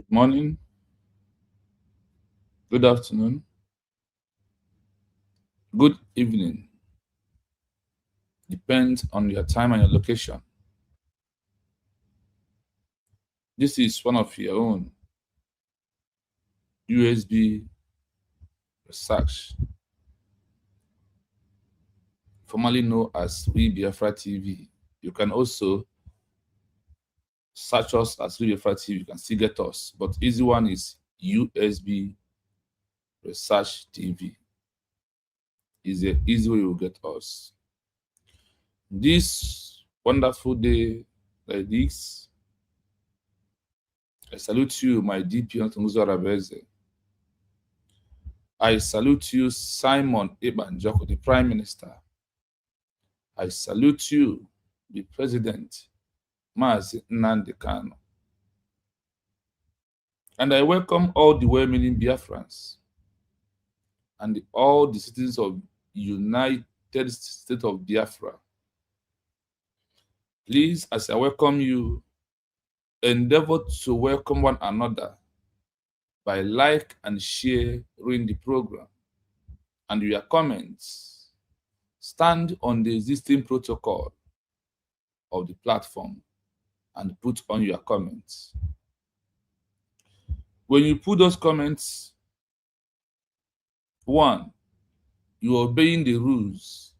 Good morning, good afternoon, good evening. Depends on your time and your location. This is one of your own USB research, formerly known as Biafra TV. You can also search us as Biafra TV. You can still get us, but easy one is USB Research TV. Is the easy way you will get us. This wonderful day like this, I salute you, my DP Ngozi Orabueze. I salute you, Simon Ebanjoko, the Prime Minister. I salute you, the President, Mazi Nnamdi Kanu. And I welcome all the well-meaning Biafrans and all the citizens of United States of Biafra. Please, as I welcome you, endeavor to welcome one another by like and sharing the program, and your comments stand on the existing protocol of the platform and put on your comments. When you put those comments, one, you are obeying the rules.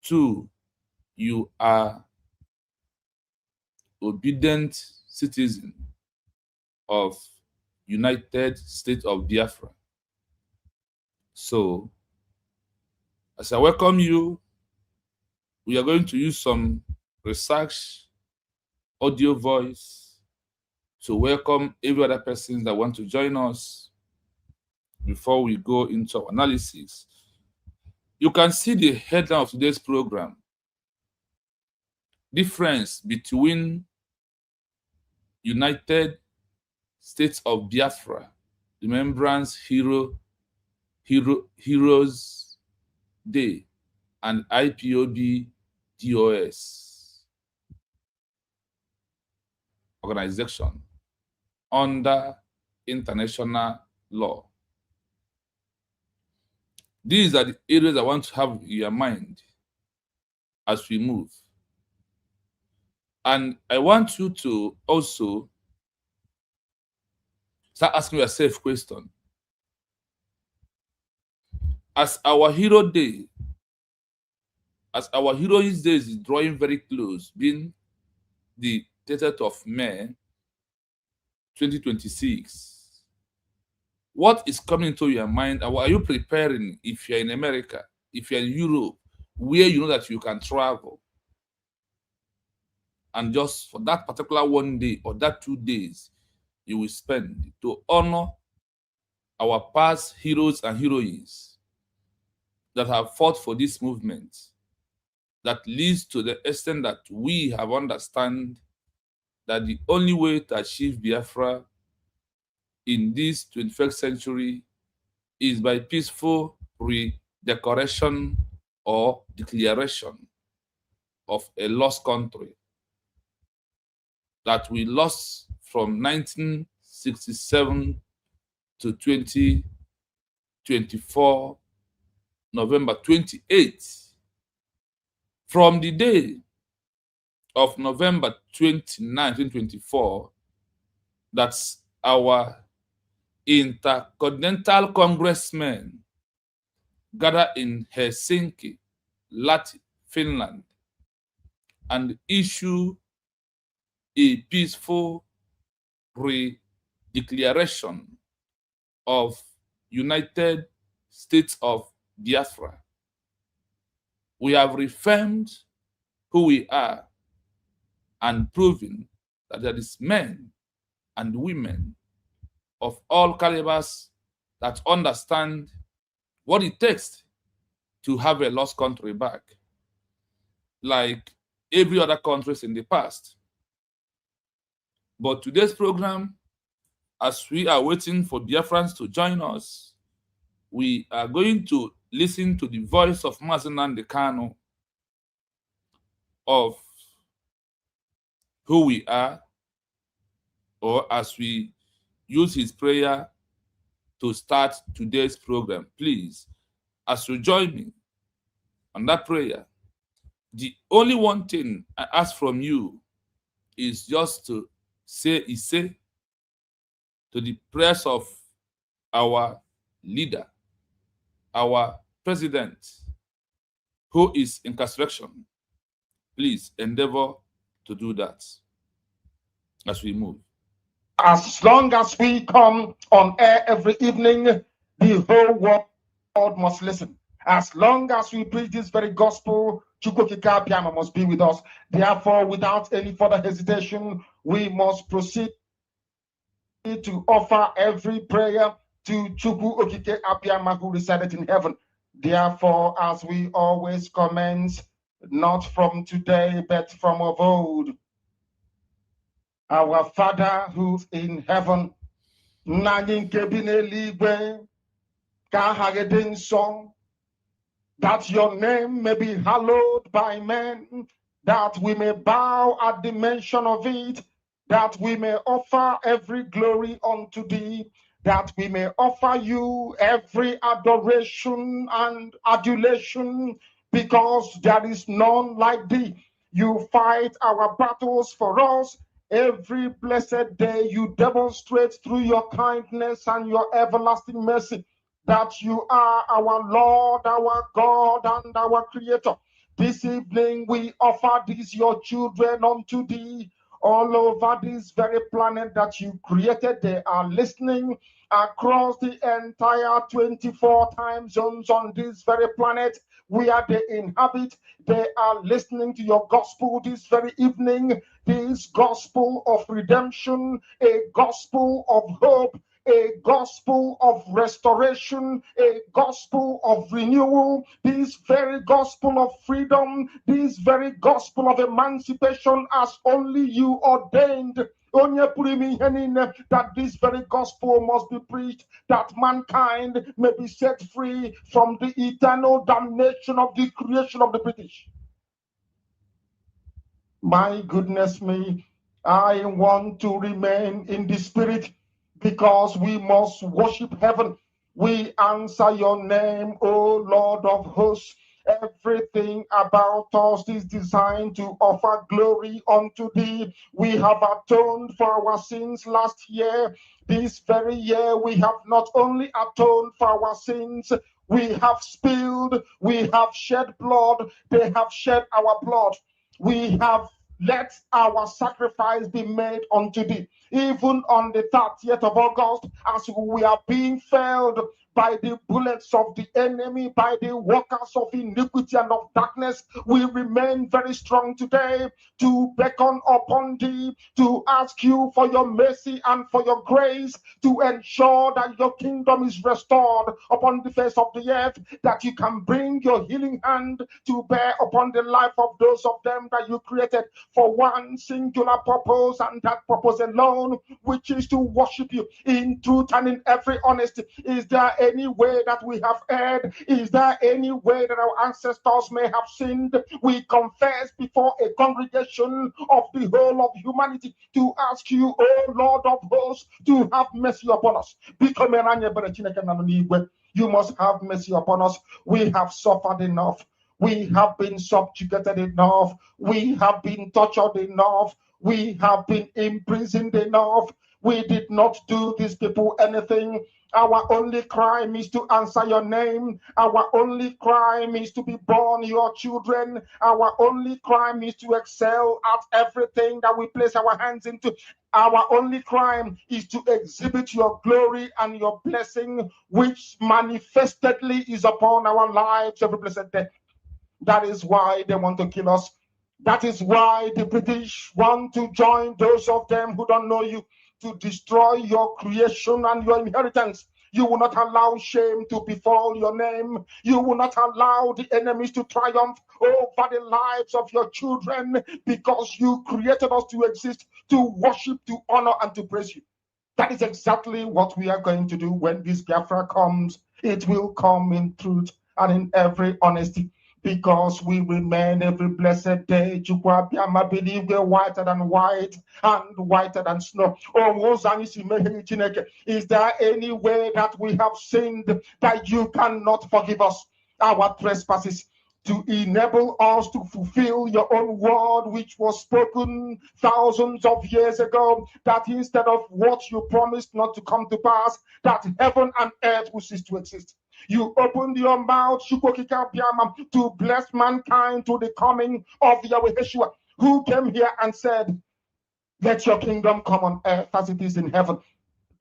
Two, you are obedient citizen of United States of Biafra. So, as I welcome you, we are going to use some research, audio voice, to welcome every other person that want to join us before we go into our analysis. You can see the headline of today's program: difference between United States of Biafra Remembrance Heroes Day and IPOB organization under international law. These are the areas I want to have in your mind as we move. And I want you to also start asking yourself a question. As our Hero Day, as our Heroes Day is drawing very close, being the 30th of May, 2026, what is coming into your mind, and what are you preparing if you're in America, if you're in Europe, where you know that you can travel, and just for that particular one day or that 2 days, you will spend to honor our past heroes and heroines that have fought for this movement, that leads to the extent that we have understand that the only way to achieve Biafra in this 21st century is by peaceful redecoration or declaration of a lost country that we lost from 1967 to 2024, November 28th. From the day of November 29, 2024, that's our intercontinental congressmen gather in Helsinki, Latvia, Finland, and issue a peaceful declaration of United States of Biafra. We have reaffirmed who we are and proven that there is men and women of all calibers that understand what it takes to have a lost country back, like every other countries in the past. But today's program, as we are waiting for Biafrans to join us, we are going to listen to the voice of Mazi Nnamdi Kanu, of who we are, or as we use his prayer to start today's program. Please, as you join me on that prayer, the only one thing I ask from you is just to say to the prayers of our leader, our president, who is incarceration. Please endeavor to do that as we move. As long as we come on air every evening, the whole world must listen. As long as we preach this very gospel, Chukwukika Abiyama must be with us. Therefore, without any further hesitation, we must proceed to offer every prayer to Chukwukika Abiyama who resided in heaven. Therefore, as we always commence, not from today, but from of old, our Father who's in heaven, that your name may be hallowed by men, that we may bow at the mention of it, that we may offer every glory unto thee, that we may offer you every adoration and adulation, because there is none like thee. You fight our battles for us. Every blessed day you demonstrate through your kindness and your everlasting mercy that you are our Lord, our God, and our Creator. This evening we offer these your children unto thee all over this very planet that you created. They are listening across the entire 24 time zones on this very planet where they inhabit. They are listening to your gospel this very evening, this gospel of redemption, a gospel of hope, a gospel of restoration, a gospel of renewal, this very gospel of freedom, this very gospel of emancipation as only you ordained. That this very gospel must be preached, that mankind may be set free from the eternal damnation of the creation of the British. My goodness me, I want to remain in the spirit, because we must worship heaven. We answer your name, O Lord of hosts. Everything about us is designed to offer glory unto thee. We have atoned for our sins last year. This very year we have not only atoned for our sins, we have spilled, we have shed blood, they have shed our blood. We have let our sacrifice be made unto thee. Even on the 30th of August, as we are being felled by the bullets of the enemy, by the workers of iniquity and of darkness, we remain very strong today to beckon upon thee, to ask you for your mercy and for your grace, to ensure that your kingdom is restored upon the face of the earth, that you can bring your healing hand to bear upon the life of those of them that you created for one singular purpose, and that purpose alone, which is to worship you in truth and in every honesty. Is there any way that we have erred? Is there any way that our ancestors may have sinned? We confess before a congregation of the whole of humanity to ask you, O Lord of hosts, to have mercy upon us. You must have mercy upon us. We have suffered enough. We have been subjugated enough. We have been tortured enough. We have been imprisoned enough. We did not do these people anything. Our only crime is to answer your name. Our only crime is to be born your children. Our only crime is to excel at everything that we place our hands into. Our only crime is to exhibit your glory and your blessing, which manifestedly is upon our lives every blessed day. That is why they want to kill us. That is why the British want to join those of them who don't know you, to destroy your creation and your inheritance. You will not allow shame to befall your name. You will not allow the enemies to triumph over the lives of your children, because you created us to exist, to worship, to honor, and to praise you. That is exactly what we are going to do when this Biafra comes. It will come in truth and in every honesty. because we remain every blessed day. Chukwuabiama, believe we're whiter than white and whiter than snow. Is there any way that we have sinned that you cannot forgive us our trespasses, to enable us to fulfill your own word, which was spoken thousands of years ago, that instead of what you promised not to come to pass, that heaven and earth will cease to exist? You opened your mouth, to bless mankind to the coming of Yahweh Yeshua, who came here and said, let your kingdom come on earth as it is in heaven.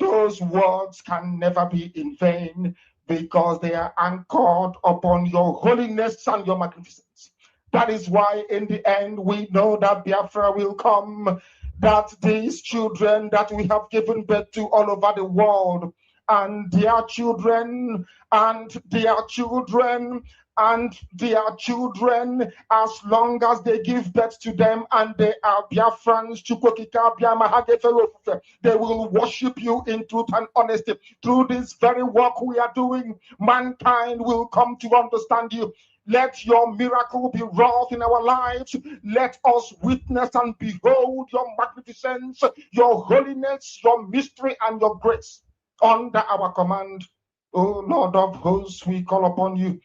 Those words can never be in vain, because they are anchored upon your holiness and your magnificence. That is why in the end we know that Biafra will come, that these children that we have given birth to all over the world, and their children, and their children, and their children, as long as they give birth to them and they are Biafrans, they will worship you in truth and honesty. Through this very work we are doing, mankind will come to understand you. Let your miracle be wrought in our lives. Let us witness and behold your magnificence, your holiness, your mystery, and your grace under our command. O Lord of hosts, we call upon you.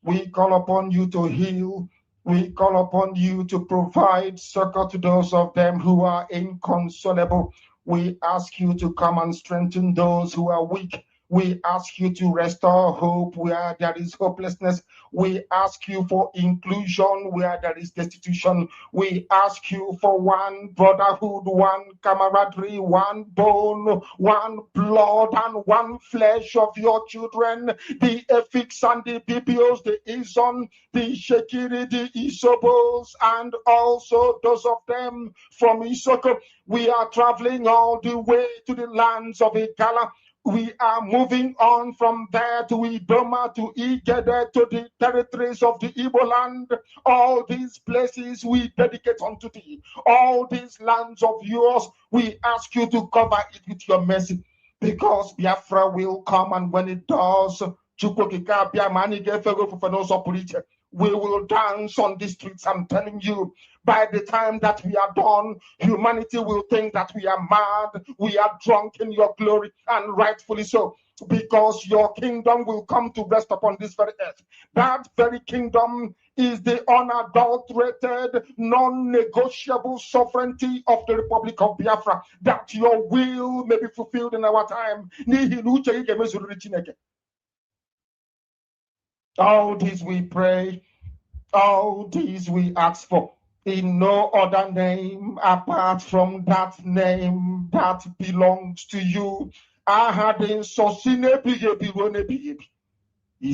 We call upon you to heal. We call upon you to provide succor to those of them who are inconsolable. We ask you to come and strengthen those who are weak. We ask you to restore hope where there is hopelessness. We ask you for inclusion where there is destitution. We ask you for one brotherhood, one camaraderie, one bone, one blood, and one flesh of your children, the Efiks and the BBOs, the Izon, the Shekiri, the Isobos, and also those of them from Isoko. We are traveling all the way to the lands of Igala. We are moving on from there to Idoma, to Igede, to the territories of the Igbo land. All these places we dedicate unto thee. All these lands of yours, we ask you to cover it with your mercy, because Biafra will come, and when it does, we will dance on the streets. I'm telling you, by the time that we are done, humanity will think that we are mad, we are drunk in your glory, and rightfully so, because your kingdom will come to rest upon this very earth. That very kingdom is the unadulterated, non-negotiable sovereignty of the Republic of Biafra, that your will may be fulfilled in our time. All this we pray, all these we ask for, in no other name apart from that name that belongs to you. I had in Sosine He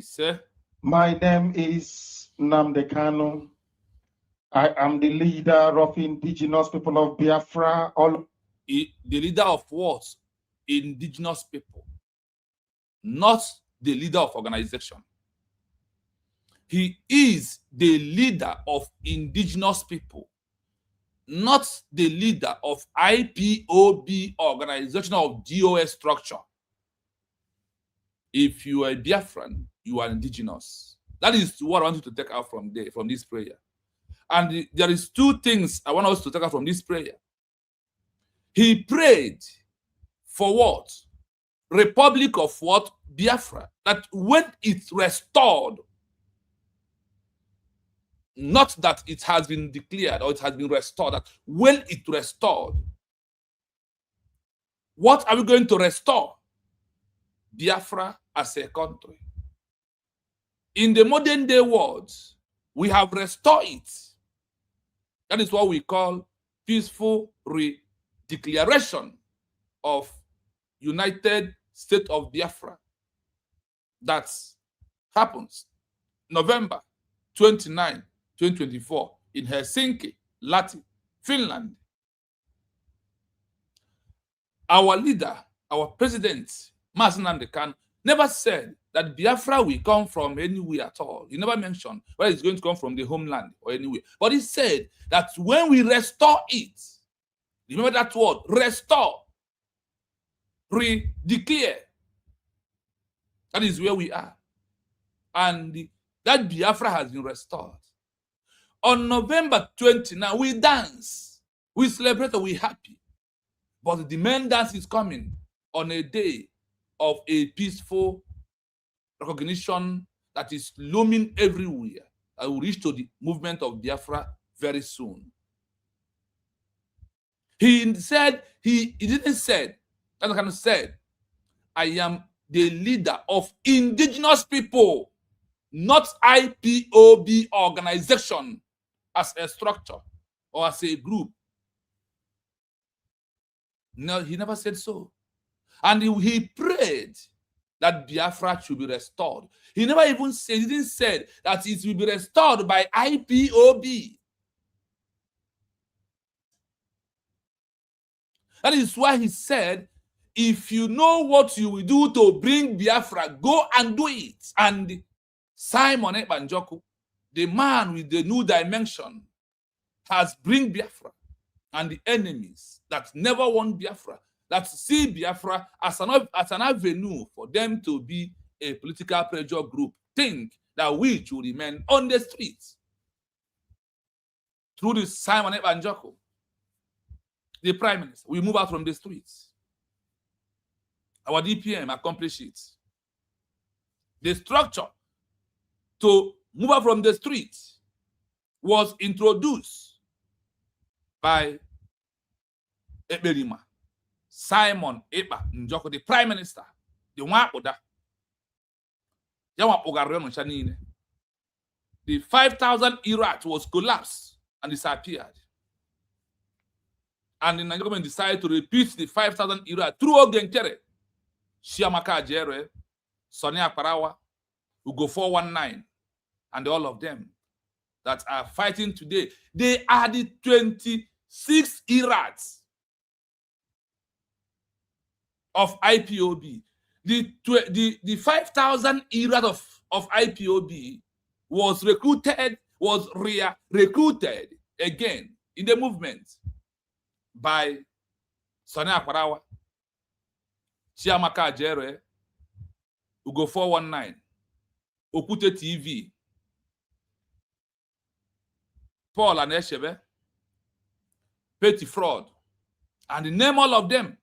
said, my name is Namdekano. I am the leader of indigenous people of Biafra. The leader of what? Indigenous people, not the leader of organization. He is the leader of indigenous people, not the leader of IPOB organization of DOS structure. If you are a Biafran, you are indigenous. That is what I want you to take out from this prayer. And there is two things I want us to take out from this prayer. He prayed for what? Republic of what? Biafra. That when it's restored, not that it has been declared or it has been restored, that when it restored, what are we going to restore? Biafra as a country. In the modern day world, we have restored it. That is what we call peaceful declaration of United States of Biafra. That happens November 29, 2024 in Helsinki, Latvia, Finland. Our leader, our president, Mazi Nnamdi Kanu, never said that Biafra will come from anywhere at all. He never mentioned whether it's going to come from the homeland or anywhere. But he said that when we restore it, remember that word, restore. re-declare. That is where we are. And that Biafra has been restored. On November 20, now we dance, we celebrate, we happy. But the main dance is coming on a day of a peaceful recognition that is looming everywhere. I will reach to the movement of Biafra very soon. He said, he didn't say, that kind of said, I am the leader of indigenous people, not IPOB organization as a structure or as a group. No, he never said so. And he prayed that Biafra should be restored. He never even said, he didn't say that it will be restored by IPOB. That is why he said, if you know what you will do to bring Biafra, go and do it. And Simon Ekpa, the man with the new dimension, has bring Biafra. And the enemies that never want Biafra, that see Biafra as an avenue for them to be a political pressure group, think that we should remain on the streets. Through this Simon Ekpa, the Prime Minister, we move out from the streets. Our DPM accomplished it. The structure to move out from the streets was introduced by Ekperima, Simon Ekpa Njoko, the Prime Minister, the Wapoda. The 5,000 Iraq was collapsed and disappeared. And the Nigerian government decided to repeat the 5,000 Iraq through Ogenkere, Shiamaka Ajere, Sonia Parawa, Ugo 419, and all of them that are fighting today. They are the 26 Iraqs of IPOB. The 5,000 Iraq of IPOB was recruited again in the movement by Sonia Parawa, Chiamaka Ajere, Ugo 419, Okute TV, Paul Aneshebe, Petty Fraud, and name all of them.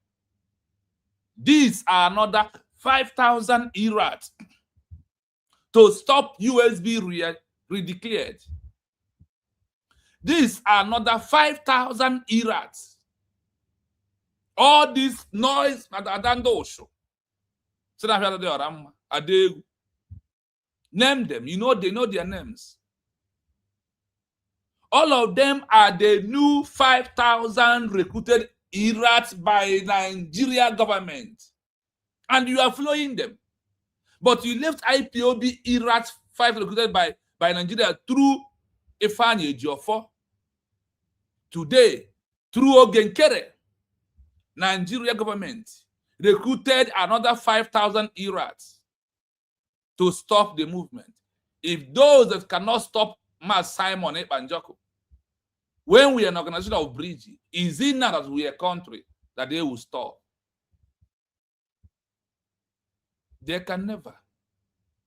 These are another 5,000 Iraqs to stop USB redeclared. These are another 5,000 Iraqs. All this noise, name them. You know, they know their names. All of them are the new 5,000 recruited Iraqs by Nigeria government. And you are following them. But you left IPOB Iraqs 5 recruited by Nigeria through Ifeanyi Ejiofor. Today, through Ogenkere, Nigeria government recruited another 5,000 Iraqs to stop the movement. If those that cannot stop Mas Simon Ekpa, when we are an organization of bridge, is it not that we are a country that they will stop? They can never,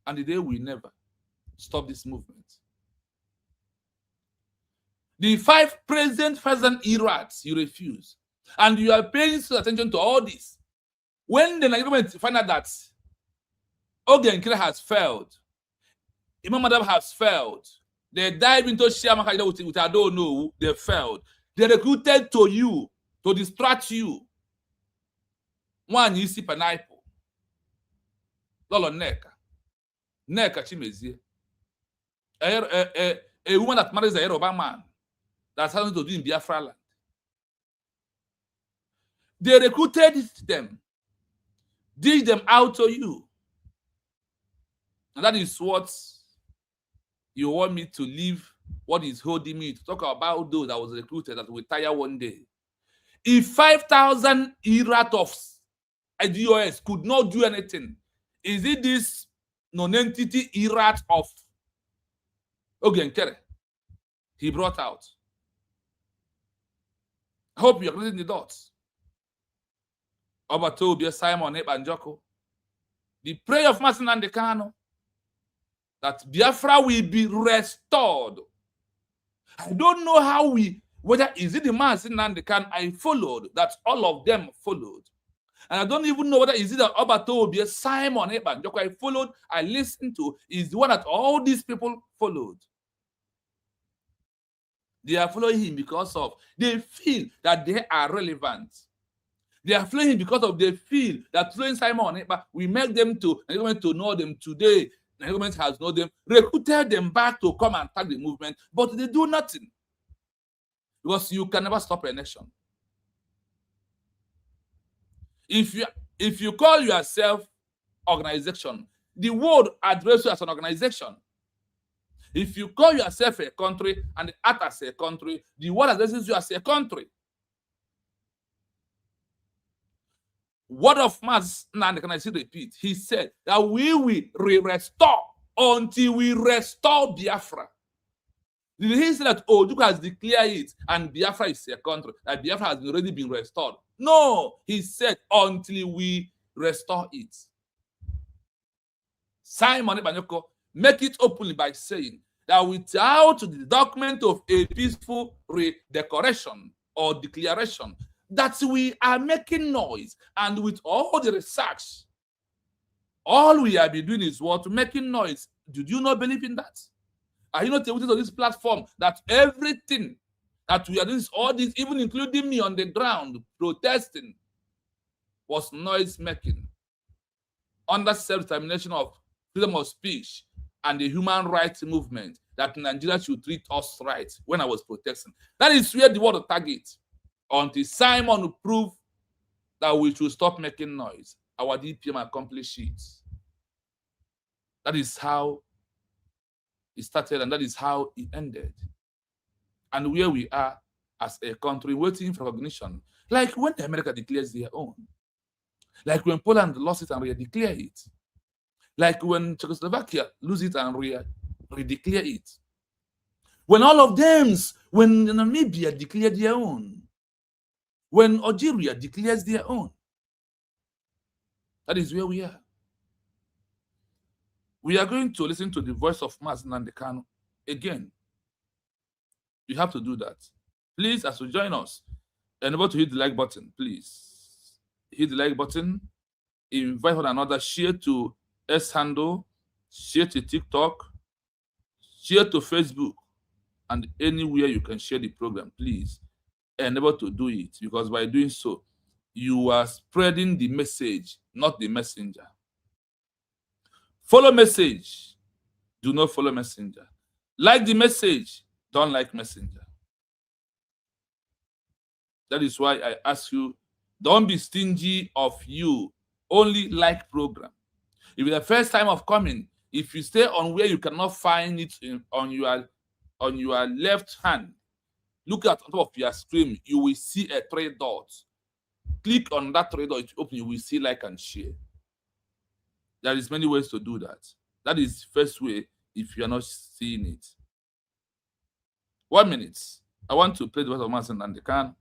and they will never stop this movement. The 5 President Iraqs, you refuse. And you are paying attention to all this. When the Nigerian government find out that Ogenkere has failed, Imam Madam has failed, they dive into Shiamaka with I don't know, they failed. They recruited to you, to distract you. One, you see Panaipo. Lolo Neka Chimezie. A woman that marries a Yoruba man that's having to do in Biafra land. They recruited them, did them out to you. And that is what you want me to leave, what is holding me to talk about those that was recruited that will tire one day. If 5,000 Iraq of IDOS could not do anything, is it this non-entity Iraq of Ogenkere he brought out? I hope you're connecting the dots. Obatobia Simon Ebanjoko, the prayer of Mazi Nnamdi Kanu, that Biafra will be restored. I don't know how whether is it the Mazi Nnamdi Kanu I followed, that all of them followed. And I don't even know whether is it that Obatobia Simon Ebanjoko I followed, I listened to, is the one that all these people followed. They are following him because of they feel that they are relevant. They are following him because of they feel that following Simon but we make them to know them today. The government has known them, recruited them back to come and attack the movement, but they do nothing. Because you can never stop a nation. If you call yourself organization, the world addresses you as an organization. If you call yourself a country and act as a country, the world addresses you as a country. Word of Mazi Nnamdi Kanu, I still repeat, he said that we will restore until we restore Biafra. Did he say that Ojukwu has declared it and Biafra is a country, that Biafra has already been restored? No, he said until we restore it. Simon Ebanjoko make it openly by saying that without the document of a peaceful redecoration or declaration, that we are making noise, and with all the research, all we have been doing is what? Making noise. Did you not believe in that? Are you not able to on this platform that everything that we are doing, all this, even including me on the ground protesting, was noise making under self-determination of freedom of speech and the human rights movement that Nigeria should treat us right when I was protesting? That is where the world target. Until Simon will prove that we should stop making noise, our DPM accomplished it. That is how it started, and that is how it ended. And where we are as a country waiting for recognition, like when America declares their own, like when Poland lost it and re-declare it, like when Czechoslovakia lose it and re-declare it, when all of them, when Namibia declared their own, when Algeria declares their own. That is where we are. We are going to listen to the voice of Mazi Nnamdi Kanu again. You have to do that. Please, as you join us, enable to hit the like button, please. Hit the like button, invite one another, share to S handle, share to TikTok, share to Facebook, and anywhere you can share the program, please. Enable to do it, because by doing so, you are spreading the message, not the messenger. Follow message, do not follow messenger. Like the message, don't like messenger. That is why I ask you, don't be stingy of you, only like program. If it's the first time of coming, if you stay on where you cannot find it on your left hand, look at on top of your screen, you will see a 3 dots. Click on that 3 dots, open, you will see like and share. There is many ways to do that. That is the first way if you are not seeing it. 1 minute. I want to play the voice of Mazi Nnamdi Kanu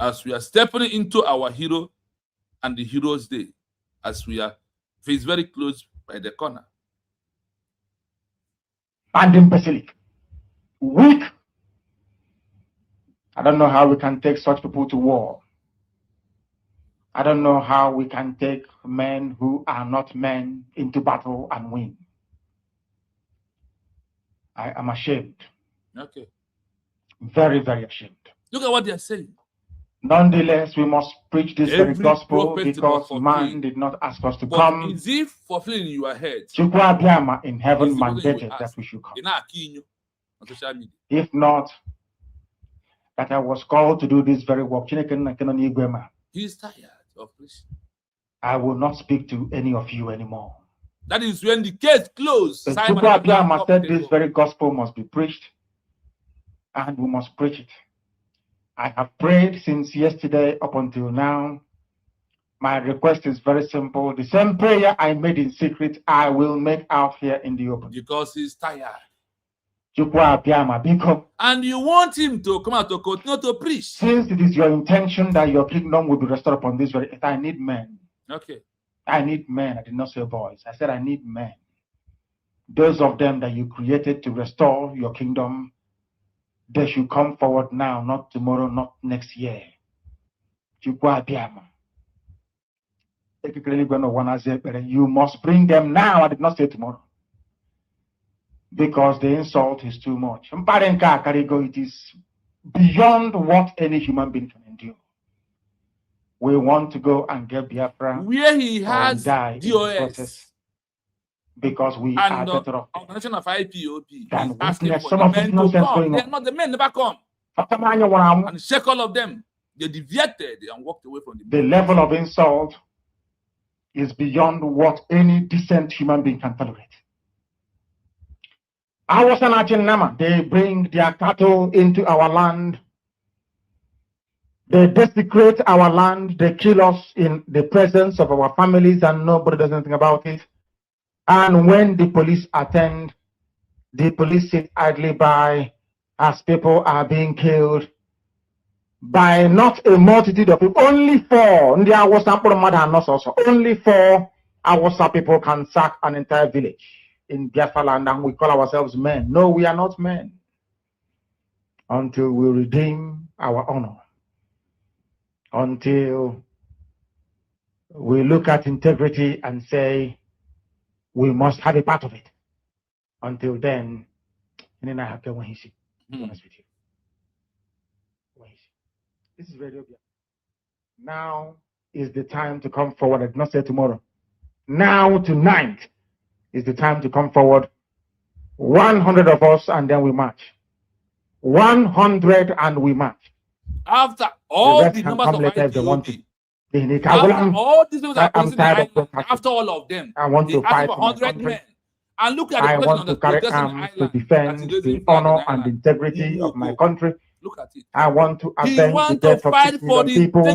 as we are stepping into our hero and the Heroes Day, as we are very close by the corner. And imbecilic. Weak. I don't know how we can take such people to war. I don't know how we can take men who are not men into battle and win. I am ashamed. Okay. Very, very ashamed. Look at what they are saying. Nonetheless, we must preach this very gospel because man did not ask us to come. Is it fulfilling in your head? Chukwu in heaven mandated that we should come. If not, that I was called to do this very work. He is tired of preaching. I will not speak to any of you anymore. That is when the case closed. Chukwu said this very gospel must be preached, and we must preach it. I have prayed since yesterday up until now. My request is very simple. The same prayer I made in secret, I will make out here in the open. Because he's tired. And you want him to come out to continue to preach. Since it is your intention that your kingdom will be restored upon this very earth, I need men. Okay. I need men. I did not say boys. I said I need men. Those of them that you created to restore your kingdom, they should come forward now, not tomorrow, not next year. You must bring them now. I did not say tomorrow. Because the insult is too much. It is beyond what any human being can endure. We want to go and get Biafra where he has die DOS, because we and are better off organization of IPOB than is asking for some the of men to come. They're not, the men never come. And shake all of them. They deviated and walked away from the level of insult is beyond what any decent human being can tolerate. They bring their cattle into our land. They desecrate our land. They kill us in the presence of our families and nobody does anything about it. And when the police attend, the police sit idly by as people are being killed by not a multitude of people. Only 4. Only 4 Awasa people can sack an entire village in Biafra land, and we call ourselves men. No, we are not men until we redeem our honor, until we look at integrity and say we must have a part of it. Until then, honest with you. This is very obvious. Now is the time to come forward. I did not say tomorrow. Now, tonight is the time to come forward. 100 of us, and then we march. 100 and we march. After all the numbers of IPOB, after all these people that are the after all of them, I want to fight for 100 men. And look at I want to carry arms to defend the honor and integrity of my country. Look at it. I want to avenge the death of 6 million people.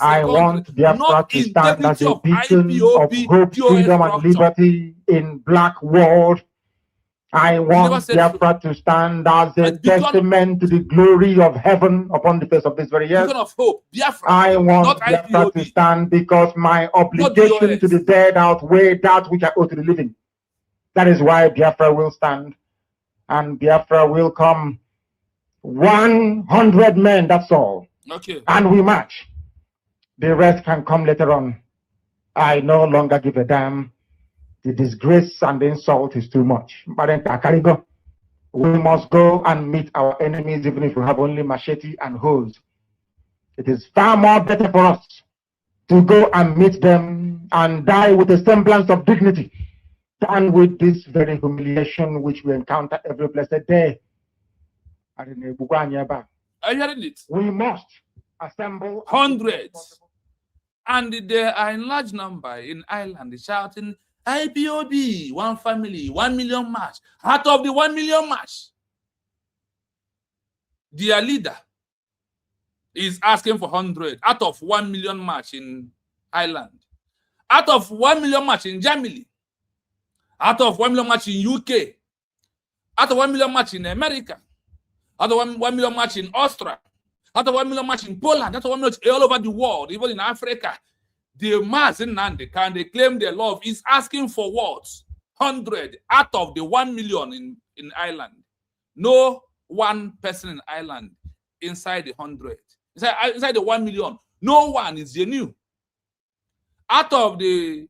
I want Biafra to stand as a beacon of hope, freedom, and liberty in black world. I want Biafra to stand as a testament to the glory of heaven upon the face of this very earth. I want Biafra to stand because my obligation to the dead outweigh that which I owe to the living. That is why Biafra will stand, and Biafra will come. 100 men, that's all. Okay. And we march. The rest can come later on. I no longer give a damn. The disgrace and the insult is too much. We must go and meet our enemies, even if we have only machete and hoes. It is far more better for us to go and meet them and die with a semblance of dignity than with this very humiliation which we encounter every blessed day. Are you hearing it? We must assemble hundreds, and there are in large number in Ireland shouting IPOB, one family, 1 million march. Out of the 1 million march, their leader is asking for 100 out of 1 million march in Ireland, out of 1 million march in Germany, out of 1 million march in UK, out of 1 million march in America, out of 1 million march in Austria, out of 1 million march in Poland, out of 1 million all over the world, even in Africa. The mass in Nande, can they claim their love, is asking for what? 100 out of the 1 million in Ireland. No one person in Ireland inside the 100. Inside the 1 million, no one is genuine. Out of the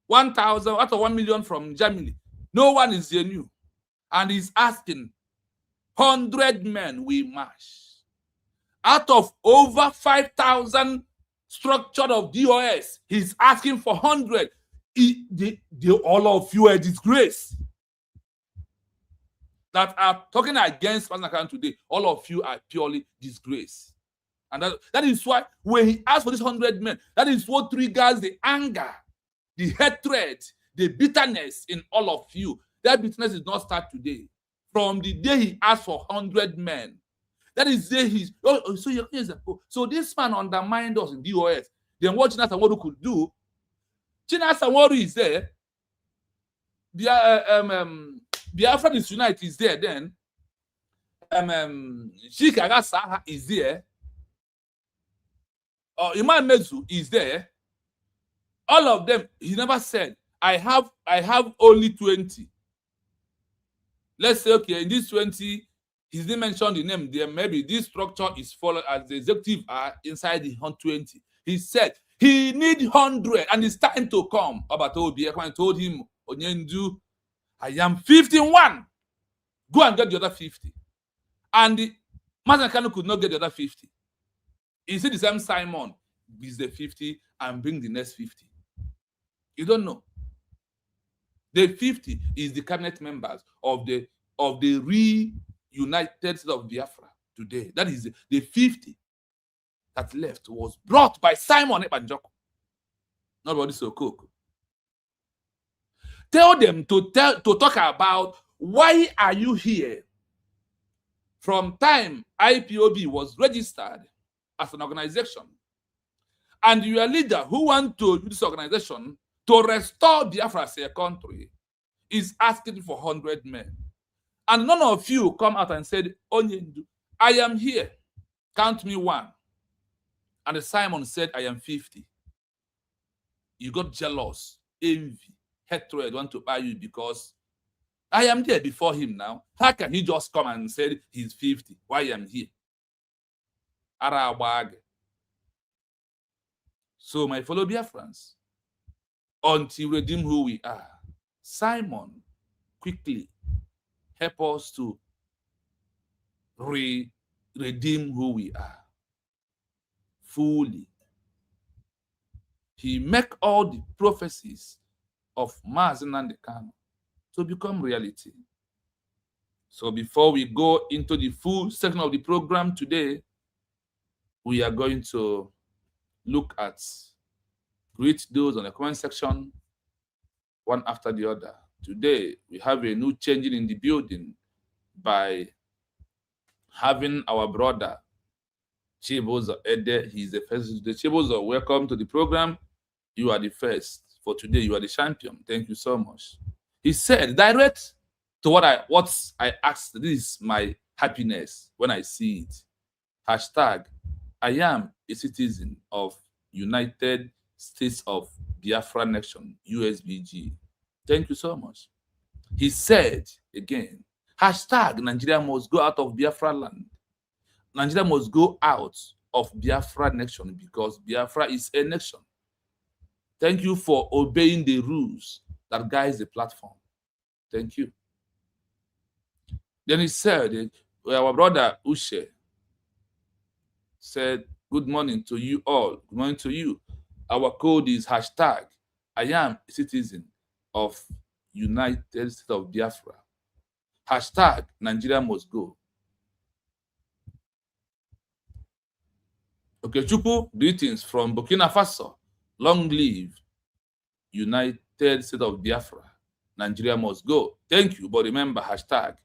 1,000, out of 1 million from Germany, no one is genuine. And he's asking 100 men we march. Out of over 5,000 structure of DOS, he's asking for 100. All of you are disgrace that are talking against Pastor today. All of you are purely disgrace. And that is why when he asked for this 100 men, that is what triggers the anger, the hatred, the bitterness in all of you. That bitterness did not start today. From the day he asked for 100 men, that is the day he's. So this man undermined us in DOS. Then what Chinasa Nworu could do? Chinasa Nworu is there. The Biafra is Unite is there, then Chikaga Saha is there, or Imam Mezu is there. All of them, he never said, I have only 20. Let's say, okay, in this 20, he didn't mention the name there. Maybe this structure is followed as the executive are inside the 120. He said he need 100 and it's time to come. Obatobi told him, Onyendu, I am 51. Go and get the other 50. And the Mazakano could not get the other 50. He said the same Simon is the 50 and bring the next 50. You don't know. The 50 is the cabinet members of the United States of Biafra today. That is the 50 that left was brought by Simon Ebanjoko. Nobody so cook. Tell them to talk about why are you here. From time IPOB was registered as an organization, and your leader who want to use this organization to restore Biafra as a country is asking for 100 men. And none of you come out and said, Onyendu, I am here. Count me one. And Simon said, I am 50. You got jealous, envy, hatred, want to buy you because I am there before him now. How can he just come and say he's 50? Why am I here? Arabag. So, my fellow Biafrans, until we redeem who we are, Simon, quickly help us to redeem who we are fully. He make all the prophecies of Mazi Nnamdi Kanu to become reality. So before we go into the full section of the program today, we are going to look at, greet those on the comment section, one after the other. Today, we have a new changing in the building by having our brother, Chibozo Ede. He's the first. The Chibozo, welcome to the program. You are the first. For today, you are the champion. Thank you so much. He said, direct to what I asked. This is my happiness when I see it. Hashtag, I am a citizen of United States of Biafra Nation, USBG. Thank you so much. He said again, hashtag Nigeria must go out of Biafra land. Nigeria must go out of Biafra nation because Biafra is a nation. Thank you for obeying the rules that guides the platform. Thank you. Then he said, our brother Ushe said, good morning to you all. Good morning to you. Our code is hashtag I am a citizen of United States of Biafra. Hashtag Nigeria must go. Okay, Chupu, greetings from Burkina Faso. Long live United States of Biafra. Nigeria must go. Thank you, but remember, hashtag,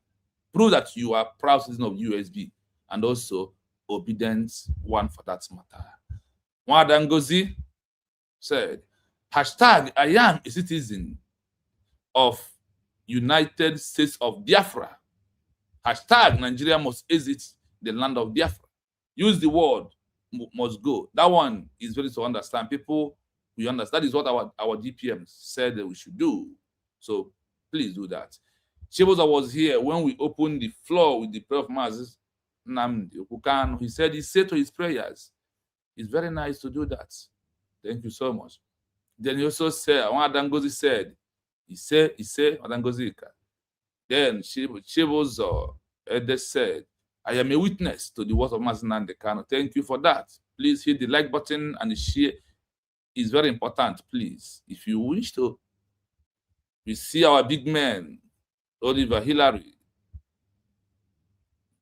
prove that you are proud citizen of USB and also obedient one for that matter. Mwada Ngozi said, hashtag I am a citizen of United States of Biafra. Hashtag Nigeria must exit the land of Biafra. Use the word must go. That one is very to understand. People, we understand. That is what our DPM said that we should do. So please do that. Chiboza was here when we opened the floor with the prayer of Mazi Nnamdi Kanu. He said to his prayers, it's very nice to do that. Thank you so much. Then he also said, Ngozi said, he said, Ngozi. Then Chiboza said, I am a witness to the words of Mazi Nnamdi Kanu. Thank you for that. Please hit the like button and share. It's very important, please. If you wish to, we see our big man, Oliver Hillary.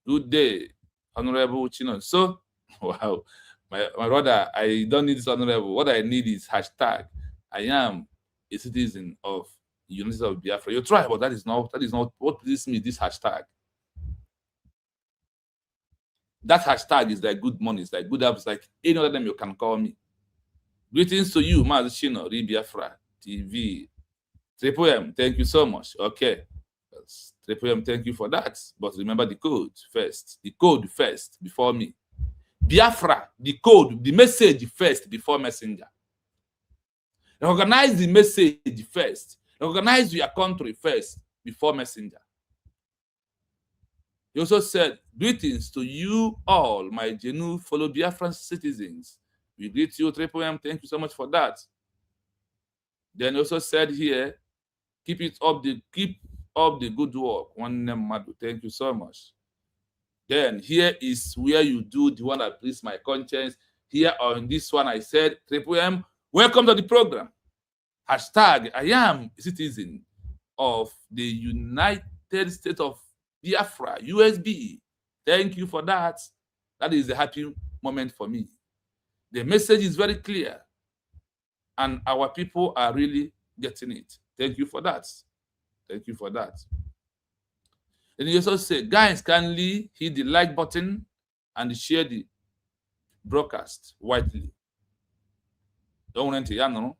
Good day, Honorable Chino. So, wow, my brother, I don't need this honorable. What I need is hashtag I am a citizen of the United States of Biafra. You try, but that is not what this means, this hashtag. That hashtag is like good money, it's like good apps, like any other name you can call me. Greetings to you, Mazi Chino, Biafra TV. Triple M, thank you so much. Okay. That's 3PM, thank you for that. But remember the code first. The code first before me. Biafra, the code, the message first before messenger. Recognize the message first. Recognize your country first before messenger. He also said, greetings to you all, my genuine fellow Biafran citizens. We greet you, 3PM. Thank you so much for that. Then he also said here, keep up the good work. One name, Madu. Thank you so much. Then here is where you do the one that please my conscience. Here on this one, I said, 3PM, welcome to the program. Hashtag, I am a citizen of the United States of Biafra, USB. Thank you for that. That is a happy moment for me. The message is very clear, and our people are really getting it. Thank you for that. Thank you for that. And he also said, guys, kindly hit the like button and share the broadcast widely. Don't rent a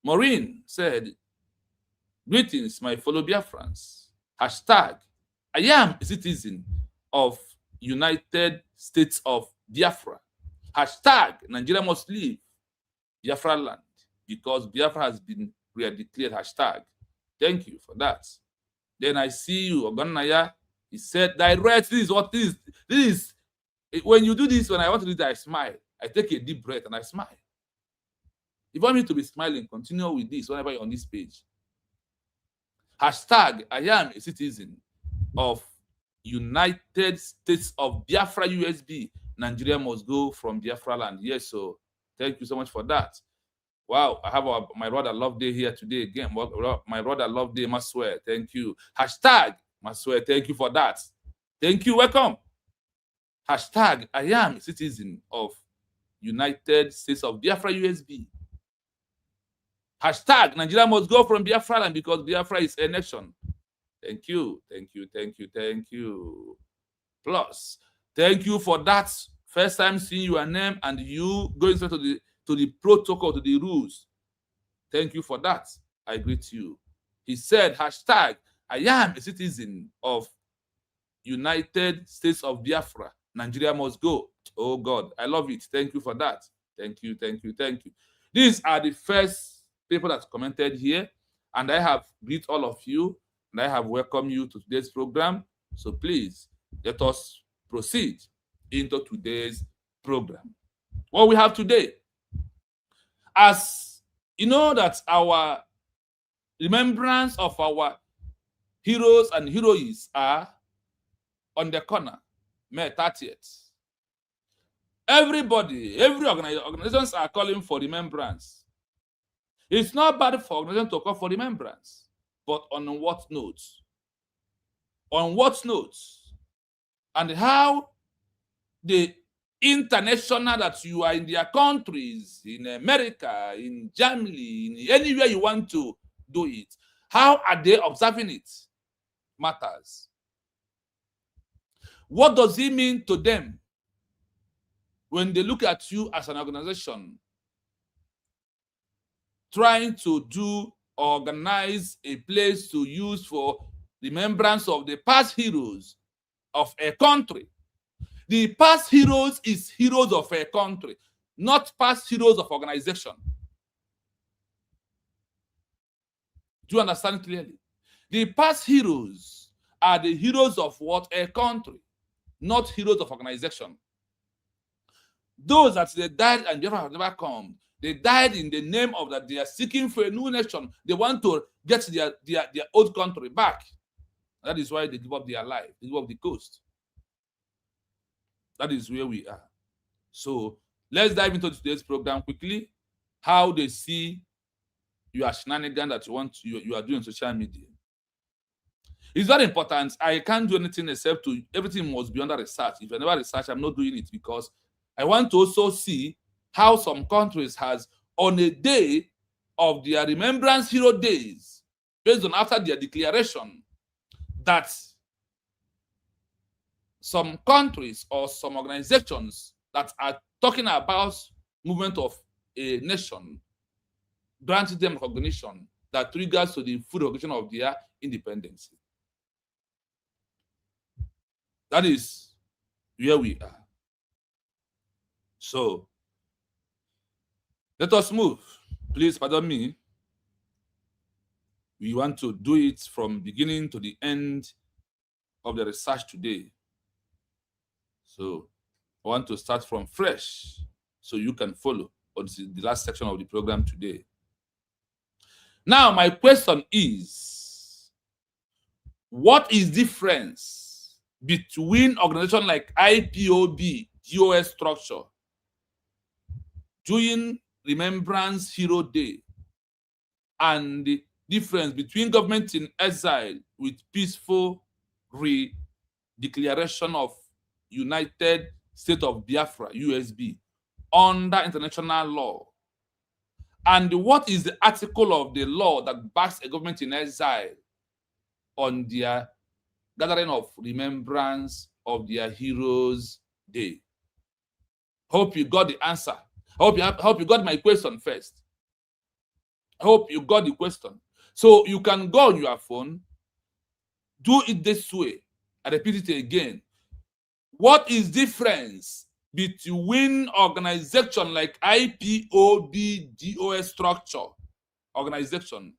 Maureen said, greetings, my fellow Biafrans. Hashtag, I am a citizen of United States of Biafra. Hashtag, Nigeria must leave Biafra land because Biafra has been declared. Hashtag. Thank you for that. Then I see you, Ogonaya. He said, direct, this is what this is. When you do this, when I want to do that, I smile. I take a deep breath and I smile. If you want me to be smiling, continue with this whenever you're on this page. Hashtag, I am a citizen of United States of Biafra USB. Nigeria must go from Biafra land. Yes, so thank you so much for that. Wow, I have my brother Love Day here today again. My brother Love Day, Maswe, thank you. Hashtag, Maswe, thank you for that. Thank you, welcome. Hashtag, I am a citizen of United States of Biafra USB. Hashtag, Nigeria must go from Biafra land because Biafra is a nation. Thank you, thank you, thank you, thank you. Plus, thank you for that. First time seeing your name and you going straight to the protocol, to the rules. Thank you for that. I greet you. He said, hashtag, I am a citizen of United States of Biafra. Nigeria must go. Oh God, I love it. Thank you for that. Thank you, thank you, thank you. These are the first people that commented here, and I have greet all of you, and I have welcomed you to today's program. So please, let us proceed into today's program. What we have today, as you know that our remembrance of our heroes and heroes are on the corner, May 30th. Everybody, every organizations are calling for remembrance. It's not bad for organizations to call for remembrance, but on what notes? On what notes? And how the international that you are in their countries, in America, in Germany, in anywhere you want to do it, how are they observing it? Matters. What does it mean to them when they look at you as an organization trying to organize a place to use for remembrance of the past heroes of a country? The past heroes is heroes of a country, not past heroes of organization. Do you understand clearly? The past heroes are the heroes of what? A country, not heroes of organization. Those that they died and Biafra have never come, they died in the name of that they are seeking for a new nation. They want to get their old country back. That is why they give up their life, they give up the coast. That is where we are. So let's dive into today's program quickly. How they see your shenanigan that you are doing on social media. It's very important. I can't do anything except everything must be under research. If I never research, I'm not doing it because I want to also see how some countries has on a day of their Remembrance Hero Days, based on after their declaration, that some countries or some organizations that are talking about movement of a nation granted them recognition that triggers to the full recognition of their independence. That is where we are. So let us move. Please pardon me. We want to do it from beginning to the end of the research today. So I want to start from fresh so you can follow on the last section of the program today. Now, my question is, what is the difference between organizations like IPOB, DOS structure, doing Remembrance Hero Day, and the difference between government in exile with peaceful redeclaration of United States of Biafra, USB, under international law? And what is the article of the law that backs a government in exile on their gathering of remembrance of their heroes' day? Hope you got the answer. Hope you got my question first. I hope you got the question. So you can go on your phone, do it this way. I repeat it again. What is difference between organization like IPOB DOS structure organization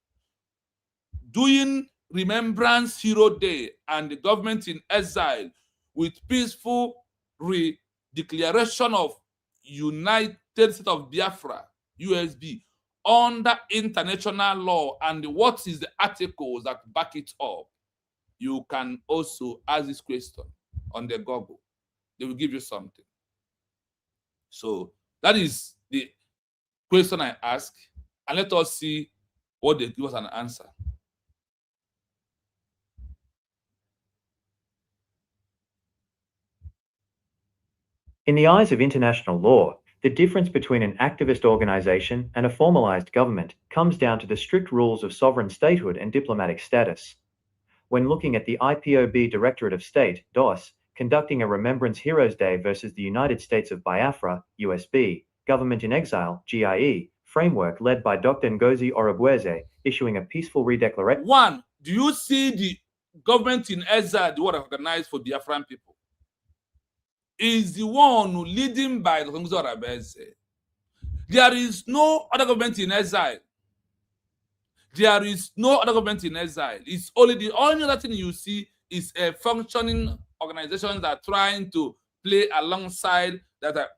doing Remembrance Hero Day and the government in exile with peaceful redeclaration of United States of Biafra, USB, under international law, and what is the articles that back it up? You can also ask this question on the Google. They will give you something. So that is the question I ask, and let us see what they give us an answer. In the eyes of international law, the difference between an activist organization and a formalized government comes down to the strict rules of sovereign statehood and diplomatic status. When looking at the IPOB Directorate of State, DOS, conducting a Remembrance Heroes Day versus the United States of Biafra, USB, Government-in-Exile, GIE, framework led by Dr. Ngozi Orabueze, issuing a peaceful redeclaration. One, do you see the government in exile, the one organized for Biafran people, is the one leading by Dr. Ngozi Orabueze? There is no other government in exile. There is no other government in exile. It's only the only other thing you see is a functioning organization that are trying to play alongside that.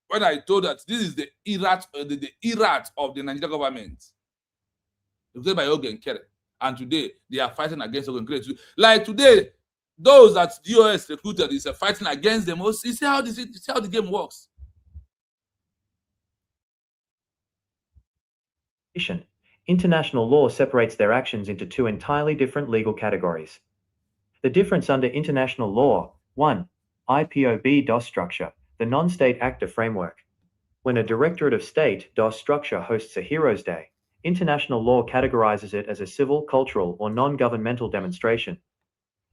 When I told that this is the IRAT of the Nigerian government, it was by Organiz, and today they are fighting against Organiz. Like today, those that DOS recruited is fighting against them. You see how the game works. International law separates their actions into two entirely different legal categories. The difference under international law: 1. IPOB DOS structure, the non-state actor framework. When a Directorate of State DOS structure hosts a Heroes Day, international law categorizes it as a civil, cultural, or non-governmental demonstration.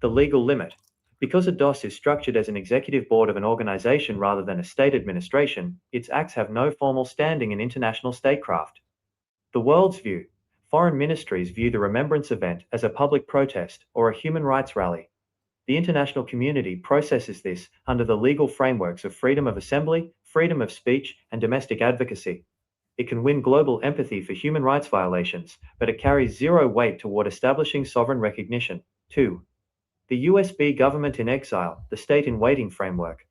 The legal limit: because a DOS is structured as an executive board of an organization rather than a state administration, its acts have no formal standing in international statecraft. The world's view: foreign ministries view the Remembrance event as a public protest or a human rights rally. The international community processes this under the legal frameworks of freedom of assembly, freedom of speech, and domestic advocacy. It can win global empathy for human rights violations, but it carries zero weight toward establishing sovereign recognition. 2. The USB Government-in-Exile, the state-in-waiting framework.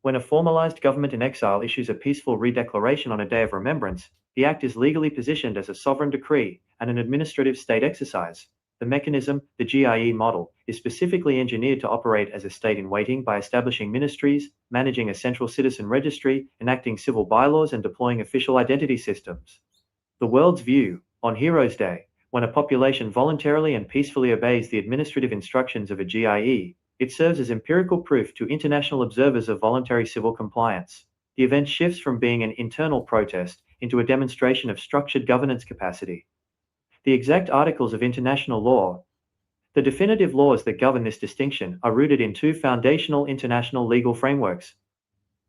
When a formalized government in exile issues a peaceful redeclaration on a day of remembrance, the act is legally positioned as a sovereign decree and an administrative state exercise. The mechanism, the GIE model, is specifically engineered to operate as a state-in-waiting by establishing ministries, managing a central citizen registry, enacting civil bylaws, and deploying official identity systems. The world's view: on Heroes Day, when a population voluntarily and peacefully obeys the administrative instructions of a GIE, it serves as empirical proof to international observers of voluntary civil compliance. The event shifts from being an internal protest into a demonstration of structured governance capacity. The exact articles of international law. The definitive laws that govern this distinction are rooted in two foundational international legal frameworks.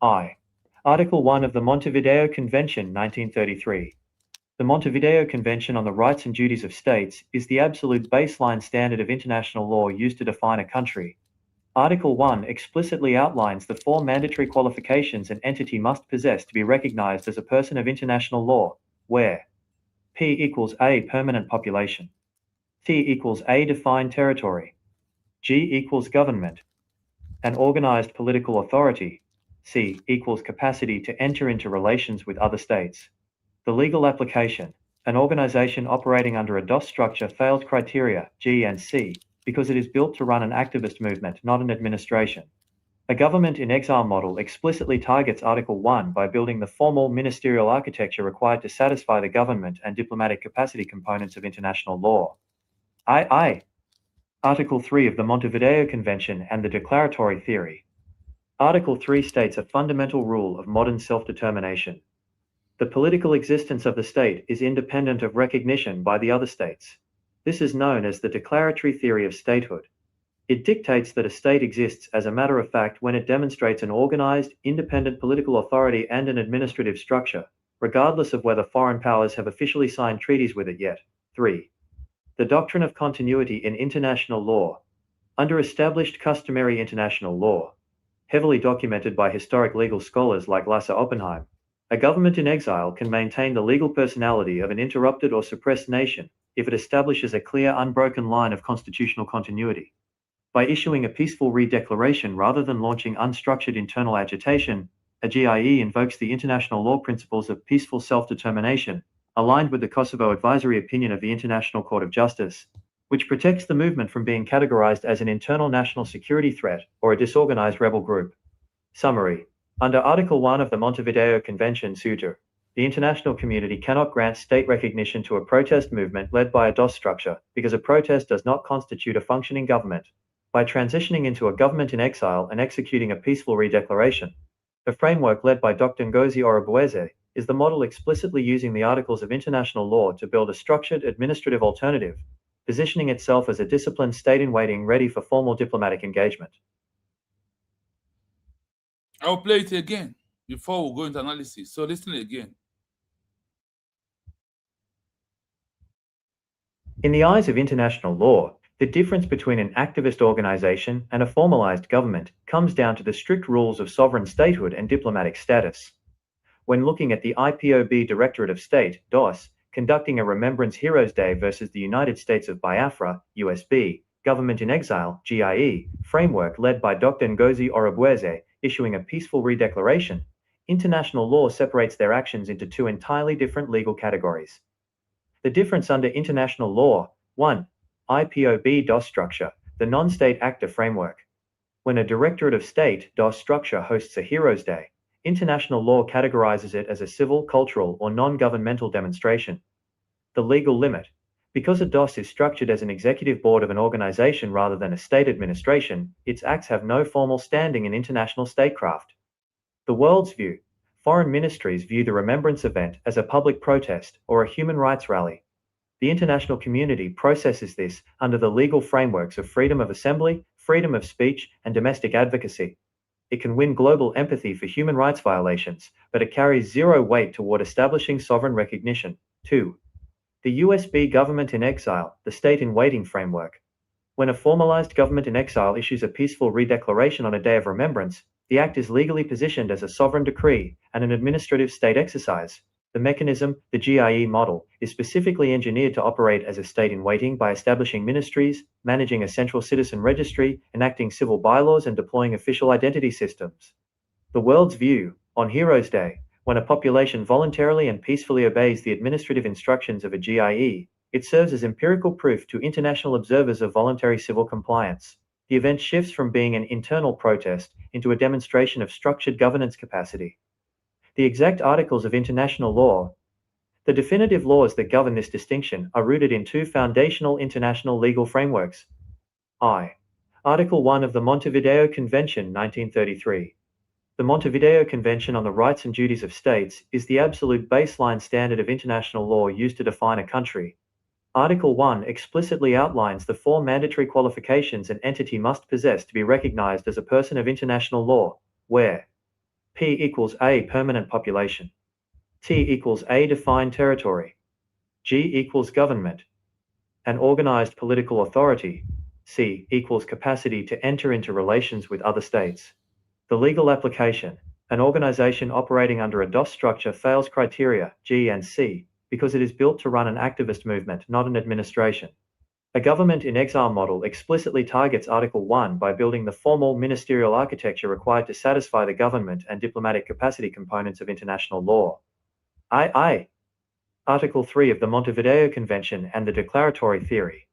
I. Article 1 of the Montevideo Convention, 1933. The Montevideo Convention on the Rights and Duties of States is the absolute baseline standard of international law used to define a country. Article 1 explicitly outlines the 4 mandatory qualifications an entity must possess to be recognized as a person of international law, where P equals A permanent population, T equals A defined territory, G equals government, an organized political authority, C equals capacity to enter into relations with other states. The legal application, an organization operating under a DOS structure fails criteria G and C because it is built to run an activist movement, not an administration. A government-in-exile model explicitly targets Article 1 by building the formal ministerial architecture required to satisfy the government and diplomatic capacity components of international law. Article 3 of the Montevideo Convention and the Declaratory Theory. Article 3 states a fundamental rule of modern self-determination. The political existence of the state is independent of recognition by the other states. This is known as the declaratory theory of statehood. It dictates that a state exists as a matter of fact when it demonstrates an organized, independent political authority and an administrative structure, regardless of whether foreign powers have officially signed treaties with it yet. 3. The doctrine of continuity in international law. Under established customary international law, heavily documented by historic legal scholars like Lasse Oppenheim, a government in exile can maintain the legal personality of an interrupted or suppressed nation if it establishes a clear, unbroken line of constitutional continuity. By issuing a peaceful re-declaration rather than launching unstructured internal agitation, a GIE invokes the international law principles of peaceful self-determination, aligned with the Kosovo Advisory Opinion of the International Court of Justice, which protects the movement from being categorized as an internal national security threat or a disorganized rebel group. Summary. Under Article 1 of the Montevideo Convention Suitor, the international community cannot grant state recognition to a protest movement led by a DOS structure because a protest does not constitute a functioning government. By transitioning into a government in exile and executing a peaceful re-declaration, a framework led by Dr. Ngozi Orabueze is the model explicitly using the articles of international law to build a structured administrative alternative, positioning itself as a disciplined state in waiting ready for formal diplomatic engagement. I'll play it again before we go into analysis. So listen again. In the eyes of international law, the difference between an activist organization and a formalized government comes down to the strict rules of sovereign statehood and diplomatic status. When looking at the IPOB Directorate of State, DOS, conducting a Remembrance Heroes Day versus the United States of Biafra, USB, Government-in-Exile, GIE, framework led by Dr. Ngozi Orabueze, issuing a peaceful re-declaration, international law separates their actions into 2 entirely different legal categories. The difference under international law: 1. IPOB DOS structure, the non-state actor framework. When a Directorate of State DOS structure hosts a Heroes Day, international law categorizes it as a civil, cultural, or non-governmental demonstration. The legal limit. Because a DOS is structured as an executive board of an organization rather than a state administration, its acts have no formal standing in international statecraft. The world's view. Foreign ministries view the Remembrance event as a public protest or a human rights rally. The international community processes this under the legal frameworks of freedom of assembly, freedom of speech, and domestic advocacy. It can win global empathy for human rights violations, but it carries zero weight toward establishing sovereign recognition. 2. The USB Government-in-Exile, the state-in-waiting framework. When a formalized government in exile issues a peaceful re-declaration on a day of remembrance, the act is legally positioned as a sovereign decree and an administrative state exercise. The mechanism, the GIE model, is specifically engineered to operate as a state-in-waiting by establishing ministries, managing a central citizen registry, enacting civil bylaws, and deploying official identity systems. The world's view. On Heroes Day, when a population voluntarily and peacefully obeys the administrative instructions of a GIE, it serves as empirical proof to international observers of voluntary civil compliance. The event shifts from being an internal protest into a demonstration of structured governance capacity. The exact articles of international law. The definitive laws that govern this distinction are rooted in 2 foundational international legal frameworks. Article 1 of the Montevideo Convention, 1933. The Montevideo Convention on the Rights and Duties of States is the absolute baseline standard of international law used to define a country. Article 1 explicitly outlines the 4 mandatory qualifications an entity must possess to be recognized as a person of international law, where P equals A permanent population, T equals A defined territory, G equals government, an organized political authority, C equals capacity to enter into relations with other states. The legal application. An organization operating under a DOS structure fails criteria G and C because it is built to run an activist movement, not an administration. A government-in-exile model explicitly targets Article 1 by building the formal ministerial architecture required to satisfy the government and diplomatic capacity components of international law. II. Article 3 of the Montevideo Convention and the Declaratory Theory.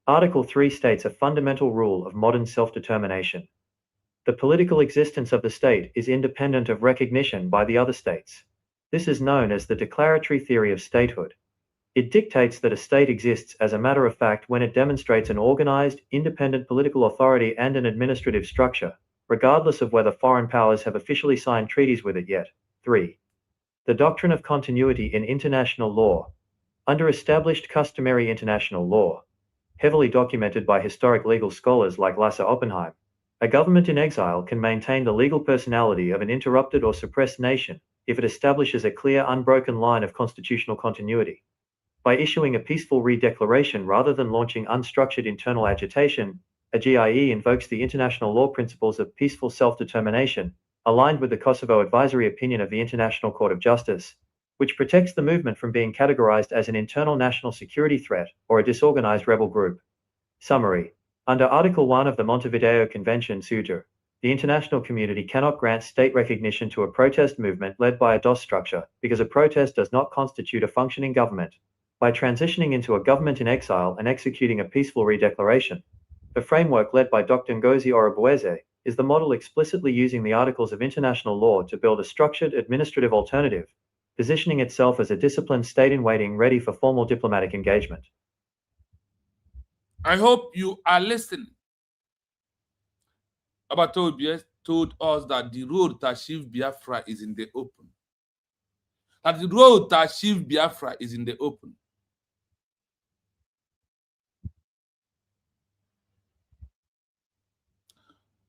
Article 3 states a fundamental rule of modern self-determination. The political existence of the state is independent of recognition by the other states. This is known as the declaratory theory of statehood. It dictates that a state exists as a matter of fact when it demonstrates an organized, independent political authority and an administrative structure, regardless of whether foreign powers have officially signed treaties with it yet. 3. The doctrine of continuity in international law. Under established customary international law, heavily documented by historic legal scholars like Lasse Oppenheim, a government in exile can maintain the legal personality of an interrupted or suppressed nation if it establishes a clear, unbroken line of constitutional continuity. By issuing a peaceful redeclaration rather than launching unstructured internal agitation, a GIE invokes the international law principles of peaceful self-determination, aligned with the Kosovo advisory opinion of the International Court of Justice, which protects the movement from being categorized as an internal national security threat or a disorganized rebel group. Summary. Under Article 1 of the Montevideo Convention (SUJR), the international community cannot grant state recognition to a protest movement led by a DOS structure because a protest does not constitute a functioning government. By transitioning into a government in exile and executing a peaceful redeclaration, the framework led by Dr. Ngozi Orabueze is the model explicitly using the articles of international law to build a structured administrative alternative, positioning itself as a disciplined state in waiting ready for formal diplomatic engagement. I hope you are listening. Obato told us that the road to achieve Biafra is in the open. That the road to achieve Biafra is in the open.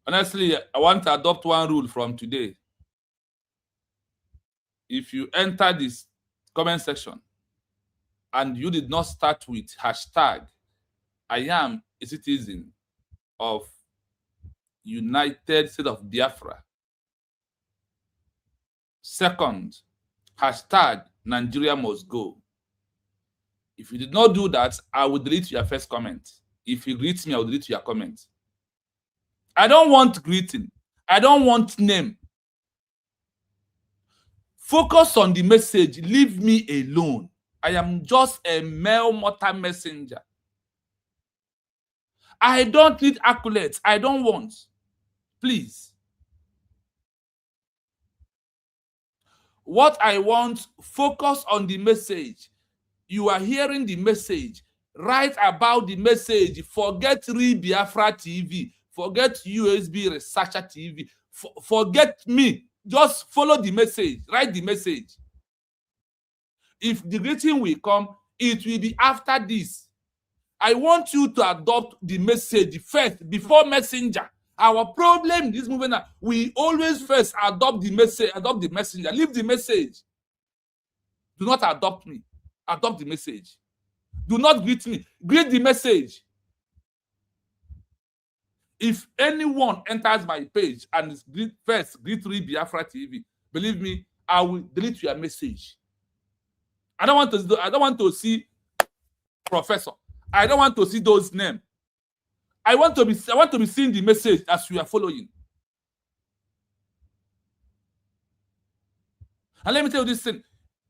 Honestly, I want to adopt one rule from today. If you enter this comment section and you did not start with hashtag I am a citizen of United States of Biafra. Second, hashtag Nigeria must go. If you did not do that, I will delete your first comment. If you greet me, I will delete your comment. I don't want greeting. I don't want name. Focus on the message. Leave me alone. I am just a mere mortal messenger. I don't need accolades. I don't want. Please. What I want, focus on the message. You are hearing the message. Write about the message. Forget Biafra TV. Forget USB Researcher TV. Forget me. Just follow the message. Write the message. If the greeting will come, it will be after this. I want you to adopt the message first before messenger. Our problem in this movement, we always first adopt the message, adopt the messenger. Leave the message. Do not adopt me. Adopt the message. Do not greet me. Greet the message. If anyone enters my page and first greet Biafra TV, believe me, I will delete your message. I don't want to see professor. I don't want to see those names. I want to be seeing the message as you are following. And let me tell you this thing.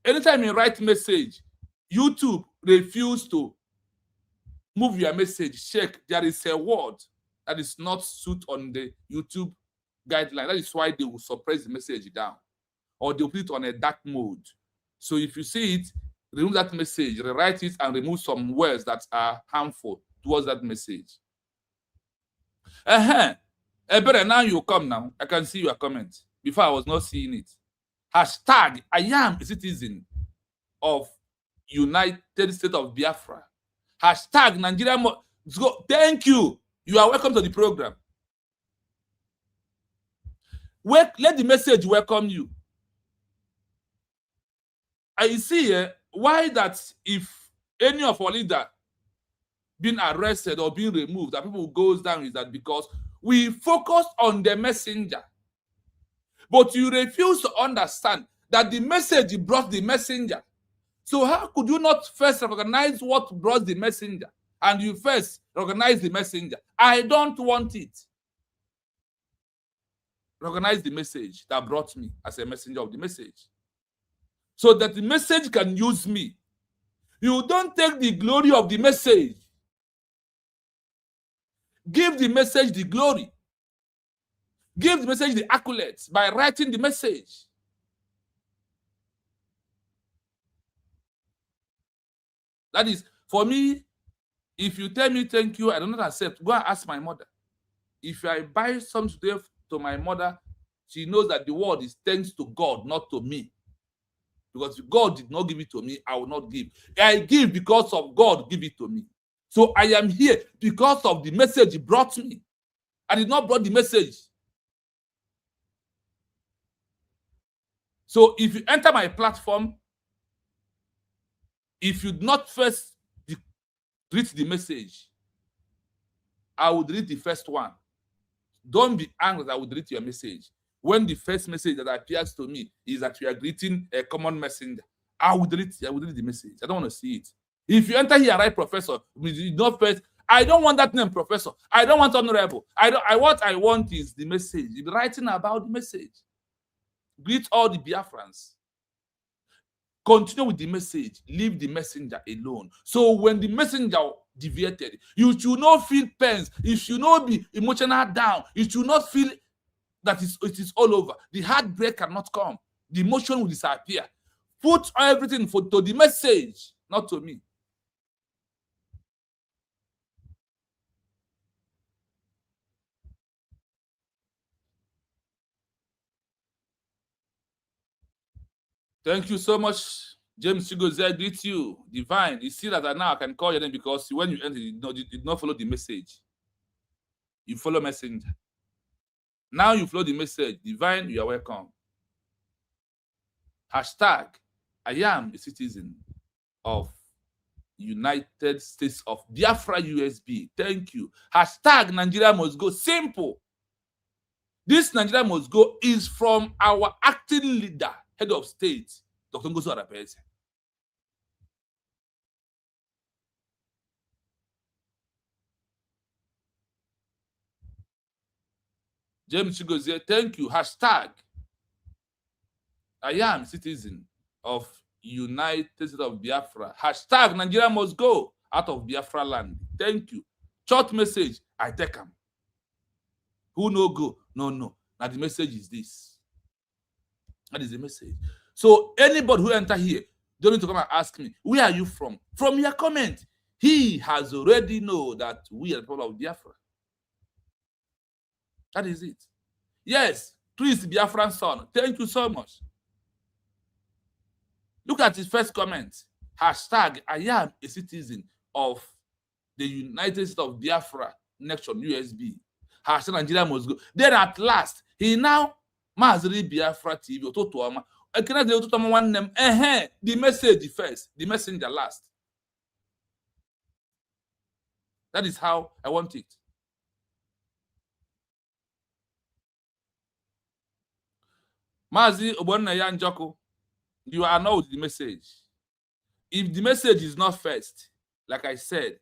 Anytime you write message, YouTube refuse to move your message. Check, there is a word that is not suit on the YouTube guideline. That is why they will suppress the message down. Or they'll put it on a dark mode. So if you see it, remove that message, rewrite it, and remove some words that are harmful towards that message. Better now you come now. I can see your comment. Before I was not seeing it. Hashtag I am a citizen of United States of Biafra. Hashtag Nigeria. Thank you. You are welcome to the program. Let the message welcome you. I see why that if any of our leader being arrested or being removed, that people goes down, is that because we focus on the messenger. But you refuse to understand that the message brought the messenger. So how could you not first recognize what brought the messenger? And you first recognize the messenger. I don't want it. Recognize the message that brought me as a messenger of the message, so that the message can use me. You don't take the glory of the message. Give the message the glory. Give the message the accolades by writing the message. That is, for me, if you tell me thank you, I do not accept. Go and ask my mother. If I buy something today to my mother, she knows that the word is thanks to God, not to me. Because if God did not give it to me, I will not give. I give because of God give it to me. So I am here because of the message he brought me. I did not brought the message. So if you enter my platform, if you not first read the message, I would read the first one. Don't be angry that I would read your message. When the first message that appears to me is that you are greeting a common messenger, I would read the message. I don't want to see it. If you enter here, write professor, not first. I don't want that name, professor. I don't want honorable. What I want is the message. You're writing about the message. Greet all the Biafrans. Continue with the message. Leave the messenger alone. So when the messenger deviated, you should not feel pains. You should not be emotional down. You should not feel that it is all over. The heartbreak cannot come. The emotion will disappear. Put everything to the message, not to me. Thank you so much, James Chigozie. I greet you. Divine. You see that now I can call your name because when you enter, you did not follow the message. You follow messenger. Now you follow the message. Divine, you are welcome. Hashtag, I am a citizen of United States of Biafra USB. Thank you. Hashtag, Nigeria must go. Simple. This Nigeria must go is from our acting leader, head of state, Dr. Ngozi Orabueze. James Chigozie, thank you. Hashtag, I am citizen of United States of Biafra. Hashtag, Nigeria must go out of Biafra land. Thank you. Short message, I take them. Who no go? No. Now the message is this. That is the message. So anybody who enter here, don't need to come and ask me, where are you from? From your comment, he has already know that we are the people of Biafra. That is it. Yes, please, Biafran son. Thank you so much. Look at his first comment. Hashtag, I am a citizen of the United States of Biafra nation, USB. Hashtag, Nigeria must go. Then at last, he now Mazri Biafra TV. The message first, the messenger last. That is how I want it. Mazi Obonaya Njoko, you are not with the message. If the message is not first, like I said,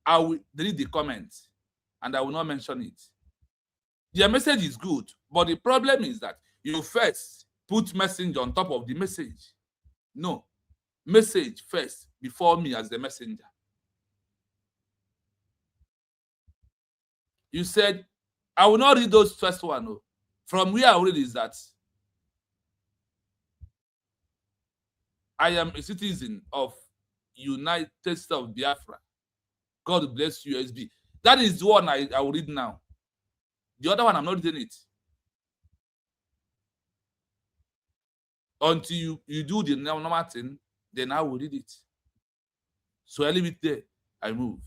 I will delete the comment and I will not mention it. Your message is good, but the problem is that you first put message on top of the message. No, message first before me as the messenger. You said, I will not read those first one. No. From where I read is that I am a citizen of United States of Biafra. God bless USB. That is the one I will read now. The other one, I'm not reading it. Until you do the normal thing, then I will read it. So I leave it there. I move.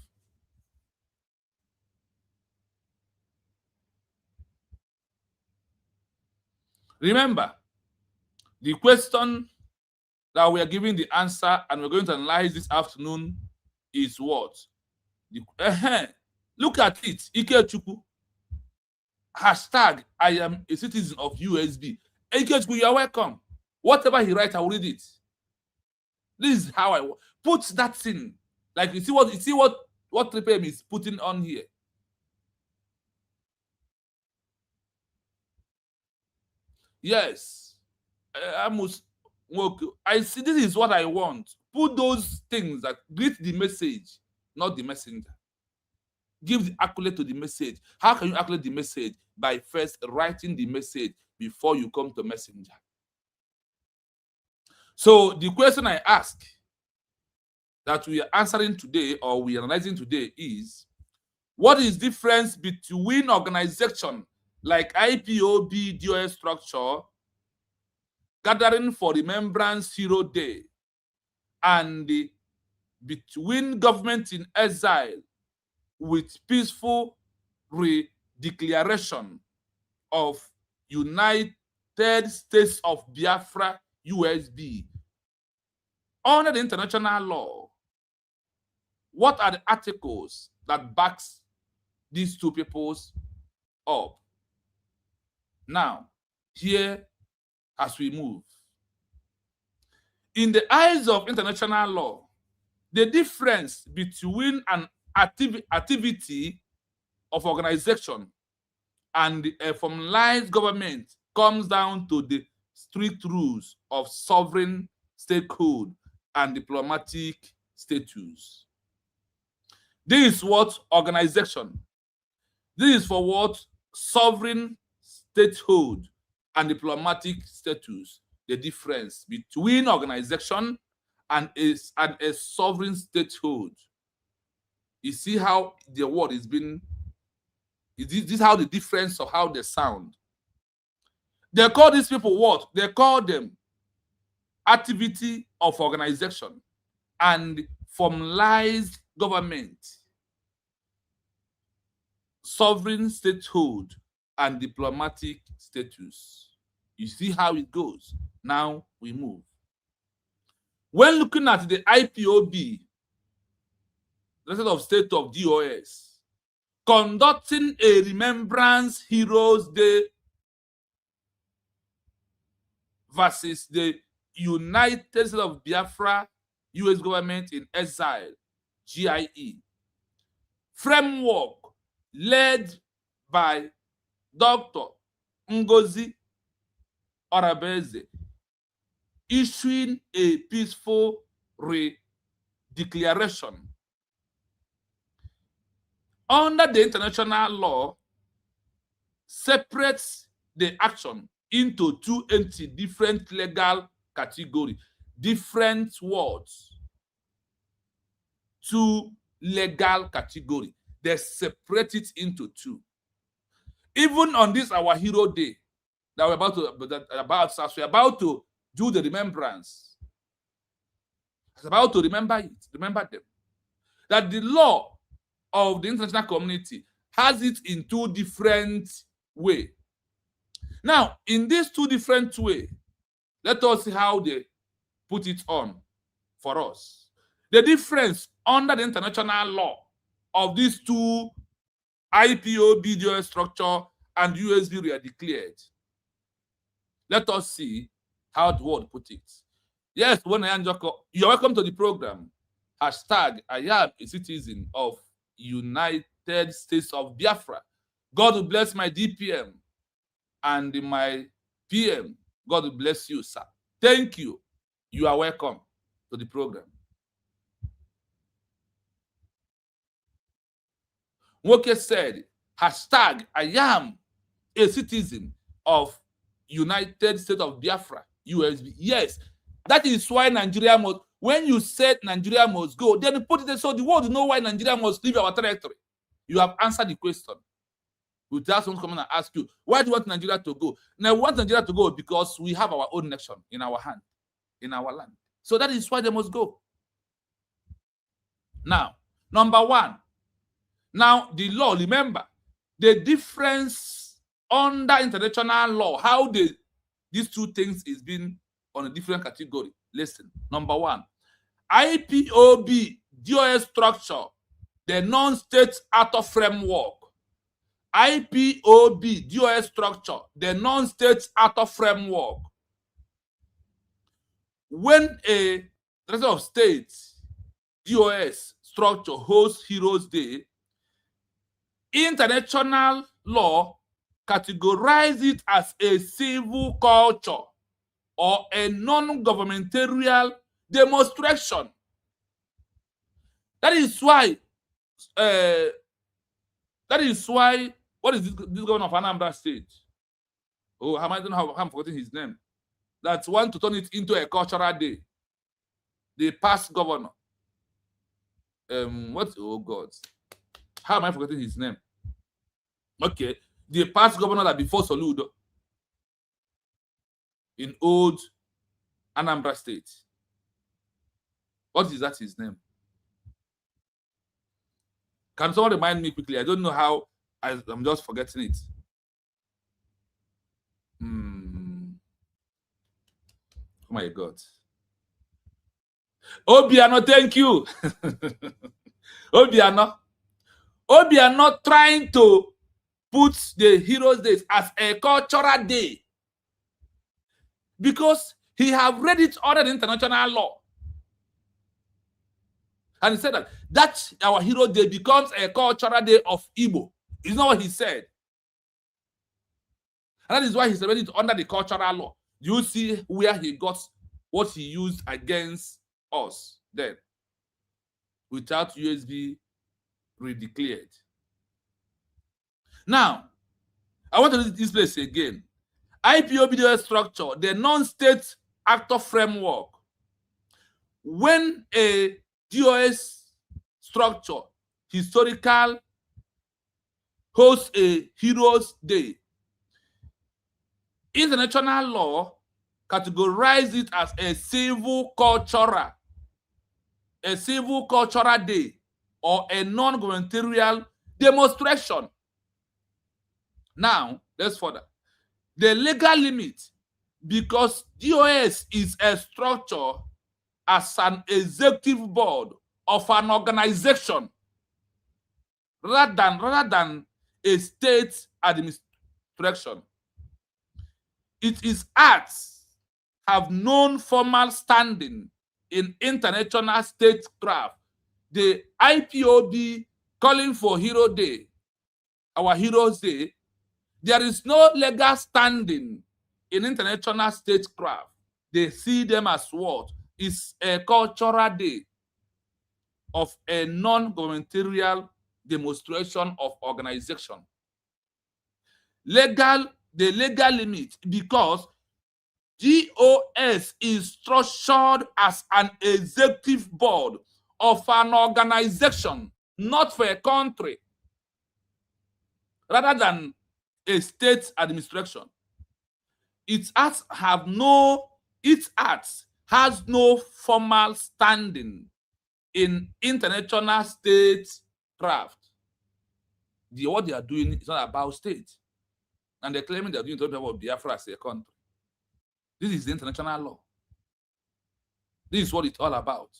Remember, the question that we are giving the answer and we're going to analyze this afternoon is what? Look at it. Ikechukwu. Hashtag, I am a citizen of USB. Ikechukwu, you are welcome. Whatever he writes, I will read it. This is how I put that thing. Like you see what 3PM is putting on here. Yes. I see this is what I want. Put those things that greet the message, not the messenger. Give the accolade to the message. How can you accolade the message? By first writing the message before you come to messenger. So the question I ask that we are answering today or we are analyzing today is, what is the difference between organization like IPOB DOS structure gathering for Remembrance Hero Day and between government in exile with peaceful redeclaration of United States of Biafra USB under the international law? What are the articles that backs these two peoples up? Now, here as we move. In the eyes of international law, the difference between an activity of organization and a formalized government comes down to the strict rules of sovereign statehood and diplomatic status. This is what organization. This is for what sovereign statehood and diplomatic status. The difference between organization and a sovereign statehood. You see how the word is being. This is how the difference of how they sound. They call these people what? They call them activity of organization and formalized government, sovereign statehood, and diplomatic status. You see how it goes. Now we move. When looking at the IPOB, Directorate of State of DOS, conducting a Remembrance Heroes Day versus the United States of Biafra US Government-in-Exile, GIE, framework led by Dr. Ngozi Orabueze, issuing a peaceful declaration. Under the international law, separates the action into two empty different legal categories, different words, two legal categories. They separate it into two. Even on this our Hero Day that we're about to do the remembrance, it's about to remember them. That the law of the international community has it in two different ways. Now, in these two different ways, let us see how they put it on for us. The difference under the international law of these two IPOB DOS structure and USB were declared. Let us see how the word put it. Yes, you're welcome to the program. Hashtag, I am a citizen of United States of Biafra. God will bless my DPM and my PM. God will bless you, sir. Thank you. You are welcome to the program. Nwoke said, hashtag, I am a citizen of United States of Biafra, USB. Yes, that is why Nigeria must, when you said Nigeria must go, then put it there so the world know why Nigeria must leave our territory. You have answered the question. Without someone coming and ask you, why do you want Nigeria to go? Now, we want Nigeria to go because we have our own nation in our hand, in our land. So that is why they must go. Now, number one. Now, the law, remember, the difference under international law, how these two things is being on a different category. Listen, number one, IPOB DOS structure the non-state actor framework. IPOB DOS structure, the non-state actor framework. When a Directorate of State DOS structure hosts Heroes Day, international law categorizes it as a civil culture or a non-governmental demonstration. That is why what is this governor of Anambra State? Oh, I don't know how I'm forgetting his name. That want to turn it into a cultural day. The past governor. Oh God. How am I forgetting his name? Okay. The past governor that before Soludo in old Anambra State. What is that his name? Can someone remind me quickly? I don't know how. I'm just forgetting it. Oh my God. Obiano, thank you. Obiano trying to put the Heroes Day as a cultural day because he have read it under the international law. And he said that our Hero Day becomes a cultural day of Igbo. It's not what he said. And that is why he celebrated it under the cultural law. You see where he got what he used against us then, without USB redeclared. Now, I want to read this place again. IPOB structure, the non-state actor framework. When a DOS structure, historical, hosts a Heroes Day, international law categorizes it as a civil cultural day or a non-governmental demonstration. Now, let's further. The legal limit, because DOS is a structure as an executive board of an organization rather than a state administration. Its acts have non-formal standing in international statecraft. The IPOB calling for Hero Day, our Heroes Day, there is no legal standing in international statecraft. They see them as what? It's a cultural day of a non-governmental demonstration of organization. The legal limit, because DOS is structured as an executive board of an organization, not for a country, rather than a state administration. Its acts has no formal standing in international statecraft. What they are doing is not about state. And they're claiming they're doing something about Biafra as a country. This is the international law. This is what it's all about.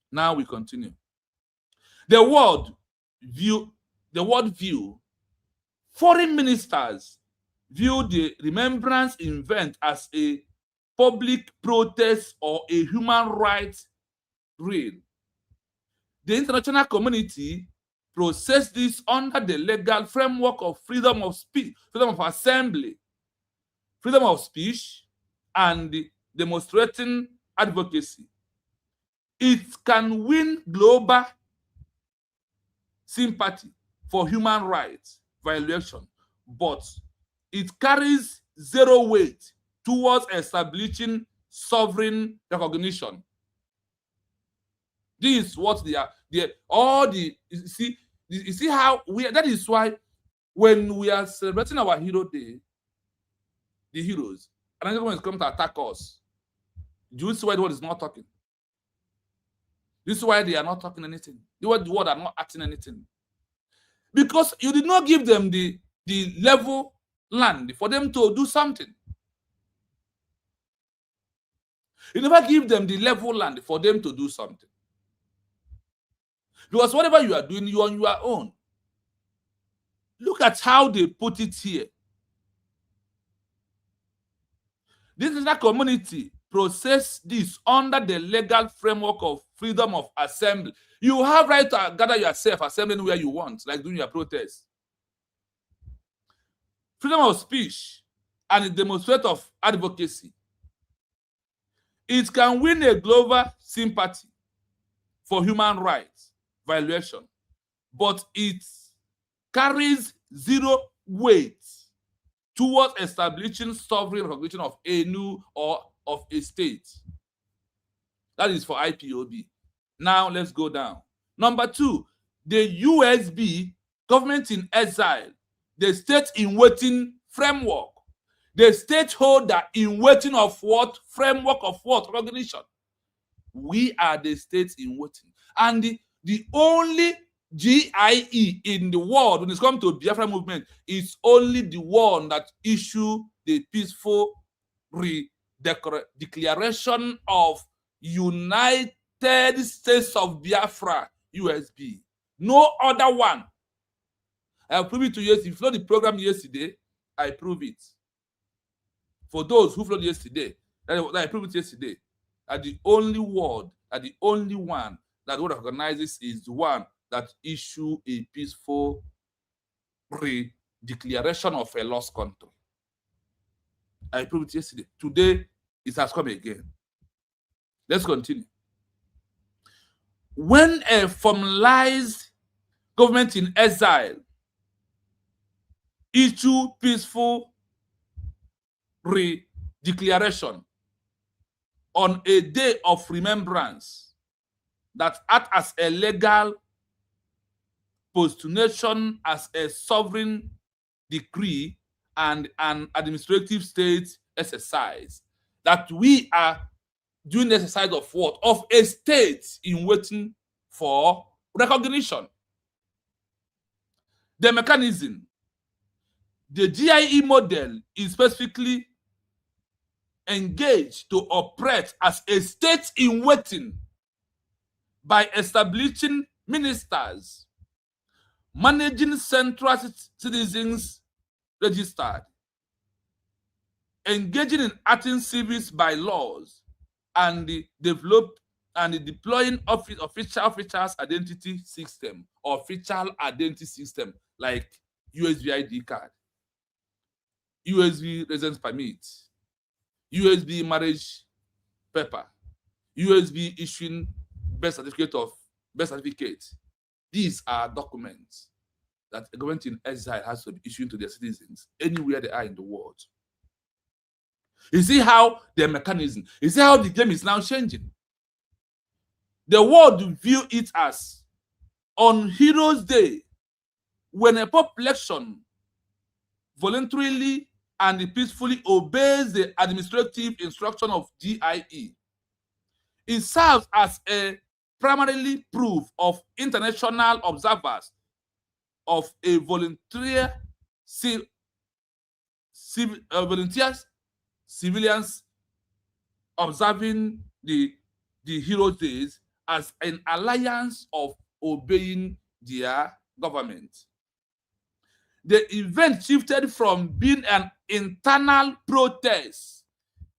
Now we continue. The world view, foreign ministers view the Remembrance event as a public protest or a human rights rail. The international community process this under the legal framework of freedom of speech, freedom of assembly, freedom of speech, and demonstrating advocacy. It can win global sympathy for human rights violation, but it carries zero weight towards establishing sovereign recognition. This is what they are. You see how that is why when we are celebrating our Hero Day, the heroes, and everyone is coming to attack us. Do you see why the world is not talking? This is why they are not talking anything. The world are not acting anything. Because you did not give them the level land for them to do something. You never give them the level land for them to do something. Because whatever you are doing, you're on your own. Look at how they put it here. This international community process this under the legal framework of freedom of assembly. You have right to gather yourself, assemble anywhere you want, like doing your protest. Freedom of speech and a demonstration of advocacy. It can win a global sympathy for human rights violation, but it carries zero weight towards establishing sovereign recognition of a new or of a state. That is for IPOB. Now let's go down. Number 2, the USB Government-in-Exile, the state in waiting framework. The stateholder in waiting of what? Framework of what? Recognition. We are the states in waiting. And the only GIE in the world when it comes to Biafra movement is only the one that issue the peaceful declaration of United States of Biafra, USB. No other one. I proved it to you. If you followed the program yesterday, I prove it. For those who followed yesterday, I proved it yesterday. That the only word, that the only one that would recognize is the one that issue a peaceful declaration of a lost country. I proved it yesterday. Today, it has come again. Let's continue. When a formalized government in exile issue peaceful declaration on a day of remembrance that act as a legal postulation as a sovereign decree and an administrative state exercise, that we are doing the exercise of what? Of a state in waiting for recognition. The mechanism, the GIE model is specifically engaged to operate as a state in waiting by establishing ministers, managing central citizens registered, engaging in acting service by laws, and the deploying officials identity system, official identity system like USB ID card, USB residence permit, USB marriage paper, USB issuing birth certificate. These are documents that a government in exile has to be issuing to their citizens anywhere they are in the world. You see how the mechanism, you see how the game is now changing. The world view it as on Heroes Day, when a population voluntarily and peacefully obeys the administrative instruction of GIE. It serves as a primarily proof of international observers of a volunteers civilians observing the Hero Days as an alliance of obeying their government. The event shifted from being an internal protest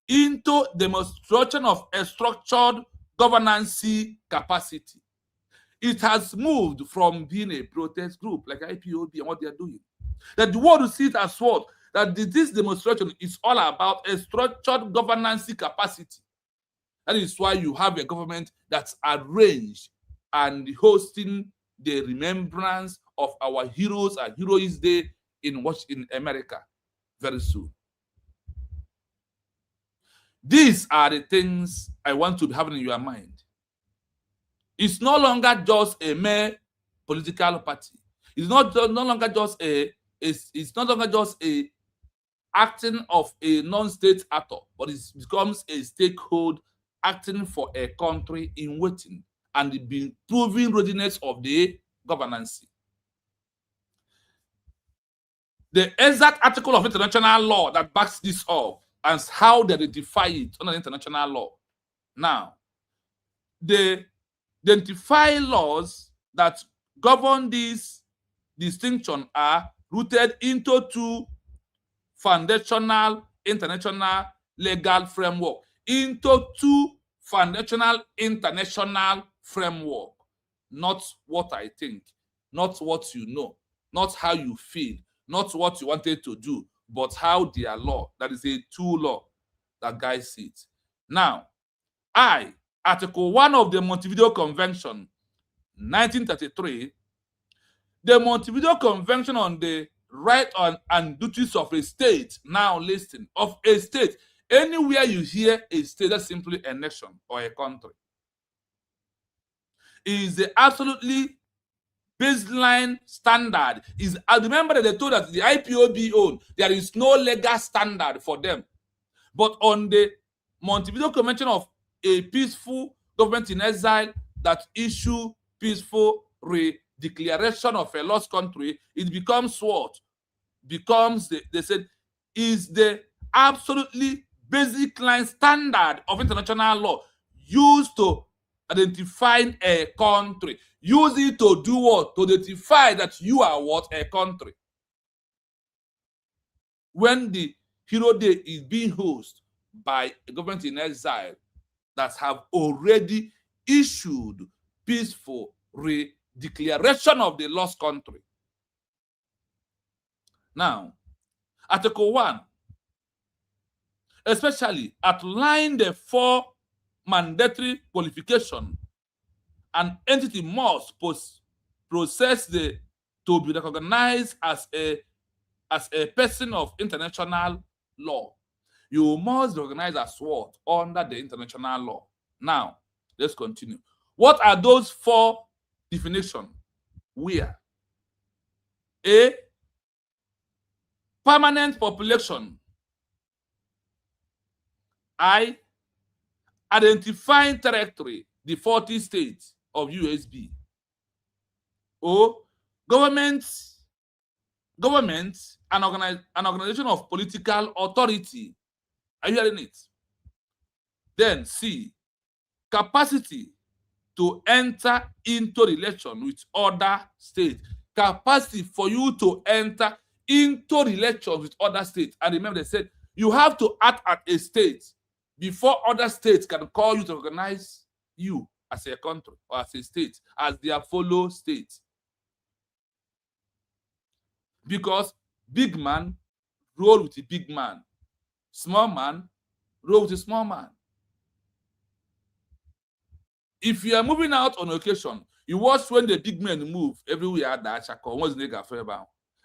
into demonstration of a structured governance capacity. It has moved from being a protest group like IPOB and what they are doing. That the world will see it as what? That this demonstration is all about a structured governance capacity. That is why you have a government that's arranged and hosting the remembrance of our heroes and Heroes Day in America very soon. These are the things I want to be having in your mind. It's no longer just a mere political party. It's no longer just a acting of a non-state actor, but it becomes a stakeholder acting for a country in waiting and the proving readiness of the governance. The exact article of international law that backs this up and how they identify it under international law. Now, the identify laws that govern this distinction are rooted into two foundational international legal framework, into two foundational international framework. Not what I think, not what you know, not how you feel, not what you wanted to do, but how their law, that is a two law that guides it. Now, Article 1 of the Montevideo Convention, 1933, the Montevideo Convention on the right and duties of a state, now listen, of a state. Anywhere you hear a state, that's simply a nation or a country. Is the absolutely baseline standard. Remember that they told us the IPOB own, there is no legal standard for them. But on the Montevideo Convention of a peaceful government in exile that issue peaceful declaration of a lost country, it becomes what? Becomes, they said, is the absolutely basic line standard of international law used to identify a country. Use it to do what? To identify that you are what? A country. When the Hero Day is being hosted by a government in exile that have already issued peaceful declaration of the lost country. Now, Article 1 especially outline the 4 mandatory qualifications an entity must process to be recognized as a person of international law. You must be recognized as what? Under the international law. Now, let's continue. What are those 4 definitions? Where? A permanent population. I, identifying territory, the 40 states of USB. O, government, an organization of political authority. Are you hearing it? Then C, capacity to enter into relation with other states. Capacity for you to enter into relations with other states. And remember, they said you have to act at a state before other states can call you to recognize you as a country or as a state, as their fellow state. Because big man roll with a big man, small man roll with a small man. If you are moving out on occasion, you watch when the big men move everywhere.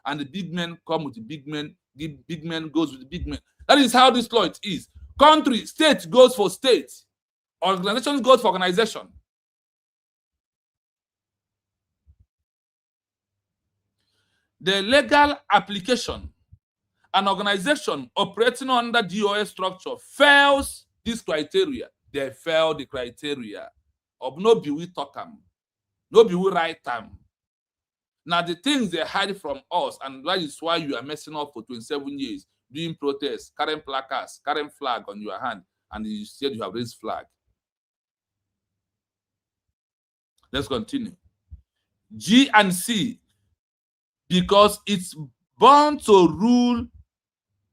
And the big men come with the big men, the big men goes with the big men. That is how this law is. Country, state goes for state. Organization goes for organization. The legal application, an organization operating under DOS structure fails this criteria. They fail the criteria of no be we talk them, no be we write them. Now the things they hide from us, and that is why you are messing up for 27 years, doing protests, carrying placards, carrying flag on your hand, and you said you have raised flag. Let's continue. G and C, because it's bound to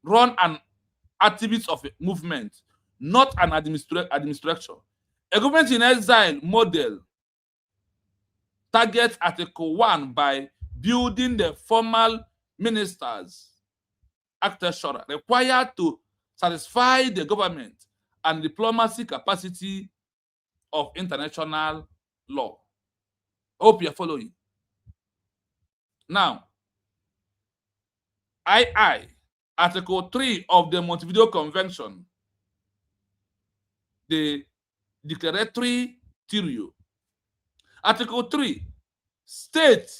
run an activity of a movement, not an administration. A government in exile model targets Article 1 by building the formal ministers architecture required to satisfy the government and diplomacy capacity of international law. I hope you're following. Now, Article 3 of the Montevideo Convention, the declaratory theory. Article 3, state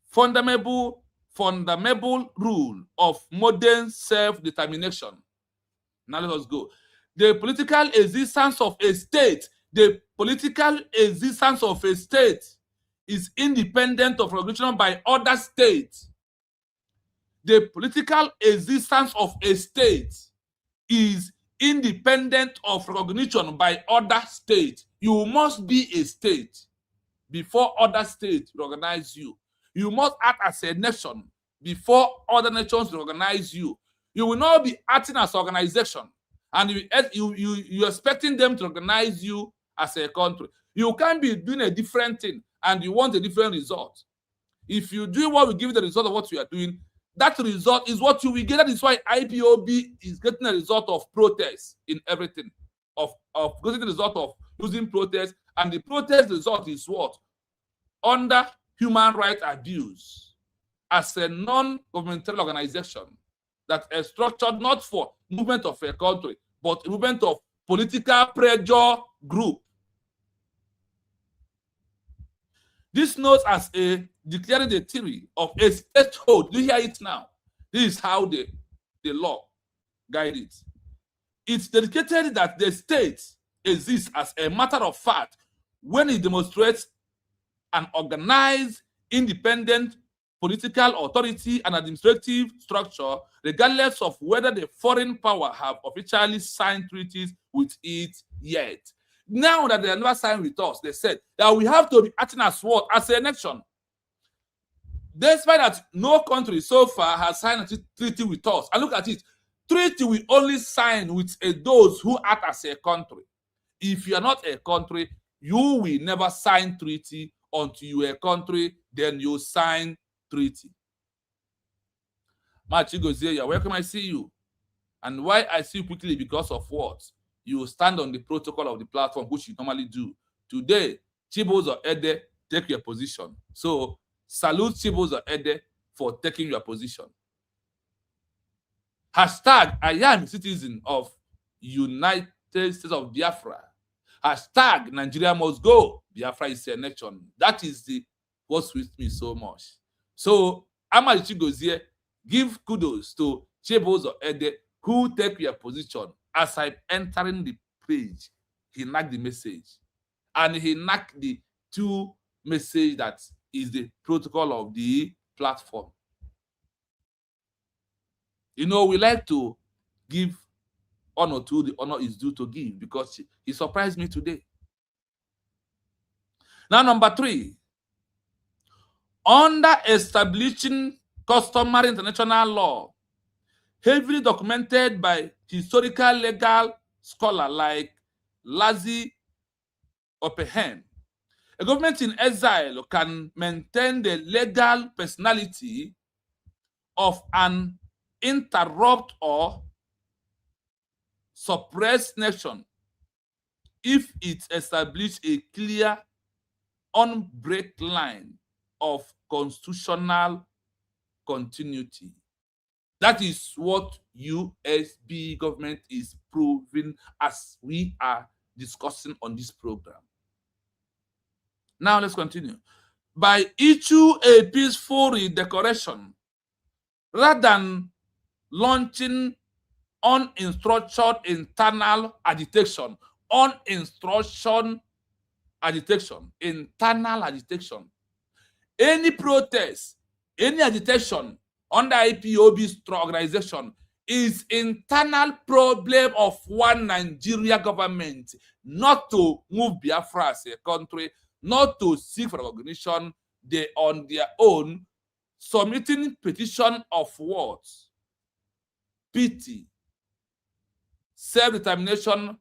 fundamental rule of modern self-determination. Now let us go. The political existence of a state, is independent of recognition by other states. The political existence of a state is independent of recognition by other states. You must be a state before other states recognize you. You must act as a nation before other nations recognize you. You will not be acting as an organization, and you're expecting them to recognize you as a country. You can't be doing a different thing and you want a different result. If you do what will give you the result of what you are doing, that result is what you will get. That is why IPOB is getting a result of protest in everything, of getting the result of using protest, and the protest result is what? Under human rights abuse, as a non-governmental organization that is structured not for movement of a country, but movement of political pressure group. This notes as a declaring the theory of a statehood. Do you hear it now? This is how the law guides it. It's dedicated that the state exists as a matter of fact when it demonstrates an organized, independent political authority and administrative structure, regardless of whether the foreign power have officially signed treaties with it yet. Now that they have never signed with us, they said that we have to be acting as what? As a nation. Despite that no country so far has signed a treaty with us. And look at it. Treaty we only sign with those who act as a country. If you are not a country, you will never sign treaty until you are a country, then you sign treaty. Ngozi, you're welcome. I see you. And why I see you quickly? Because of what? You stand on the protocol of the platform, which you normally do. Today, Chibuzo Ede take your position. So salute Chibuzo Ede for taking your position. Hashtag I am a citizen of United States of Biafra. Hashtag Nigeria must go. Biafra is a nation. That is what's with me so much. So Amachi Ngozi, give kudos to Chibuzo Ede who take your position. As I'm entering the page, he knocked the message. And he knocked the two message that is the protocol of the platform. You know, we like to give honor to the honor is due to give, because he surprised me today. Now, number 3. Under establishing customary international law, heavily documented by historical legal scholar like Lazi Opehen, a government in exile can maintain the legal personality of an interrupt or suppressed nation if it establishes a clear, unbreak line of constitutional continuity. That is what USB government is proving as we are discussing on this program. Now let's continue. By issue a peaceful redecoration rather than launching uninstructed internal agitation, internal agitation. Any protest, any agitation under IPOB organization is internal problem of one Nigeria government, not to move Biafra as a country, not to seek for recognition. They on their own submitting petition of what? Pity, self-determination,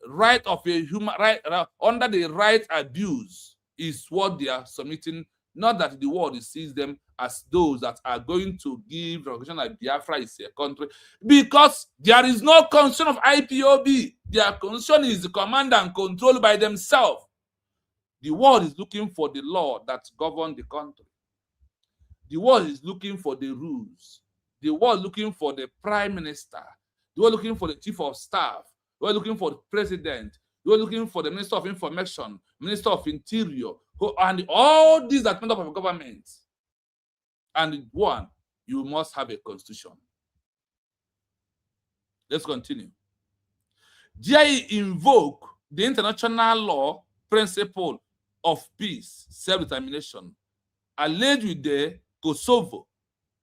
right of a human right under the right abuse is what they are submitting. Not that the world sees them as those that are going to give recognition that Biafra is a country, because there is no concern of IPOB. Their concern is command and control by themselves. The world is looking for the law that governs the country. The world is looking for the rules. The world is looking for the prime minister. The world is looking for the chief of staff. The world is looking for the president. The world is looking for the minister of information, minister of interior, and all these that make up of government. And one, you must have a constitution. Let's continue. GIE invoke the international law principle of peace, self-determination, alleged with the Kosovo.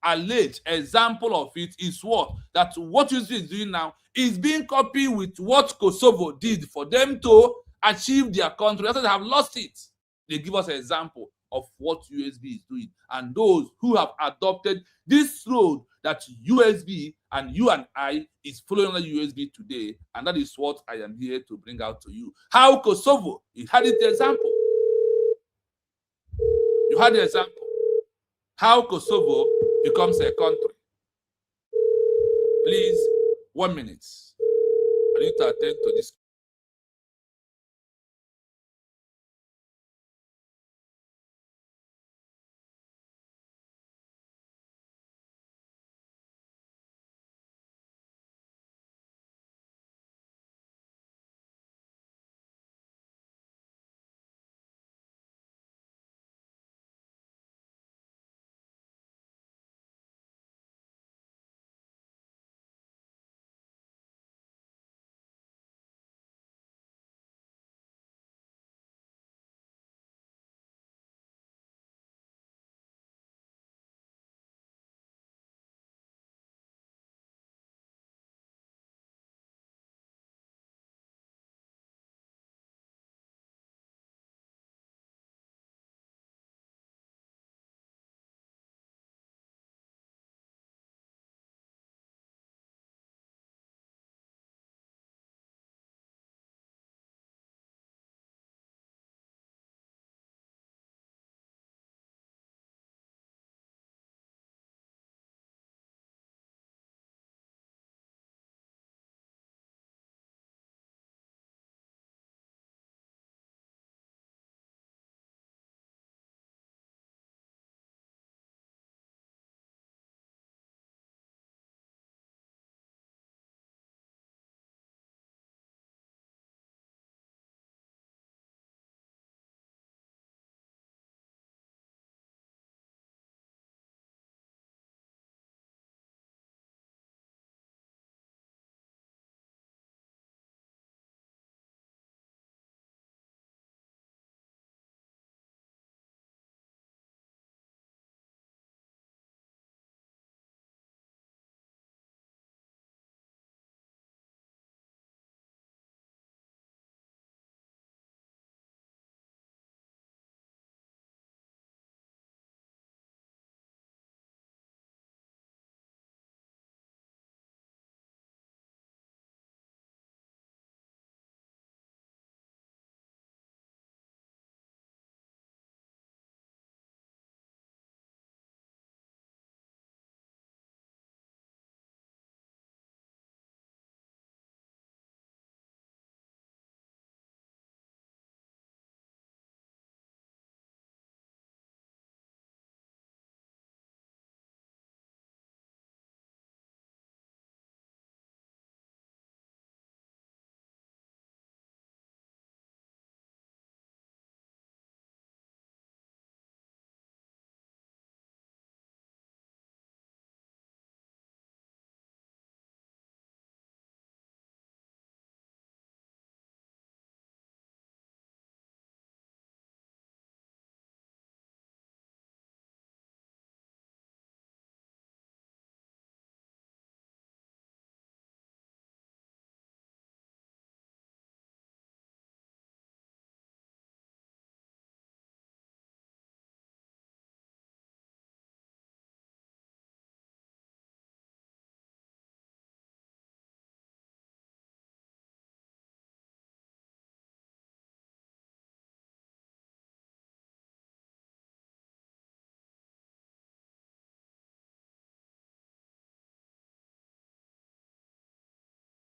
Alleged example of it is what? That what you is doing now is being copied with what Kosovo did for them to achieve their country after they have lost it. they give us an example of what USB is doing. And those who have adopted this road that USB and you and I is following on USB today, and that is what I am here to bring out to you. How Kosovo, you had it the example. You had the example. How Kosovo becomes a country. Please, 1 minute. I need to attend to this.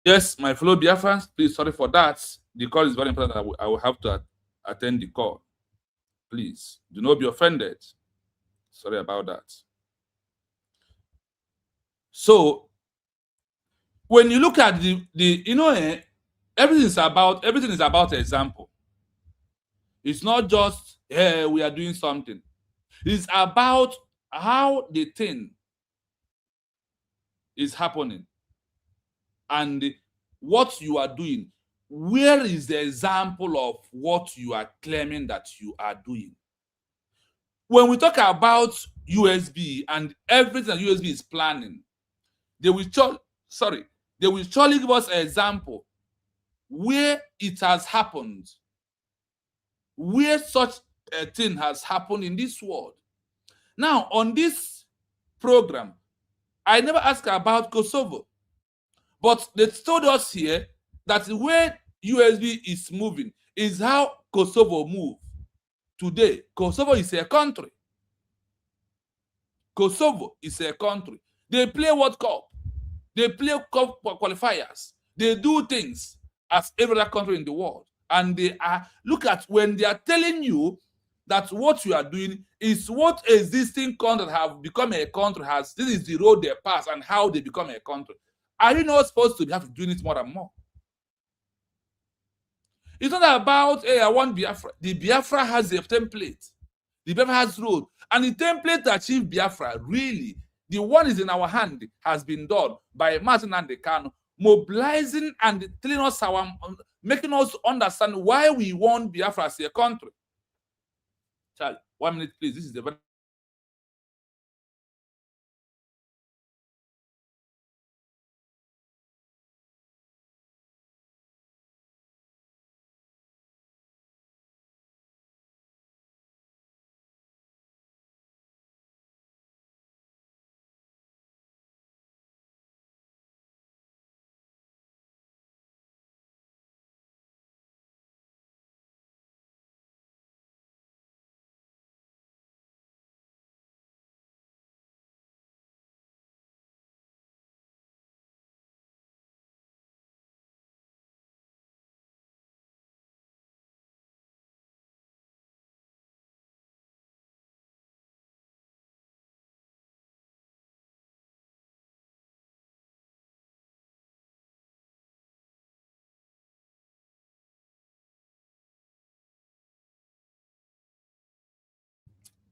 Yes, my fellow Biafrans, please, sorry for that. The call is very important. I will have to attend the call. Please, do not be offended. Sorry about that. So, when you look at everything is about example. It's not just, hey, we are doing something. It's about how the thing is happening and what you are doing. Where is the example of what you are claiming that you are doing? When we talk about USB and everything that USB is planning, they will surely give us an example where it has happened, where such thing has happened in this world. Now, on this program, I never asked about Kosovo, but they told us here that the way USB is moving is how Kosovo move. Today, Kosovo is a country. Kosovo is a country. They play World Cup. They play cup qualifiers. They do things as every other country in the world. And they are, look at when they are telling you that what you are doing is what existing countries have become a country has. This is the road they pass and how they become a country. Are you not supposed to have to do it more and more? It's not about, hey, I want Biafra. The Biafra has a template. The Biafra has road. And the template to achieve Biafra, really, the one is in our hand, has been done by Martin and Kanu, mobilizing and telling us making us understand why we want Biafra as a country. Charlie, 1 minute, please. This is the very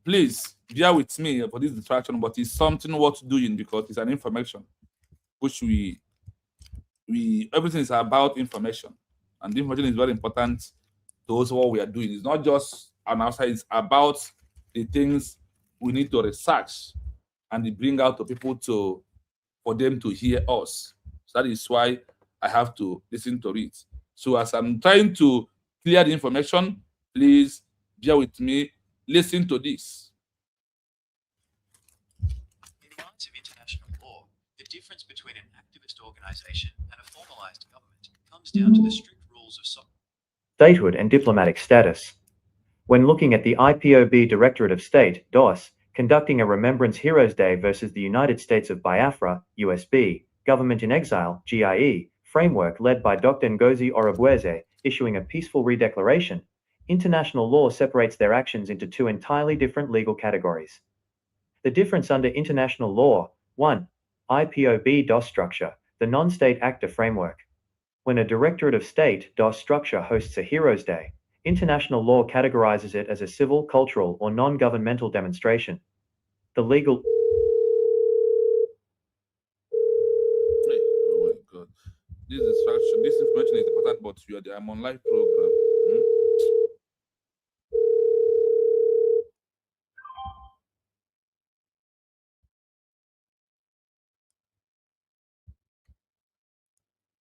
please bear with me for this distraction, but it's something worth doing because it's an information which we everything is about information, and the information is very important to us. What we are doing is not just an outside; it's about the things we need to research and bring out to people for them to hear us. So that is why I have to listen to it. So as I'm trying to clear the information, please bear with me. Listen to this. In rights of international law, the difference between an activist organization and a formalized government comes down to the strict rules of statehood and diplomatic status. When looking at the IPOB Directorate of State, DOS, conducting a Remembrance Heroes Day versus the United States of Biafra, USB, Government-in-Exile, GIE, framework led by Dr. Ngozi Orabueze, issuing a peaceful redeclaration, international law separates their actions into two entirely different legal categories. The difference under international law: 1. IPOB DOS structure, the non-state actor framework. When a Directorate of State DOS structure hosts a Heroes Day, international law categorizes it as a civil, cultural, or non-governmental demonstration. The legal... Oh my God. This distraction, this information is important, but I'm on live program.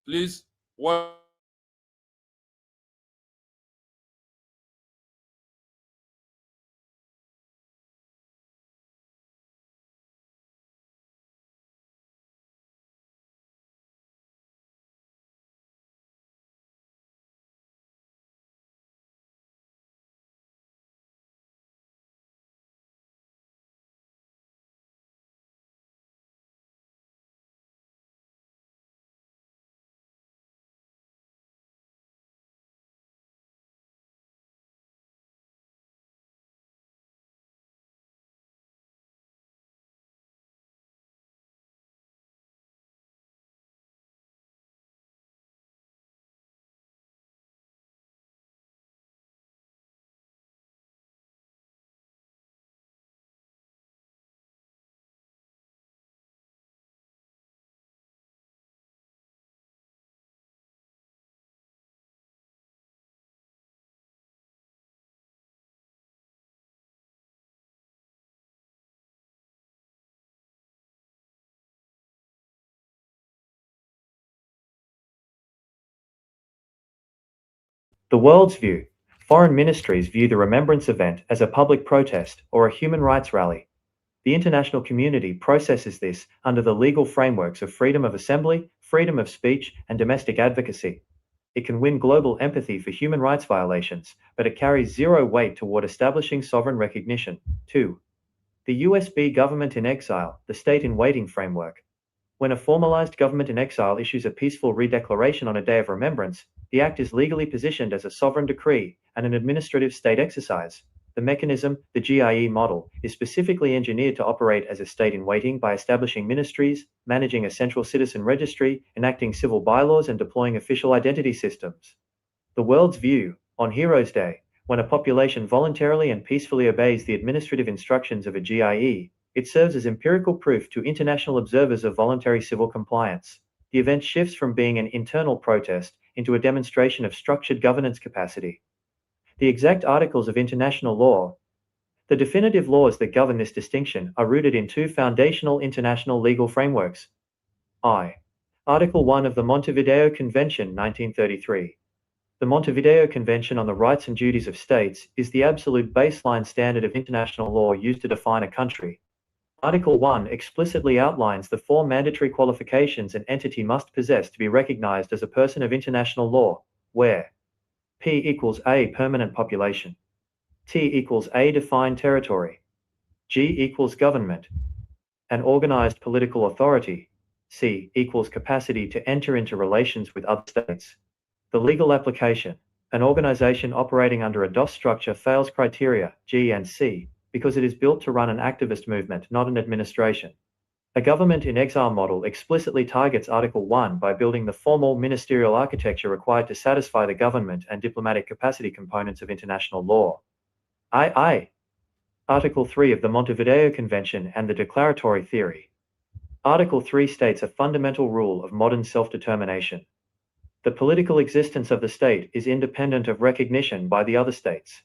Please, what? The world's view. Foreign ministries view the Remembrance event as a public protest or a human rights rally. The international community processes this under the legal frameworks of freedom of assembly, freedom of speech, and domestic advocacy. It can win global empathy for human rights violations, but it carries zero weight toward establishing sovereign recognition. 2. The USB Government-in-Exile, the state-in-waiting framework. When a formalized government in exile issues a peaceful redeclaration on a day of remembrance, the act is legally positioned as a sovereign decree and an administrative state exercise. The mechanism, the GIE model, is specifically engineered to operate as a state-in-waiting by establishing ministries, managing a central citizen registry, enacting civil bylaws, and deploying official identity systems. The world's view, on Heroes Day, when a population voluntarily and peacefully obeys the administrative instructions of a GIE, it serves as empirical proof to international observers of voluntary civil compliance. The event shifts from being an internal protest into a demonstration of structured governance capacity. The exact articles of international law. The definitive laws that govern this distinction are rooted in two foundational international legal frameworks. I. Article 1 of the Montevideo Convention, 1933. The Montevideo Convention on the Rights and Duties of States is the absolute baseline standard of international law used to define a country. Article 1 explicitly outlines the four mandatory qualifications an entity must possess to be recognized as a person of international law, where P equals A permanent population, T equals A defined territory, G equals government, an organized political authority, C equals capacity to enter into relations with other states. The legal application, an organization operating under a DOS structure fails criteria G and C because it is built to run an activist movement, not an administration. A government-in-exile model explicitly targets Article 1 by building the formal ministerial architecture required to satisfy the government and diplomatic capacity components of international law. II. Article 3 of the Montevideo Convention and the Declaratory Theory. Article 3 states a fundamental rule of modern self-determination. The political existence of the state is independent of recognition by the other states.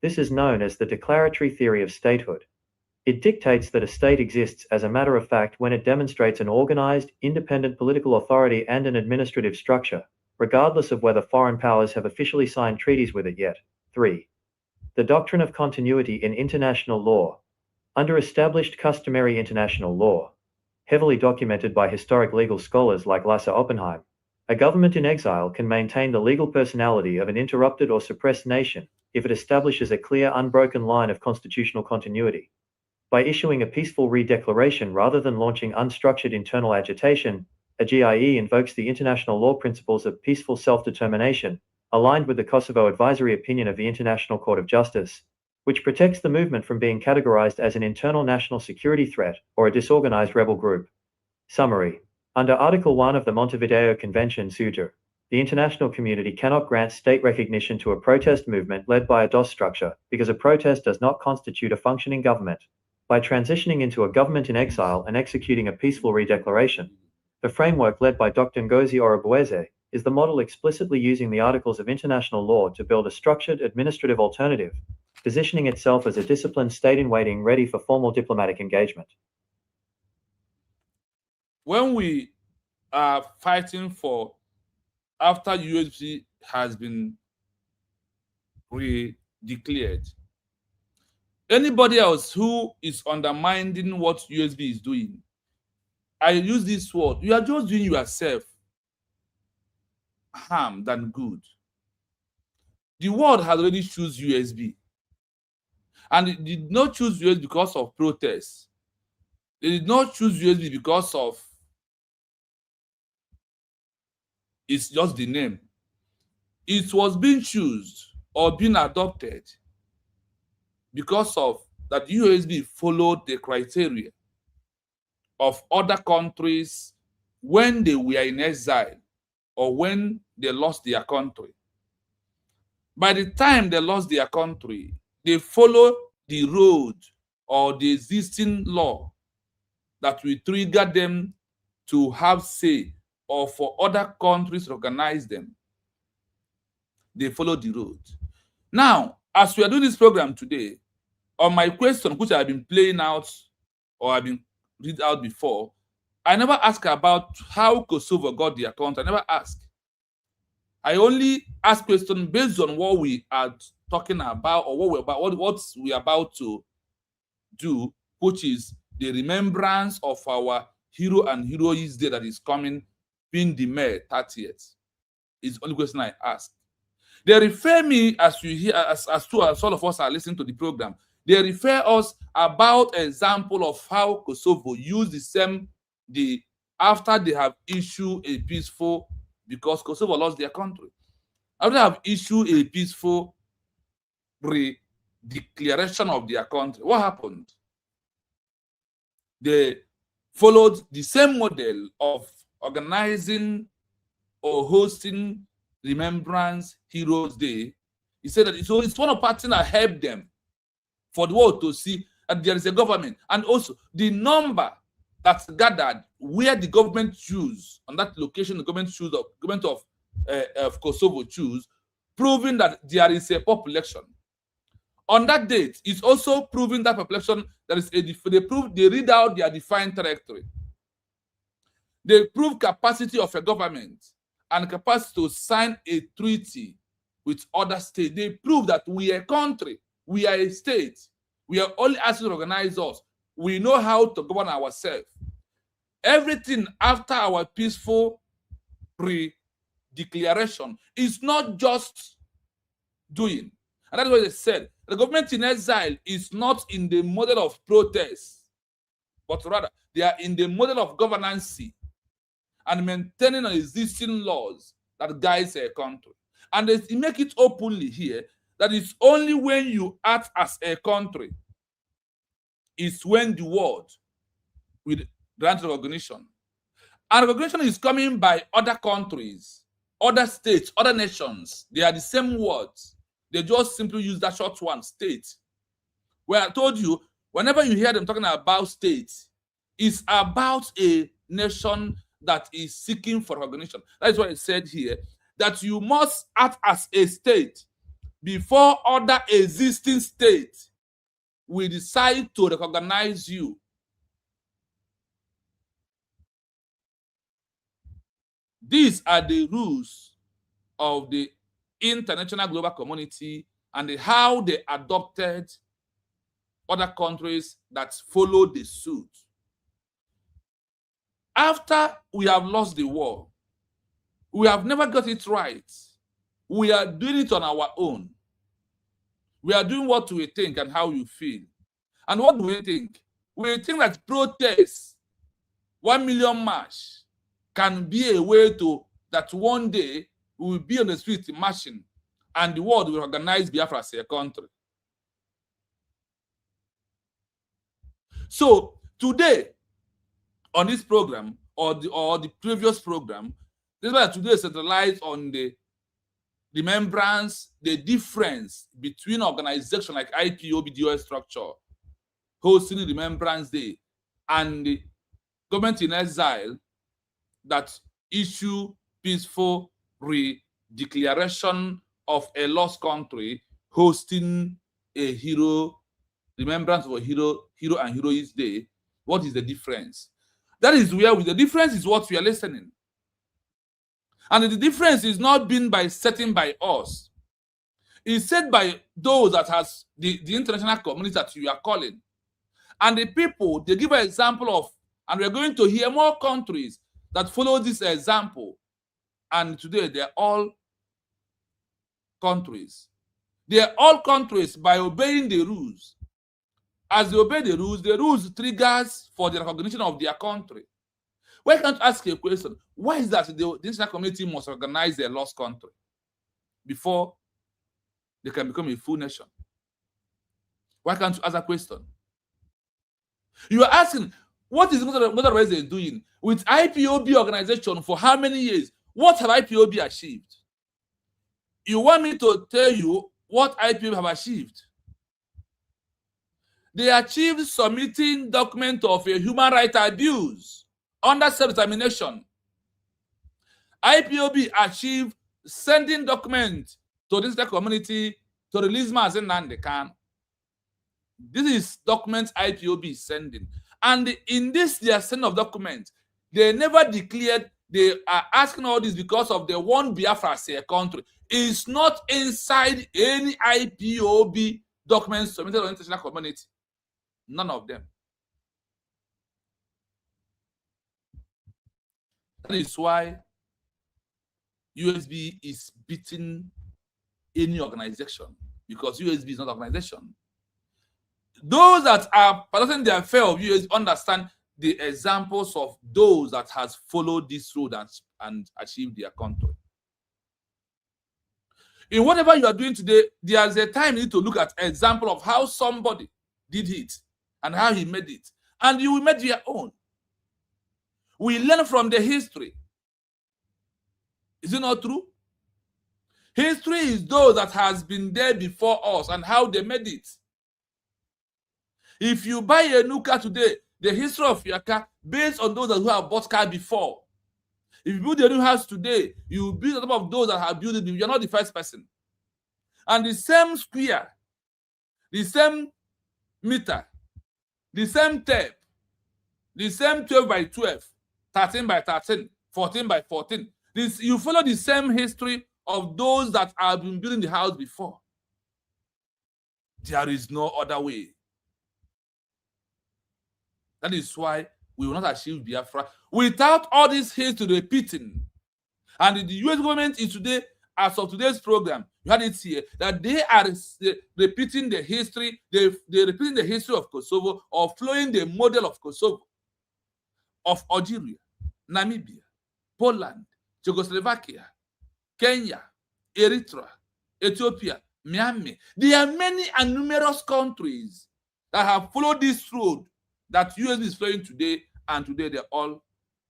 This is known as the declaratory theory of statehood. It dictates that a state exists as a matter of fact when it demonstrates an organized, independent political authority and an administrative structure, regardless of whether foreign powers have officially signed treaties with it yet. 3. The doctrine of continuity in international law. Under established customary international law, heavily documented by historic legal scholars like Lasse Oppenheim, a government in exile can maintain the legal personality of an interrupted or suppressed nation if it establishes a clear, unbroken line of constitutional continuity. By issuing a peaceful redeclaration rather than launching unstructured internal agitation, a GIE invokes the international law principles of peaceful self-determination, aligned with the Kosovo advisory opinion of the International Court of Justice, which protects the movement from being categorized as an internal national security threat or a disorganized rebel group. Summary. Under Article 1 of the Montevideo Convention (SUJA), the international community cannot grant state recognition to a protest movement led by a DOS structure because a protest does not constitute a functioning government. By transitioning into a government in exile and executing a peaceful redeclaration, the framework led by Dr. Ngozi Orabueze is the model explicitly using the articles of international law to build a structured administrative alternative, positioning itself as a disciplined state in waiting ready for formal diplomatic engagement. When we are fighting for, after USB has been re-declared, anybody else who is undermining what USB is doing, I use this word, you are just doing yourself harm than good. The world has already chosen USB. And it did not choose USB because of protests. They did not choose USB because of it's just the name. It was being chosen or being adopted because of that USB followed the criteria of other countries when they were in exile or when they lost their country. By the time they lost their country, they follow the road or the existing law that will trigger them to have say or for other countries to recognize them. They follow the road. Now, as we are doing this program today, on my question, which I've been playing out or I've been read out before, I never ask about how Kosovo got their country. I never ask. I only ask questions based on what we had talking about, or what we're about to do, which is the remembrance of our hero and heroes day that is coming, being the May 30th. Is the only question I ask. They refer me, as you hear, as all of us are listening to the program, they refer us about an example of how Kosovo used after they have issued a peaceful, because Kosovo lost their country, after they have issued a peaceful declaration of their country, what happened? They followed the same model of organizing or hosting Remembrance Heroes Day. He said that it's one of the parts that helped them for the world to see that there is a government, and also the number that's gathered where the government choose on that location, the government of Kosovo choose, proving that there is a population. On that date, it's also proving that population that is they read out their defined territory. They prove capacity of a government and capacity to sign a treaty with other states. They prove that we are a country, we are a state, we are only asked to organize us. We know how to govern ourselves. Everything after our peaceful declaration is not just doing. And that's what they said. The government in exile is not in the model of protest, but rather they are in the model of governance and maintaining existing laws that guides a country. And they make it openly here that it's only when you act as a country is when the world will grant recognition. And recognition is coming by other countries, other states, other nations. They are the same words. They just simply use that short one, state. Where I told you, whenever you hear them talking about states, it's about a nation that is seeking for recognition. That is why it said here that you must act as a state before other existing states will decide to recognize you. These are the rules of the international global community and how they adopted other countries that followed the suit. After we have lost the war, we have never got it right. We are doing it on our own. We are doing what we think and how you feel. And what do we think? We think that protest, 1 million march, can be a way to that one day we will be on the street marching and the world will recognize Biafra as a country. So today, on this program or the previous program, this is why today is centralized on the remembrance, the difference between organizations like IPOB DOS structure, hosting Remembrance Day, and the government in exile that issue peaceful declaration of a lost country, hosting a remembrance of a hero and heroes day. What is the difference? That is where the difference is what we are listening. And the difference is not being setting by us. It's set by those that has the international community that you are calling. And the people, they give an example of, and we're going to hear more countries that follow this example. And today they're all countries. They are all countries by obeying the rules. As they obey the rules triggers for the recognition of their country. Why can't you ask a question? Why is that the international community must recognize their lost country before they can become a full nation? Why can't you ask that question? You are asking, what is Ngozi Orabueze doing with IPOB organization for how many years? What have IPOB achieved? You want me to tell you what IPOB have achieved? They achieved submitting document of a human rights abuse under self-determination. IPOB achieved sending documents to this community to release Mazen Nandekan. This is documents IPOB is sending. And in this, their send of documents, they never declared they are asking all this because of the one Biafra as a country. is not inside any IPOB documents submitted to the international community. None of them. That is why USB is beating any organization, because USB is not an organization. Those that are protecting the affair of USB understand the examples of those that has followed this road and achieved their contour. In whatever you are doing today, there's a time you need to look at an example of how somebody did it and how he made it, and you will make your own. We learn from the history. Is it not true? History is those that has been there before us and how they made it. If you buy a new car today, the history of your car based on those who have bought car before. If you build a new house today, you build on top of those that have built it. You're not the first person. And the same square, the same meter, the same tape, the same 12 by 12, 13 by 13, 14 by 14. You follow the same history of those that have been building the house before. There is no other way. That is why we will not achieve Biafra without all this history repeating. And the US government is today, as of today's program, you had it here, that they are repeating the history, they're repeating the history of Kosovo, or following the model of Kosovo, of Algeria, Namibia, Poland, Czechoslovakia, Kenya, Eritrea, Ethiopia, Myanmar. There are many and numerous countries that have followed this road that USB is flowing today, and today they all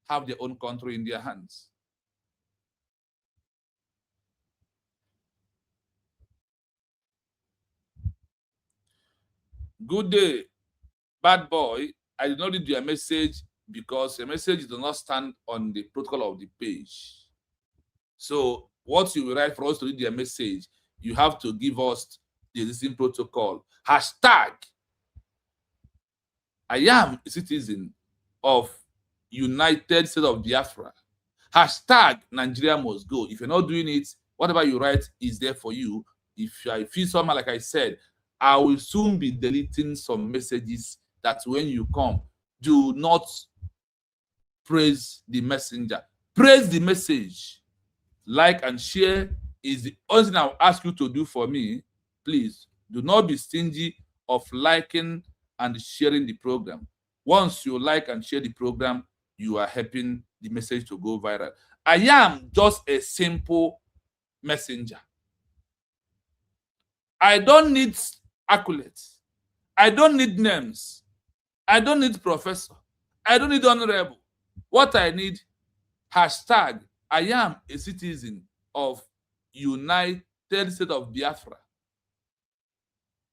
have their own country in their hands. Good day, bad boy. I did not read your message because your message does not stand on the protocol of the page. So what you will write for us to read your message, you have to give us the existing protocol. Hashtag, I am a citizen of United States of Biafra. Hashtag, Nigeria must go. If you're not doing it, whatever you write is there for you. If I feel somehow, like I said, I will soon be deleting some messages that when you come, do not praise the messenger. Praise the message. Like and share is the only thing I'll ask you to do for me. Please do not be stingy of liking and sharing the program. Once you like and share the program, you are helping the message to go viral. I am just a simple messenger. I don't need accolades. I don't need names. I don't need professor. I don't need honorable. What I need, hashtag, I am a citizen of United States of Biafra.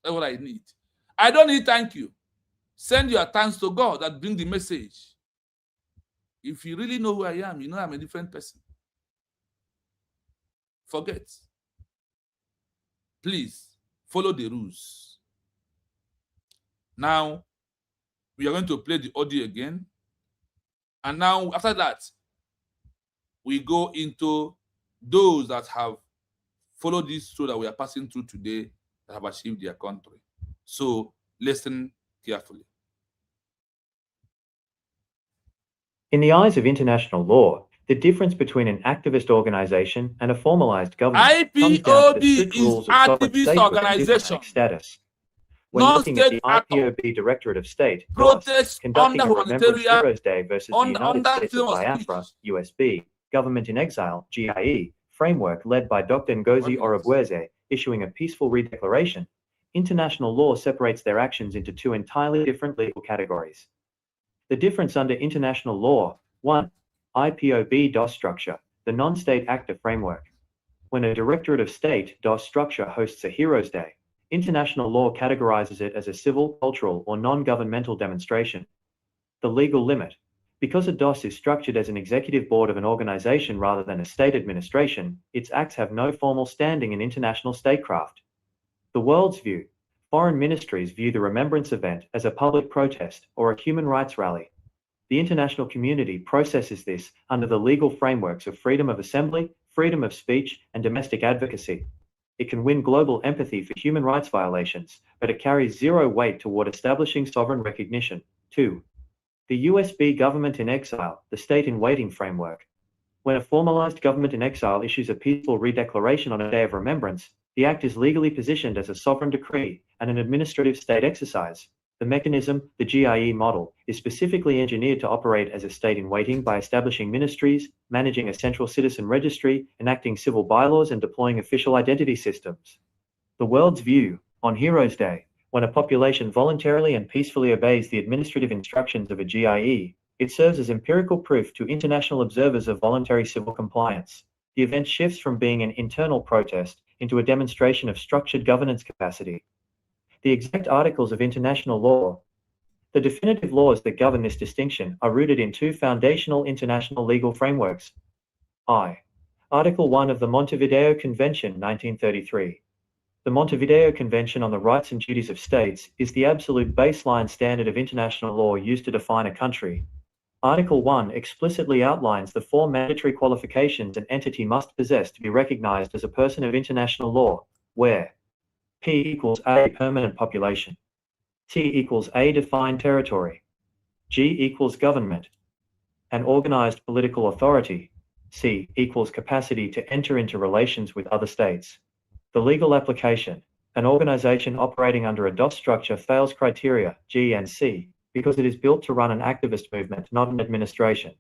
That's what I need. I don't need thank you. Send your thanks to God that bring the message. If you really know who I am, you know I'm a different person. Forget. Please follow the rules. Now, we are going to play the audio again. And now, after that, we go into those that have followed this road that we are passing through today that have achieved their country. So, listen carefully. In the eyes of international law, the difference between an activist organization and a formalized government comes down to the strict rules of sovereign statehood status. When looking at the IPOB Directorate of State, conducting a Remembrance Heroes Day versus the United States of Biafra, USB Government-in-Exile, GIE, framework led by Dr. Ngozi Orabueze, issuing a peaceful redeclaration, international law separates their actions into two entirely different legal categories. The difference under international law: 1. IPOB DOS structure, the non-state actor framework. When a Directorate of State DOS structure hosts a Heroes Day, international law categorizes it as a civil, cultural, or non-governmental demonstration. The legal limit: because a DOS is structured as an executive board of an organization rather than a state administration, its acts have no formal standing in international statecraft. The world's view: foreign ministries view the Remembrance event as a public protest or a human rights rally. The international community processes this under the legal frameworks of freedom of assembly, freedom of speech, and domestic advocacy. It can win global empathy for human rights violations, but it carries zero weight toward establishing sovereign recognition. 2. The USB Government-in-Exile, the state-in-waiting framework. When a formalized government in exile issues a peaceful redeclaration on a day of remembrance, the act is legally positioned as a sovereign decree and an administrative state exercise. The mechanism, the GIE model, is specifically engineered to operate as a state in waiting by establishing ministries, managing a central citizen registry, enacting civil bylaws, and deploying official identity systems. The world's view, on Heroes Day, when a population voluntarily and peacefully obeys the administrative instructions of a GIE, it serves as empirical proof to international observers of voluntary civil compliance. The event shifts from being an internal protest into a demonstration of structured governance capacity. The exact articles of international law. The definitive laws that govern this distinction are rooted in two foundational international legal frameworks. I. Article 1 of the Montevideo Convention, 1933. The Montevideo Convention on the Rights and Duties of States is the absolute baseline standard of international law used to define a country. Article 1 explicitly outlines the four mandatory qualifications an entity must possess to be recognized as a person of international law, where P equals A permanent population, T equals A defined territory, G equals government, and organized political authority, C equals capacity to enter into relations with other states. The legal application, an organization operating under a DOS structure fails criteria G and C because it is built to run an activist movement, not an administration.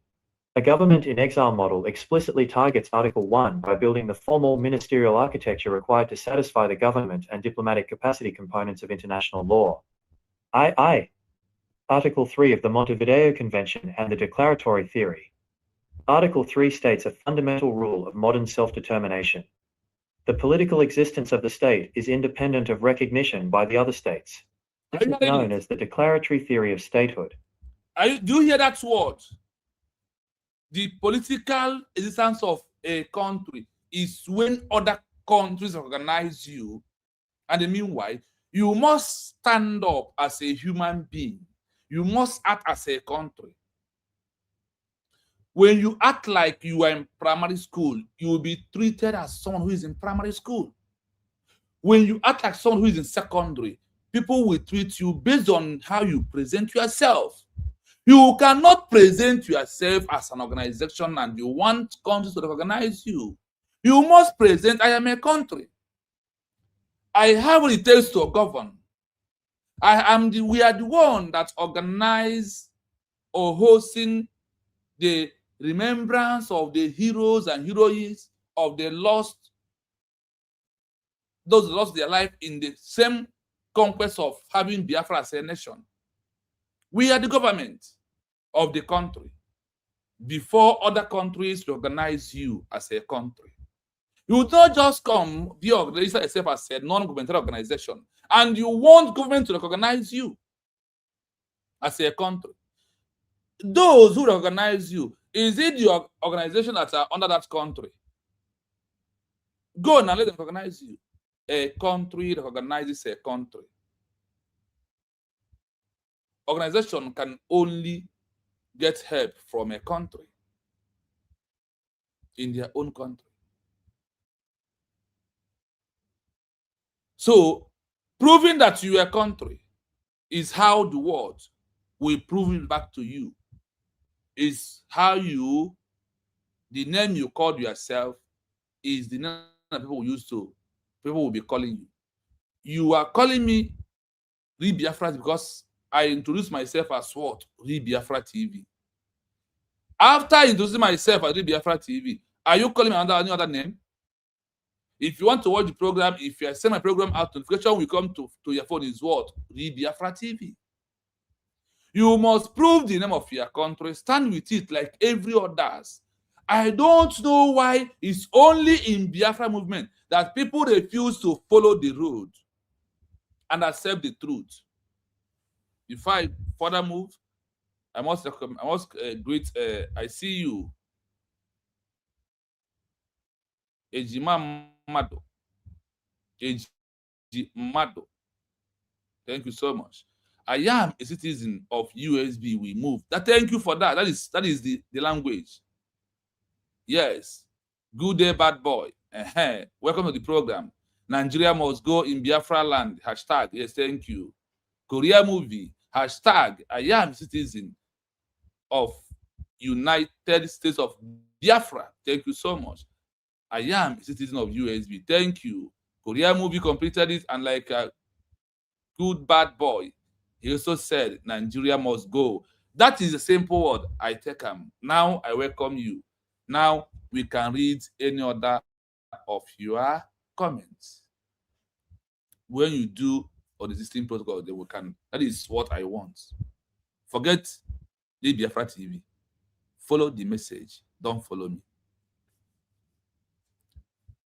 A government-in-exile model explicitly targets Article 1 by building the formal ministerial architecture required to satisfy the government and diplomatic capacity components of international law. II. Article 3 of the Montevideo Convention and the Declaratory Theory. Article 3 states a fundamental rule of modern self-determination. The political existence of the state is independent of recognition by the other states. This is known as the declaratory theory of statehood. Do you hear that word? The political existence of a country is when other countries recognize you, and meanwhile, you must stand up as a human being. You must act as a country. When you act like you are in primary school, you will be treated as someone who is in primary school. When you act like someone who is in secondary, people will treat you based on how you present yourself. You cannot present yourself as an organization and you want countries to recognize you. You must present, I am a country. I have what it takes to govern. We are the one that organize or hosting the remembrance of the heroes and heroines of the lost, those who lost their life in the same conquest of having Biafra as a nation. We are the government of the country before other countries recognize you as a country. You will not just come, register yourself as a non-governmental organization, and you want government to recognize you as a country. Those who recognize you, is it your organization that are under that country? Go and let them recognize you. A country recognizes a country. Organization can only get help from a country in their own country. So, proving that you are a country is how the world will prove it back to you. Is how the name you called yourself is the name that people will be calling you. You are calling me Biafra because I introduced myself as what? Biafra TV. After introducing myself as Biafra TV, are you calling me under any other name? If you want to watch the program, if you send my program out, notification will come to your phone is what? Biafra TV. You must prove the name of your country, stand with it like every others. I don't know why it's only in Biafra movement that people refuse to follow the road and accept the truth. If I further move, I must greet. I see you, Ejima Mado. Ejimado. Thank you so much. I am a citizen of USB. We move. Thank you for that. That is the language. Yes. Good day, bad boy. Welcome to the program. Nigeria must go in Biafra land. Hashtag, yes, thank you. Korea movie. Hashtag, I am citizen of United States of Biafra. Thank you so much. I am a citizen of USB. Thank you. Korea movie completed it, and like a good bad boy, he also said Nigeria must go. That is a simple word. I take him. Now I welcome you. Now we can read any other of your comments. When you do on the existing protocol, then we can. That is what I want. Forget the Biafra TV. Follow the message. Don't follow me.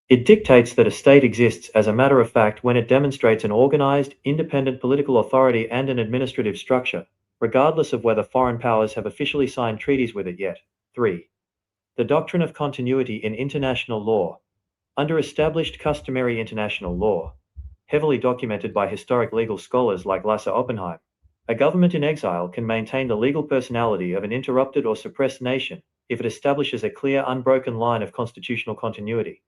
It dictates that a state exists as a matter of fact when it demonstrates an organized, independent political authority and an administrative structure, regardless of whether foreign powers have officially signed treaties with it yet. 3. The doctrine of continuity in international law. Under established customary international law, heavily documented by historic legal scholars like Lasse Oppenheim, a government in exile can maintain the legal personality of an interrupted or suppressed nation if it establishes a clear, unbroken line of constitutional continuity.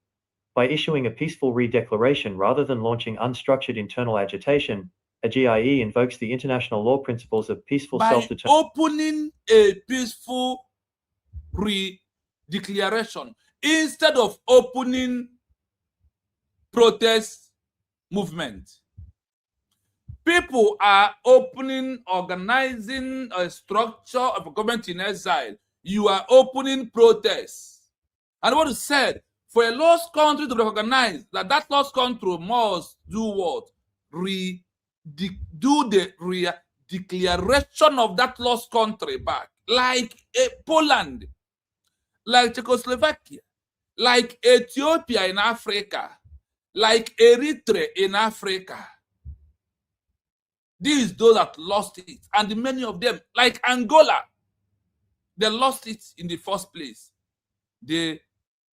By issuing a peaceful re-declaration rather than launching unstructured internal agitation, a GIE invokes the international law principles of peaceful self-determination. By opening a peaceful re-declaration instead of opening protest movement. People are organizing a structure of a government in exile. You are opening protests. And what is said, for a lost country to recognize that that lost country must do what? Do the declaration of that lost country back. Like Poland, like Czechoslovakia, like Ethiopia in Africa, like Eritrea in Africa. These those that lost it, and many of them, like Angola, they lost it in the first place. They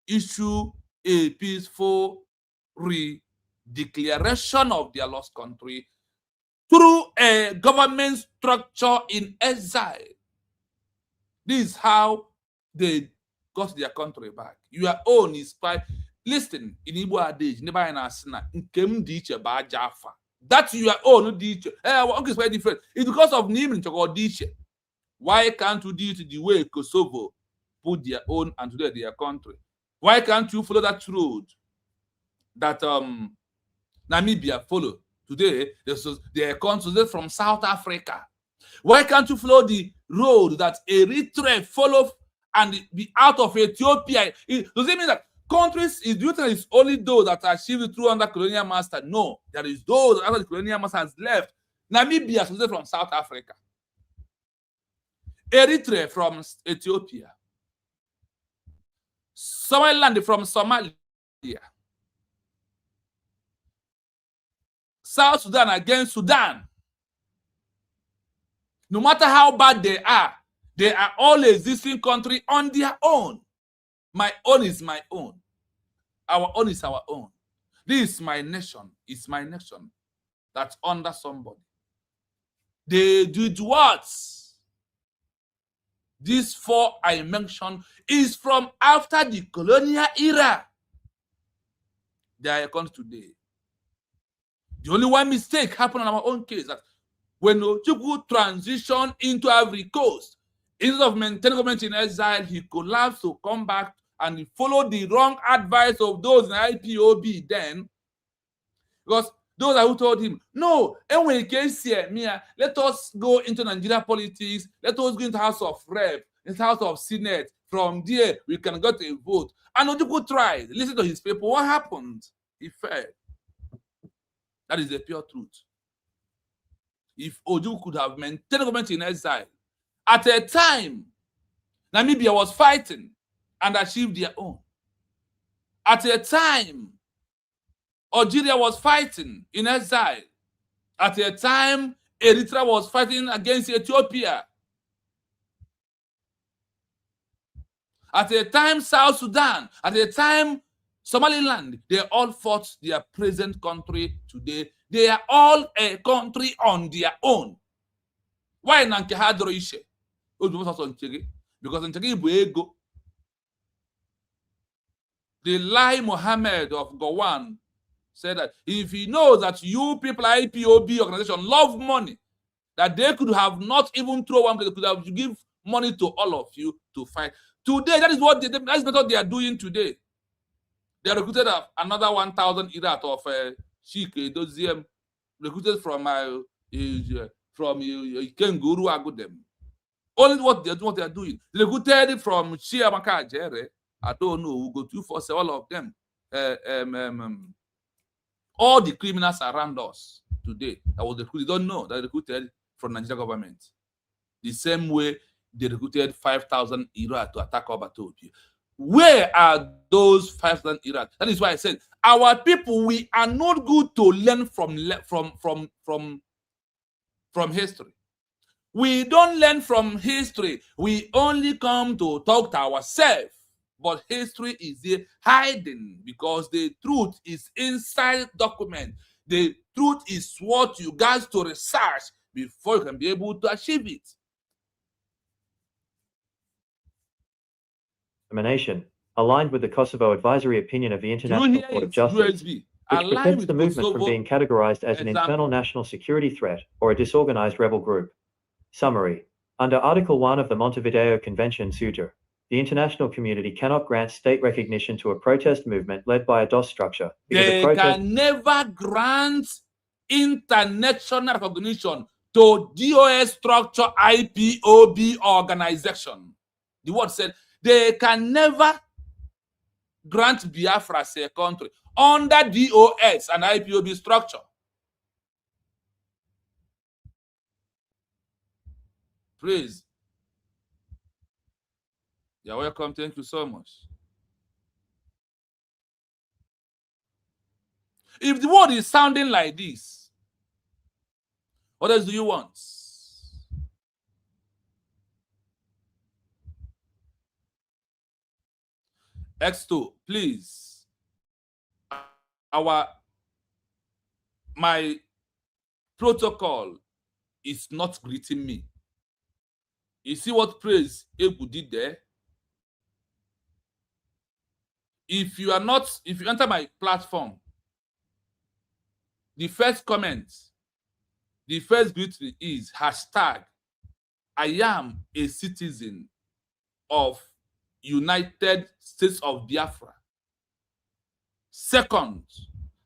issue a peaceful re-declaration of their lost country through a government structure in exile. This is how they got their country back. Your own is by listen in Igbo adage, never in Asina, nkem di iche ba Jafa. That's your own di iche. It's very different. It's because of Nimin to go di iche. Why can't you do it the way Kosovo put their own and today their country? Why can't you follow that road that Namibia follow today? They are countries from South Africa. Why can't you follow the road that Eritrea follow and be out of Ethiopia? Does it mean that countries is only those that are achieved through under colonial master? No, there is those after the colonial master has left. Namibia is from South Africa. Eritrea from Ethiopia. Somaliland from Somalia. South Sudan against Sudan. No matter how bad they are all existing country on their own. My own is my own. Our own is our own. This is my nation. It's my nation. That's under somebody. They did what? These four I mentioned is from after the colonial era. They are a country today. The only one mistake happened in our own case that when Ojukwu transitioned into Ivory Coast, instead of maintaining government in exile, he collapsed to come back and he followed the wrong advice of those in IPOB then. Because those are who told him, no, and when he came here, let us go into Nigeria politics, let us go into House of Rep, into House of Senate. From there, we can get a vote. And Ojukwu tried. Listen to his people. What happened? He failed. That is the pure truth. If Ojukwu could have maintained government in exile, at a time, Namibia was fighting and achieved their own. At a time, Algeria was fighting in exile. At a time, Eritrea was fighting against Ethiopia. At a time, South Sudan. At a time, Somaliland. They all fought their present country today. They are all a country on their own. Why Nanke Hadro Ishe? Because Nchegi bu ego. The Lai Mohammed of Gowan said that if he knows that you people, IPOB organization, love money, that they could have not even thrown one, they could have give money to all of you to fight. Today, that is what they are doing today. They recruited another 1,000 Irat of Sheikh Doziem, recruited from Kenguru Agudem. Only what they are doing. They recruited from Shia Makajere. I don't know who go to for all of them. All the criminals around us today that was recruited, don't know that they recruited from Nigerian government. The same way they recruited 5,000 Iraq to attack Obatobi. Where are those 5,000 Iraq? That is why I said our people, we are not good to learn from history. We don't learn from history. We only come to talk to ourselves. But history is there hiding because the truth is inside document. The truth is what you guys to research before you can be able to achieve it. Determination, aligned with the Kosovo advisory opinion of the International Court of Justice, USB, which protects the movement from being categorized as an internal national security threat or a disorganized rebel group. Summary. Under Article 1 of the Montevideo Convention Suture, the international community cannot grant state recognition to a protest movement led by a DOS structure. They can never grant international recognition to DOS structure IPOB organization. The word said they can never grant Biafra as a country under DOS and IPOB structure. Praise. You're welcome. Thank you so much. If the word is sounding like this, what else do you want? X2, please. My protocol is not greeting me. You see what praise Ebu did there? If you enter my platform, the first comment, the first greeting is hashtag, I am a citizen of United States of Biafra. Second,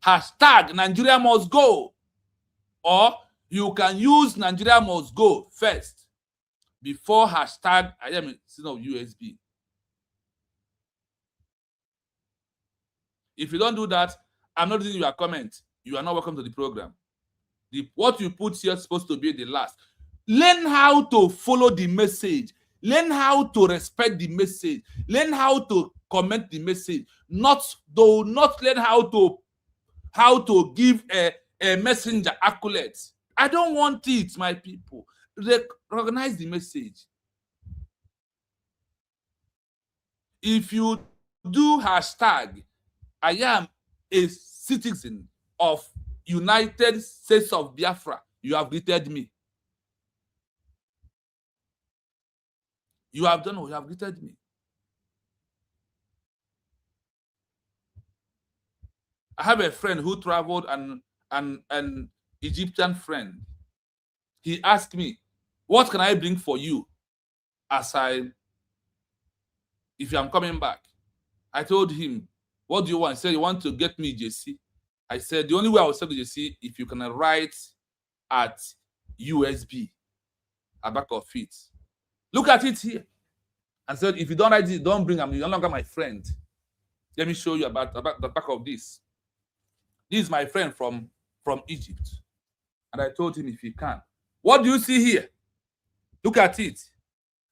hashtag Nigeria must go. Or you can use Nigeria must go first before hashtag I am a citizen of USB. If you don't do that, I'm not reading your comment. You are not welcome to the program. What you put here is supposed to be the last. Learn how to follow the message. Learn how to respect the message. Learn how to comment the message. Not learn how to give a messenger accolades. I don't want it, my people. Recognize the message. If you do hashtag I am a citizen of United States of Biafra, you have greeted me. You have done what you have greeted me. I have a friend who traveled an Egyptian friend. He asked me, what can I bring for you if I'm coming back? I told him, what do you want? He said, you want to get me JC? I said, the only way I will sell the JC if you can write at USB at back of it. Look at it here. And said, if you don't write it, don't bring them. You're no longer my friend. Let me show you about the back of this. This is my friend from Egypt. And I told him if he can. What do you see here? Look at it.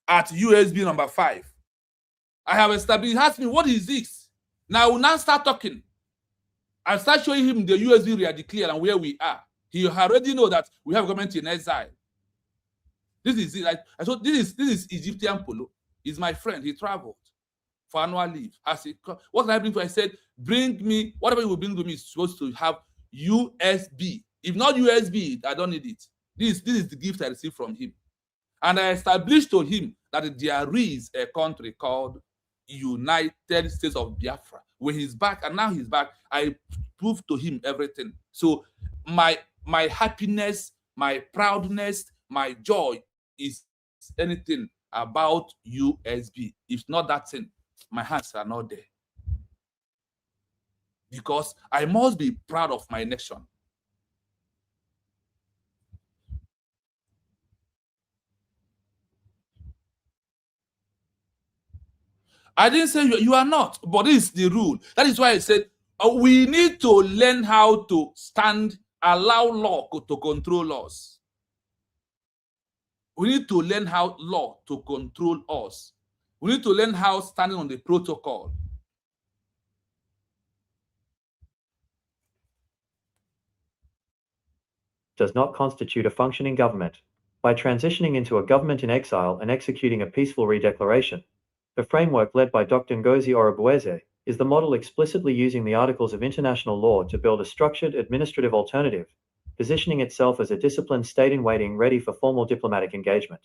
At USB number 5. I have established. He asked me, what is this? Now I will now start talking. I'll start showing him the USB we are declared and where we are. He already know that we have government in exile. This is it. I thought this is Egyptian polo. He's my friend. He traveled for annual leave. What can I bring to? I said, bring me whatever you will bring to me is supposed to have USB. If not USB, I don't need it. This is the gift I received from him. And I established to him that there is a country called United States of Biafra, when he's back, and now he's back, I proved to him everything. So my happiness, my proudness, my joy is anything about USB. If not that thing, my hands are not there. Because I must be proud of my nation. I didn't say you are not, but this is the rule. That is why I said we need to learn how to allow law to control us. We need to learn how law to control us. We need to learn how standing on the protocol. Does not constitute a functioning government. By transitioning into a government in exile and executing a peaceful redeclaration, the framework led by Dr. Ngozi Orabueze is the model explicitly using the articles of international law to build a structured administrative alternative, positioning itself as a disciplined state in waiting ready for formal diplomatic engagement.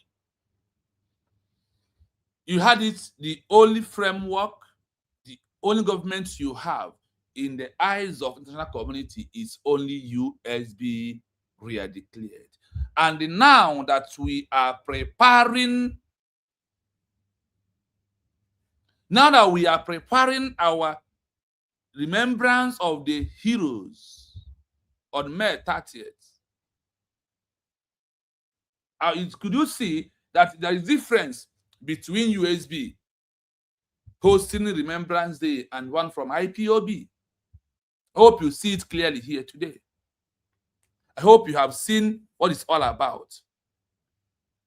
You had it, the only framework, the only government you have in the eyes of international community is only USB declared. And now that we are preparing our remembrance of the heroes on May 30th, could you see that there is difference between USB hosting Remembrance Day and one from IPOB? I hope you see it clearly here today. I hope you have seen what it's all about.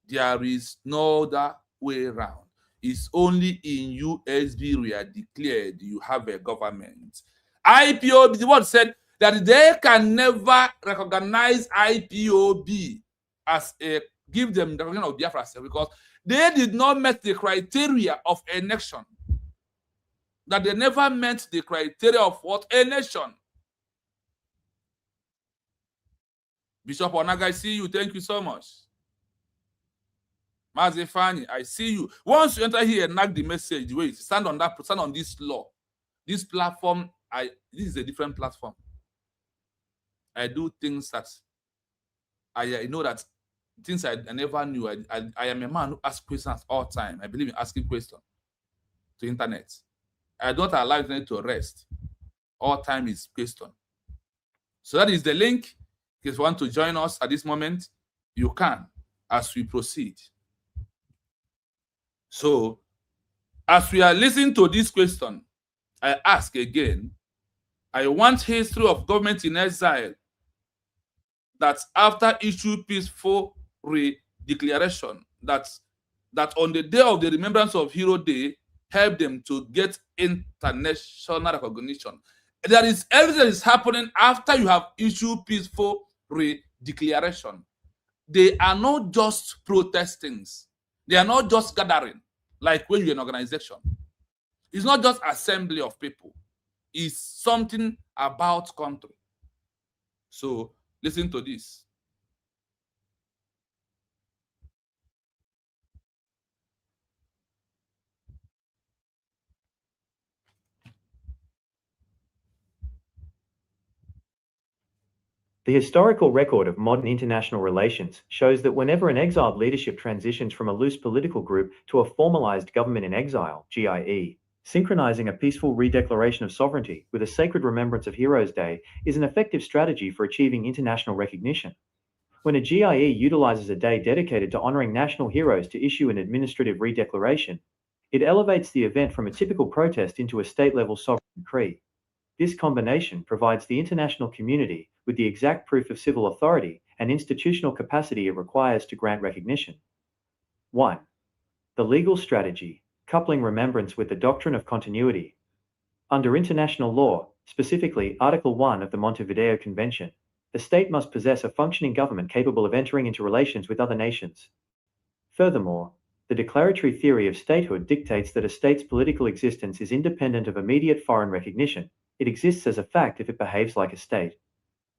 There is no other way around. It's only in USB we are declared you have a government. IPOB, the word said that they can never recognize IPOB as give them the recognition of Biafra because they did not meet the criteria of a nation. That they never met the criteria of what? A nation. Bishop Onaga, I see you. Thank you so much. Mazefani, I see you. Once you enter here and knock the message, the way stand on this law, this platform. This is a different platform. I do things that I know that things I never knew. I am a man who asks questions all the time. I believe in asking questions to internet. I don't allow internet to rest. All time is question. So that is the link. If you want to join us at this moment, you can as we proceed. So, as we are listening to this question, I ask again, I want history of government in exile that after issue peaceful declaration that on the day of the Remembrance of Hero Day, help them to get international recognition. There is everything that is happening after you have issued peaceful declaration. They are not just protesting. They are not just gathering like when you're an organization. It's not just assembly of people. It's something about country. So listen to this. The historical record of modern international relations shows that whenever an exiled leadership transitions from a loose political group to a formalized government in exile, GIE, synchronizing a peaceful redeclaration of sovereignty with a sacred Remembrance of Heroes Day is an effective strategy for achieving international recognition. When a GIE utilizes a day dedicated to honoring national heroes to issue an administrative redeclaration, it elevates the event from a typical protest into a state-level sovereign decree. This combination provides the international community with the exact proof of civil authority and institutional capacity it requires to grant recognition. 1. The legal strategy, coupling remembrance with the doctrine of continuity. Under international law, specifically Article 1 of the Montevideo Convention, the state must possess a functioning government capable of entering into relations with other nations. Furthermore, the declaratory theory of statehood dictates that a state's political existence is independent of immediate foreign recognition. It exists as a fact if it behaves like a state.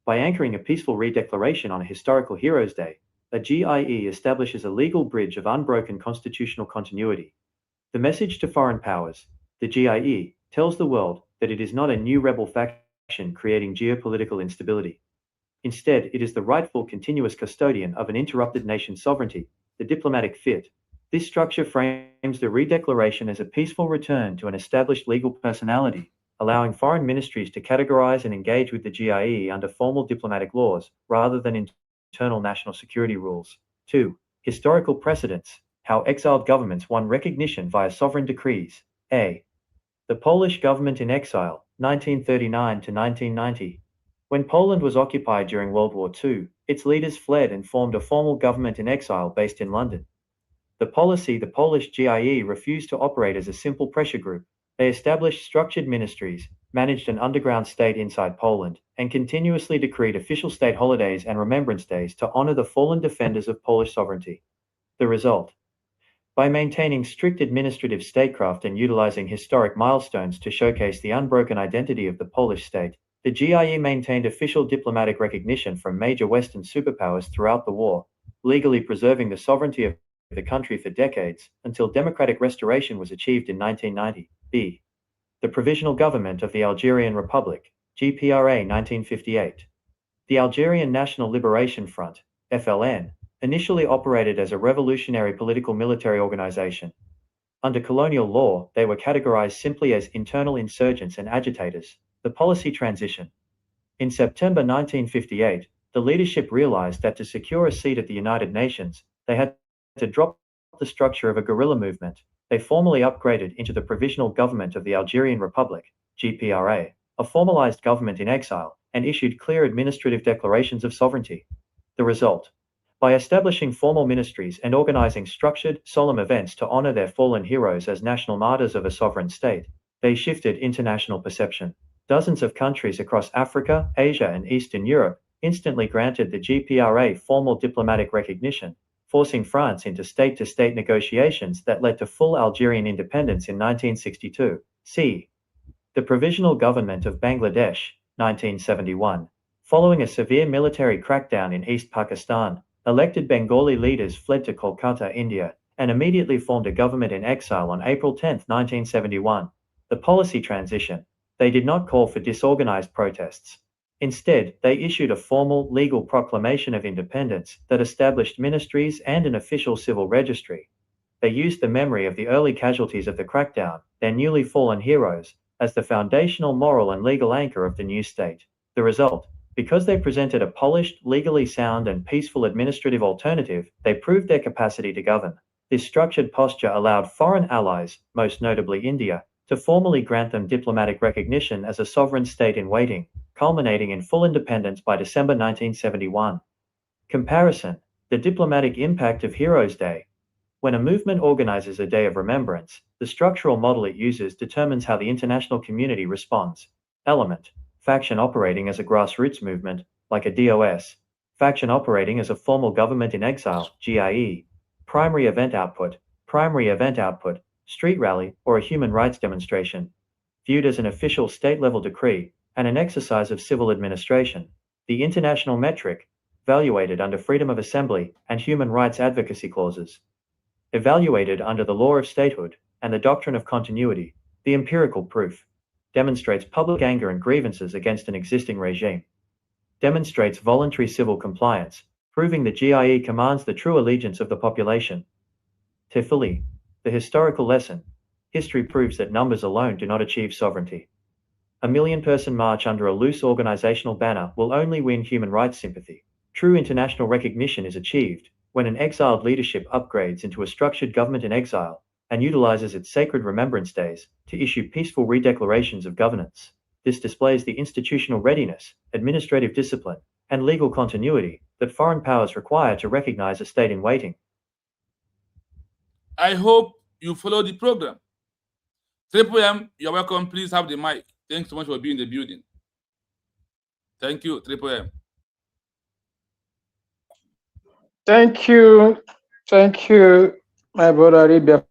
By anchoring a peaceful redeclaration on a historical Heroes Day, a GIE establishes a legal bridge of unbroken constitutional continuity. The message to foreign powers, the GIE, tells the world that it is not a new rebel faction creating geopolitical instability. Instead, it is the rightful continuous custodian of an interrupted nation's sovereignty, the diplomatic fit. This structure frames the redeclaration as a peaceful return to an established legal personality, allowing foreign ministries to categorize and engage with the GIE under formal diplomatic laws, rather than internal national security rules. 2. Historical precedents. How exiled governments won recognition via sovereign decrees. A. The Polish Government-in-Exile, 1939 to 1990. When Poland was occupied during World War II, its leaders fled and formed a formal government in exile based in London. The Polish GIE refused to operate as a simple pressure group. They established structured ministries, managed an underground state inside Poland, and continuously decreed official state holidays and remembrance days to honor the fallen defenders of Polish sovereignty. The result? By maintaining strict administrative statecraft and utilizing historic milestones to showcase the unbroken identity of the Polish state, the GIE maintained official diplomatic recognition from major Western superpowers throughout the war, legally preserving the sovereignty of the country for decades, until democratic restoration was achieved in 1990. B. The Provisional Government of the Algerian Republic, GPRA 1958. The Algerian National Liberation Front, FLN, initially operated as a revolutionary political military organization. Under colonial law, they were categorized simply as internal insurgents and agitators. The policy transition. In September 1958, the leadership realized that to secure a seat at the United Nations, they had to drop the structure of a guerrilla movement. They formally upgraded into the Provisional Government of the Algerian Republic, GPRA, a formalized government in exile, and issued clear administrative declarations of sovereignty. The result? By establishing formal ministries and organizing structured, solemn events to honor their fallen heroes as national martyrs of a sovereign state, they shifted international perception. Dozens of countries across Africa, Asia, and Eastern Europe instantly granted the GPRA formal diplomatic recognition, forcing France into state-to-state negotiations that led to full Algerian independence in 1962. C. The Provisional Government of Bangladesh, 1971. Following a severe military crackdown in East Pakistan, elected Bengali leaders fled to Kolkata, India, and immediately formed a government in exile on April 10, 1971. The policy transition. They did not call for disorganized protests. Instead, they issued a formal, legal proclamation of independence that established ministries and an official civil registry. They used the memory of the early casualties of the crackdown, their newly fallen heroes, as the foundational moral and legal anchor of the new state. The result? Because they presented a polished, legally sound, and peaceful administrative alternative, they proved their capacity to govern. This structured posture allowed foreign allies, most notably India, to formally grant them diplomatic recognition as a sovereign state in waiting, culminating in full independence by December 1971. Comparison: the diplomatic impact of Heroes Day. When a movement organizes a day of remembrance, the structural model it uses determines how the international community responds. Element: faction operating as a grassroots movement, like a DOS. Faction operating as a formal government in exile, GIE. Primary event output: street rally, or a human rights demonstration, viewed as an official state-level decree and an exercise of civil administration. The international metric, evaluated under freedom of assembly and human rights advocacy clauses. Evaluated under the law of statehood and the doctrine of continuity. The empirical proof demonstrates public anger and grievances against an existing regime. Demonstrates voluntary civil compliance, proving the GIE commands the true allegiance of the population. Tifuli. The historical lesson. History proves that numbers alone do not achieve sovereignty. A million-person march under a loose organizational banner will only win human rights sympathy. True international recognition is achieved when an exiled leadership upgrades into a structured government in exile and utilizes its sacred remembrance days to issue peaceful redeclarations of governance. This displays the institutional readiness, administrative discipline, and legal continuity that foreign powers require to recognize a state in waiting. I hope you follow the program. 3PM, you're welcome. Please have the mic. Thanks so much for being in the building. Thank you, 3PM. Thank you. Thank you, my brother Ribia.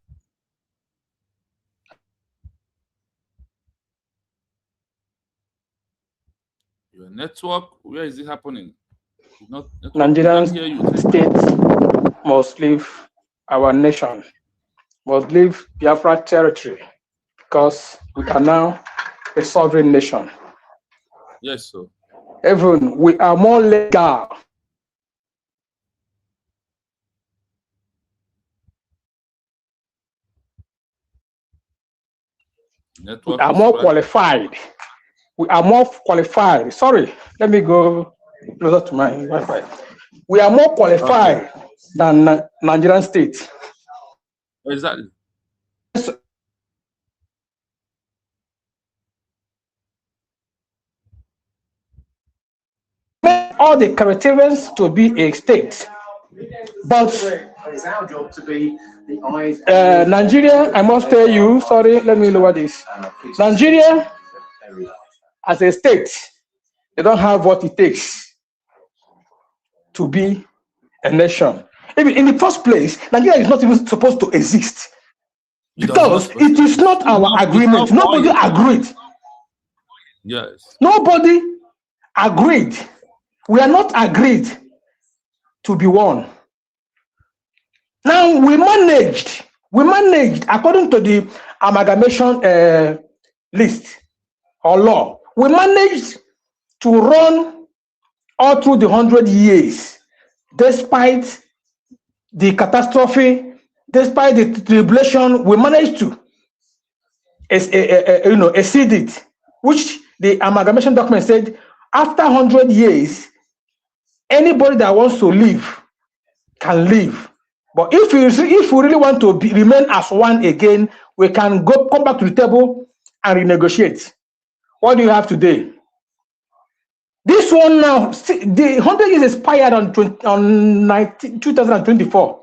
Your network, where is it happening? Nigerian state must leave our nation, must leave Biafra territory, because we are now a sovereign nation. Yes, sir. Even we are more legal. Network we are more qualified. We are more qualified. Sorry, let me go closer to my Wi-Fi. We are more qualified than Nigerian state. Exactly. All the criteria to be a state, but it's our job to be the eyes. Nigeria, I must tell you, sorry, let me lower this. Nigeria, as a state, they don't have what it takes to be a nation. Even in the first place, Nigeria is not even supposed to exist because it is not our agreement. Nobody agreed. Yes. Nobody agreed. We are not agreed to be one. Now we managed according to the amalgamation list or law. We managed to run all through the 100 years, despite the catastrophe, despite the tribulation. We managed to exceed it, which the amalgamation document said after 100 years, anybody that wants to live can live. But if we really want to remain as one again, we can come back to the table and renegotiate. What do you have today? This one now, the 100 years expired on 2024.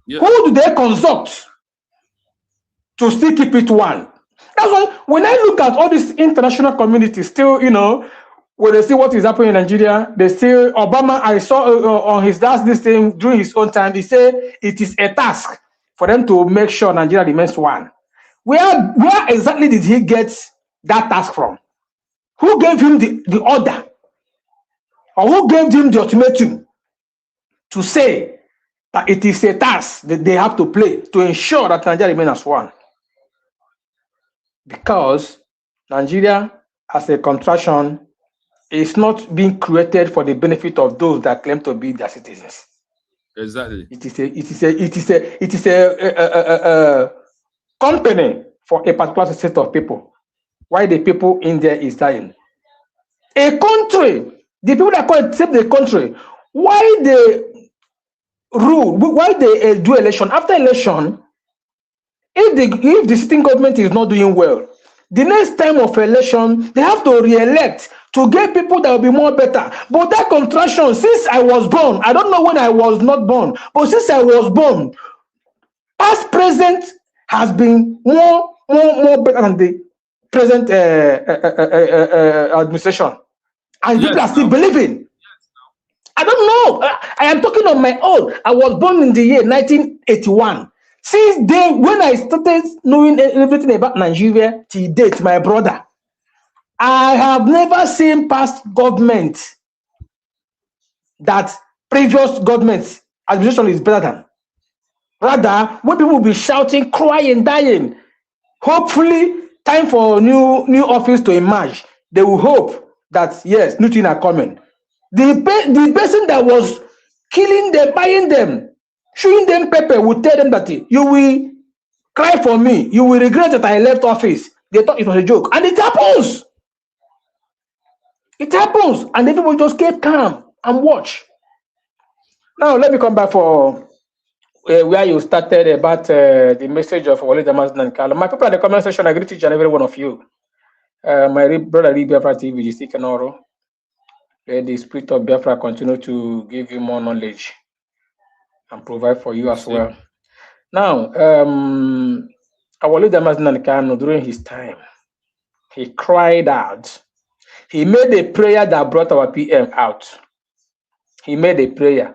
Yeah. Who do they consult to still keep it one? That's why when I look at all this international community, still, when they see what is happening in Nigeria, they say Obama, I saw on his last this thing during his own time, he said it is a task for them to make sure Nigeria remains one. Where exactly did he get that task from? Who gave him the order? Or who gave him the ultimatum to say that it is a task that they have to play to ensure that Nigeria remains as one? Because Nigeria, as a contraction, is not being created for the benefit of those that claim to be their citizens. Exactly. It is a company for a particular set of people. Why the people in there is dying? A country, the people that call it save the country, why they rule, why they do election. After election, if the sitting government is not doing well, the next time of election, they have to re-elect to get people that will be more better. But that contraction, since I was born, I don't know when I was not born, but since I was born, past present has been more better than the present administration. And people are still believing. I don't know. I am talking on my own. I was born in the year 1981. Since then, when I started knowing everything about Nigeria till date, my brother, I have never seen past government that previous government's administration is better than. Rather, when people will be shouting, crying, dying, hopefully, time for new office to emerge. They will hope that yes, new things are coming. The person that was killing them, buying them, showing them pepper will tell them that you will cry for me, you will regret that I left office. They thought it was a joke, and it happens. It happens, and everybody just keep calm and watch. Now let me come back for where you started about the message of Wale Damascene Nkalo. My people in the comment section, I greet each and every one of you. My brother Biafra TV is taking over. Let the spirit of Biafra continue to give you more knowledge and provide for you as well. Now, Wale Damascene Nkalo, during his time, he cried out. He made a prayer that brought our PM out. He made a prayer.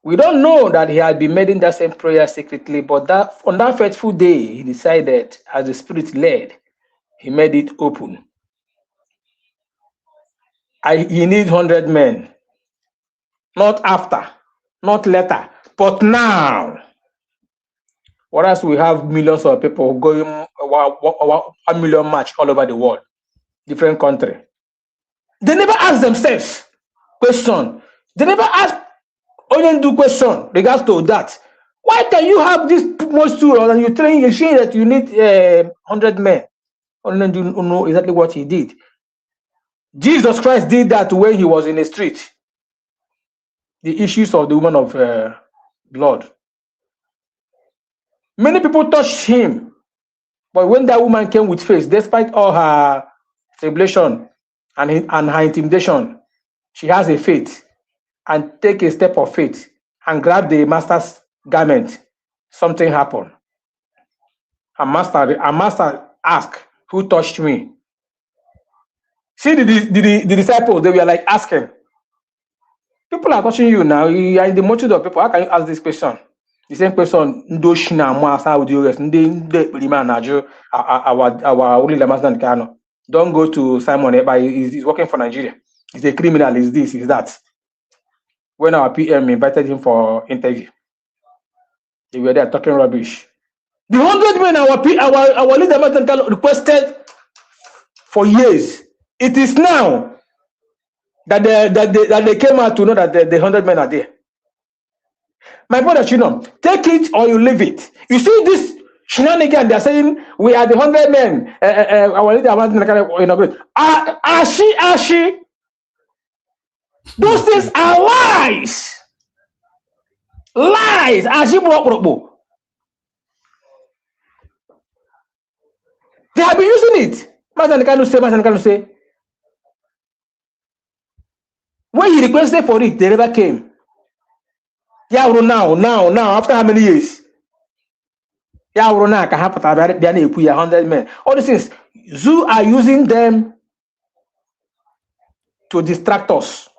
We don't know that he had been making that same prayer secretly, but that on that fateful day, he decided, as the Spirit led, he made it open. He needs 100 men. Not after, not later, but now. Whereas we have millions of people going 1 million match all over the world, different country. They never ask themselves question. They never ask Onyendu question regards to that. Why can you have this much tools and you're saying that you need 100 men? Onyendu know exactly what he did. Jesus Christ did that when he was in the street. The issues of the woman of blood. Many people touched him, but when that woman came with faith, despite all her tribulation and her intimidation, she has a faith and take a step of faith and grab the master's garment. Something happened. A master asked, "Who touched me?" See the disciples, they were like asking. People are touching you now. You are in the multitude of people. How can you ask this question? The same question. Our only Kano. Don't go to Simon Eba. He's working for Nigeria. He's a criminal. Is this? Is that? When our PM invited him for interview, they were there talking rubbish. The 100 men our leader requested for years. It is now that they came out to know that the 100 men are there. My brother, take it or you leave it. You see this shenanigan, they're saying we are the 100 men. Our leader, Ashi. Those things are lies. Lies. They have been using it. Mazan say. When he requested for it, they never came. Yeah, now, after how many years? Yeah, now, 100 men. All these things, Zoo are using them to distract us.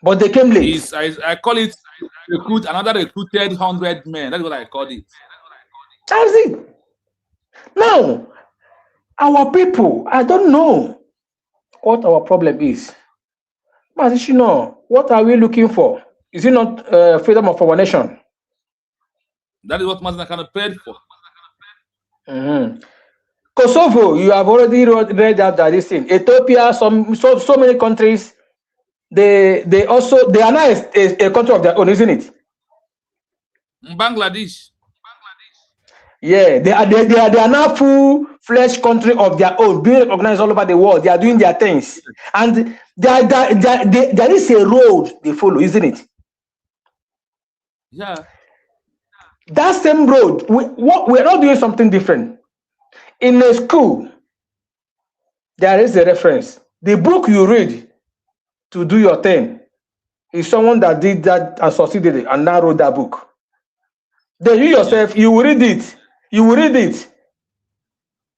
But they came late. I call it another recruited 100 men. That's what I call it. That's it. Now, our people, I don't know what our problem is. What are we looking for? Is it not freedom of our nation? That is what Mazda paid for. Kosovo, you have already read out that this thing. Ethiopia, so many countries, they are now a country of their own, isn't it? Bangladesh. Yeah, they are now full-fledged country of their own, being recognized all over the world. They are doing their things, and there is a road they follow, isn't it? Yeah. That same road, we're not doing something different. In a school, there is a reference. The book you read to do your thing is someone that did that and succeeded and now wrote that book. Then you yourself, you will read it. You will read it.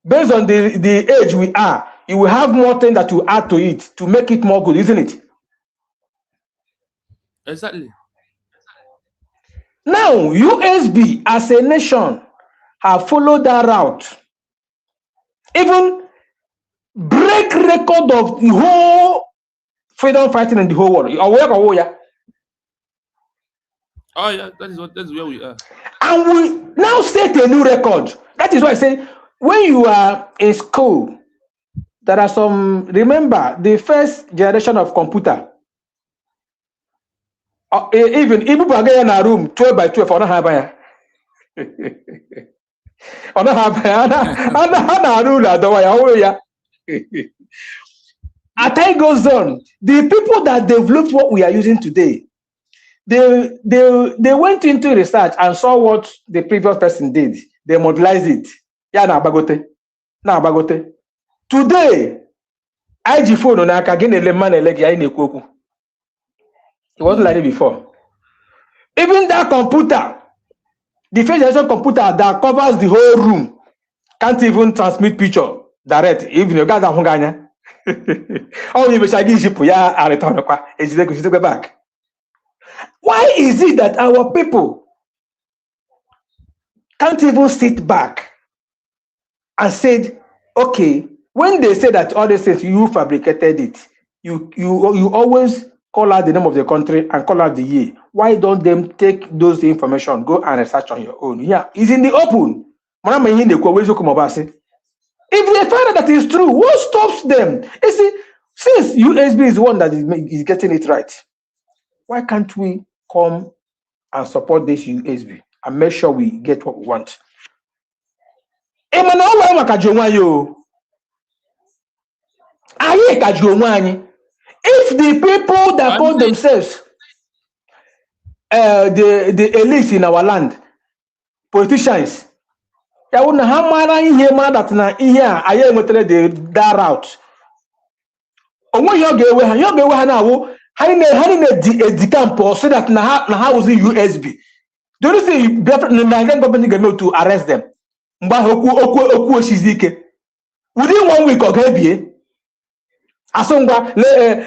Based on the age we are, you will have more things that you add to it to make it more good, isn't it? Exactly. Now, USB as a nation have followed that route. Even break record of the whole freedom fighting in the whole world. Oh yeah, that's where we are. And we now set a new record. That is why I say when you are in school, there are some, remember the first generation of computer. Even if people are in a room 12 by 12, on have as time goes on, the people that developed what we are using today, they went into research and saw what the previous person did. They modelized it. Yeah, na bagote. Today, IG phone on again a man it wasn't like it before. Even that computer, the first generation computer that covers the whole room, can't even transmit picture direct. Even you got that hunganya. Oh, you back. Why is it that our people can't even sit back and said, okay, when they say that all they say you fabricated it, you always call out the name of the country and call out the year. Why don't them take those information, go and research on your own? Yeah, it's in the open. If they find out that is true, what stops them? You see, since USB is the one that is getting it right, why can't we come and support this USB and make sure we get what we want? If the people that call themselves the elites in our land, politicians, that route. So that now was the USB. Don't you see the Nigerian government going to arrest them? Within 1 week or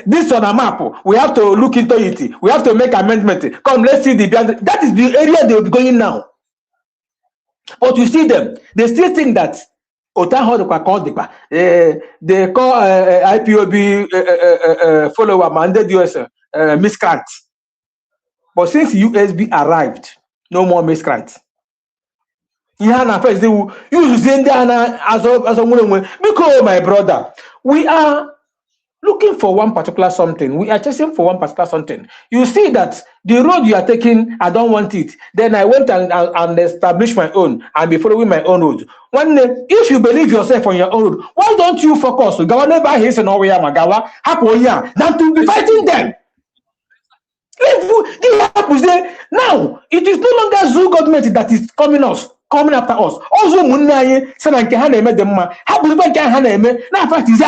this on a map, we have to look into it. We have to make amendment. Come, let's see that is the area they will be going now. But you see them, they still think that they call IPOB follower mandate US miscreants. But since USB arrived, no more miscreants. Because my brother, we are looking for one particular something. We are chasing for one particular something. You see that the road you are taking, I don't want it. Then I went and established my own and be following my own road. One day, if you believe yourself on your own road, why don't you focus than to be fighting them? Now, it is no longer Zoo government that is coming after us. Also,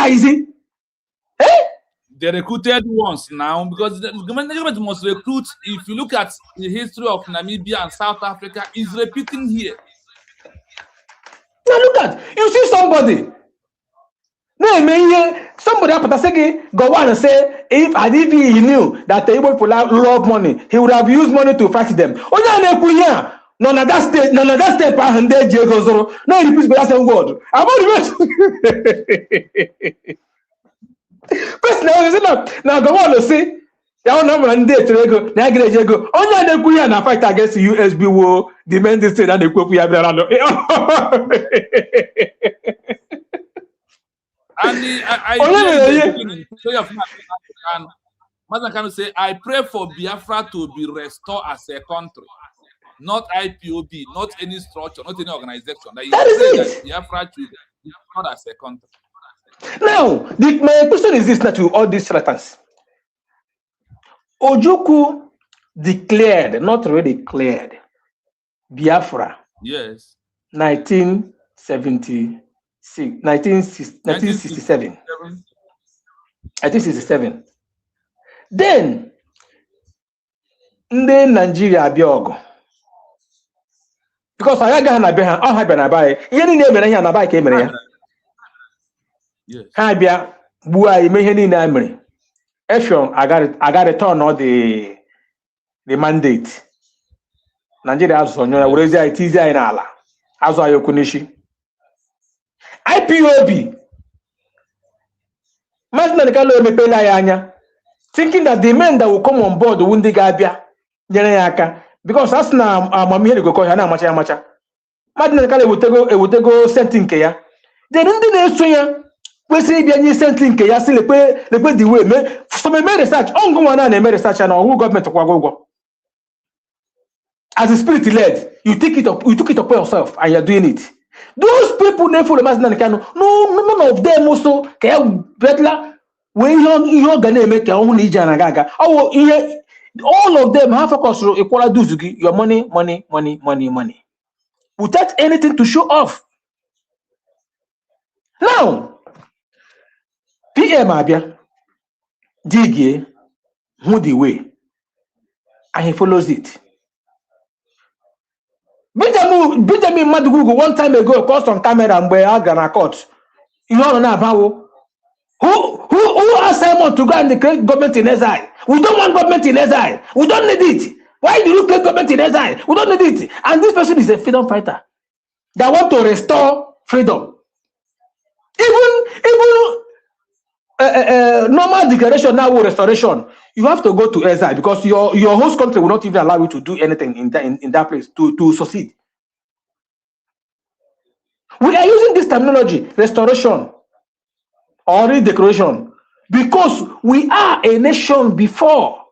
easy. The recruited ones now, because the government must recruit. If you look at the history of Namibia and South Africa, is repeating here. Now look at, you see somebody. Somebody go on and say, if he knew that the Igbo people love money, he would have used money to fight them. None of that state, and they goes no, repeat the same word. Now go on to say, number and date to go. Only the fight against USB war, demand the state and the Kupu. I pray for Biafra to be restored as a country, not IPOB, not any structure, not any organization. That Biafra to be restored as a country. Now, my question is this: that to all these threats, Ojukwu declared, not really declared, Biafra. Yes. 1967. 1967. Then, in Nigeria, Biogo. Because I got na behind, all have been a buy. Any name and I buy came in. Yes. Habia, Bua, you may any name. Effion, I got a turn or the mandate. Nigeria has on your raise it is in Allah. As I Yokunishi. IPOB. Thinking that the men that will come on board the Wundi Gabia, because that's now I'm here to go macha. Madnakale would go sending Kaya. They didn't know we say be sending Kaya still the way. So me research, ongoing and research and who government go. As a spirit led, you took it up yourself and you're doing it. Those people never follow Mazinakano. No, none of them also can better. When you're gonna make your own Nijanaga. All of them have focus on equal dues to your money. Without anything to show off. Now, PM Abia, Digi, who the way, and he follows it. Benjamin Madugu one time ago post on camera and where I got caught. You don't know about who asked Simon to go and create government in exile? We don't want government in exile. We don't need it. Why do you create government in exile? We don't need it. And this person is a freedom fighter that want to restore freedom. Even normal declaration now restoration. You have to go to exile because your host country will not even allow you to do anything in that place to succeed. We are using this terminology, restoration or redeclaration, because we are a nation before.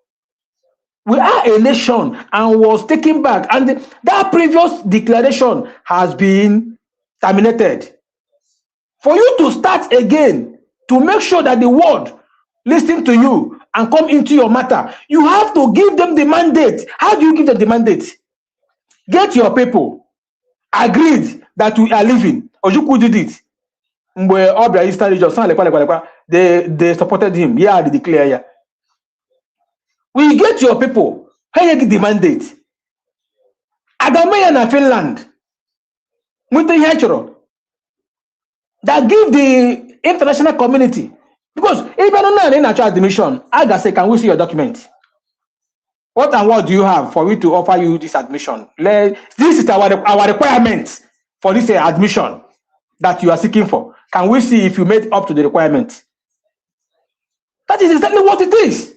We are a nation and was taken back, and that previous declaration has been terminated. For you to start again, to make sure that the world listen to you and come into your matter, you have to give them the mandate. How do you give them the mandate? Get your people agreed that we are living. Ojukwu did it. Where Obia Eastern region, they supported him. Yeah, they declare. Yeah. We get your people. How you get the mandate? Adamaya na Finland. That give the international community. Because if I don't know any natural admission, I gotta say, can we see your document? What and what do you have for me to offer you this admission? This is our requirement for this admission that you are seeking for. Can we see if you made up to the requirement? That is exactly what it is.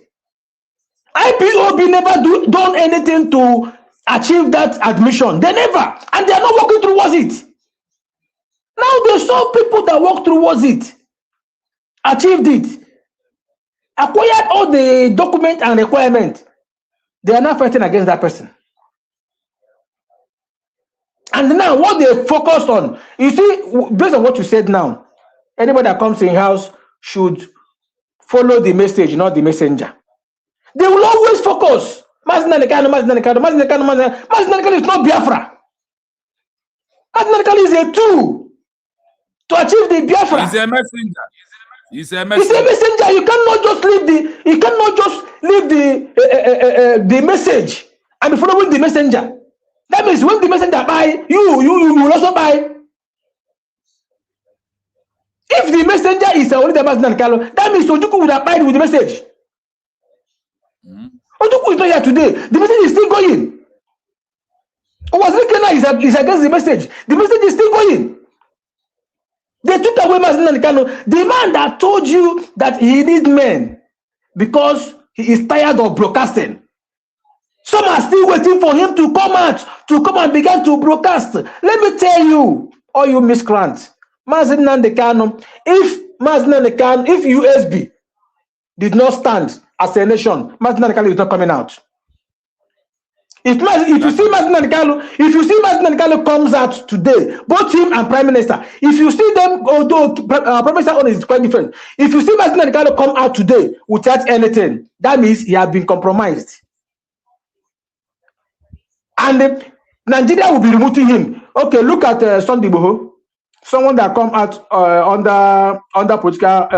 IPOB never done anything to achieve that admission. They never, and they are not working towards it. Now they saw people that work towards it, achieved it, acquired all the document and requirement. They are not fighting against that person. And now what they focused on, you see, based on what you said now, anybody that comes in house should follow the message, not the messenger. They will always focus. Mazinanekano is not Biafra. Mazinanekano is a tool to achieve the Biafra. He's a messenger. He's a messenger. You cannot just leave the message and be following the messenger. That means when the messenger buy, you will also buy. If the messenger is only the Mazinanekano, that means Ojukwu would abide with the message. Ojukwu is not here today. The message is still going. Owazirikena is against the message. The message is still going. They took away Mazinanekano, the man that told you that he needs men because he is tired of broadcasting. Some are still waiting for him to come out, to come and begin to broadcast. Let me tell you, all you miscreants, Mazinanekano, if USB did not stand as a nation, Mazinanekano is not coming out. If you see Mazinanekano comes out today, both him and Prime Minister, if you see them, although Prime Minister own is quite different, if you see Mazinanekano come out today without anything, that means he has been compromised. And Nigeria will be removing him. Okay, look at Sunday Boho, someone that come out under political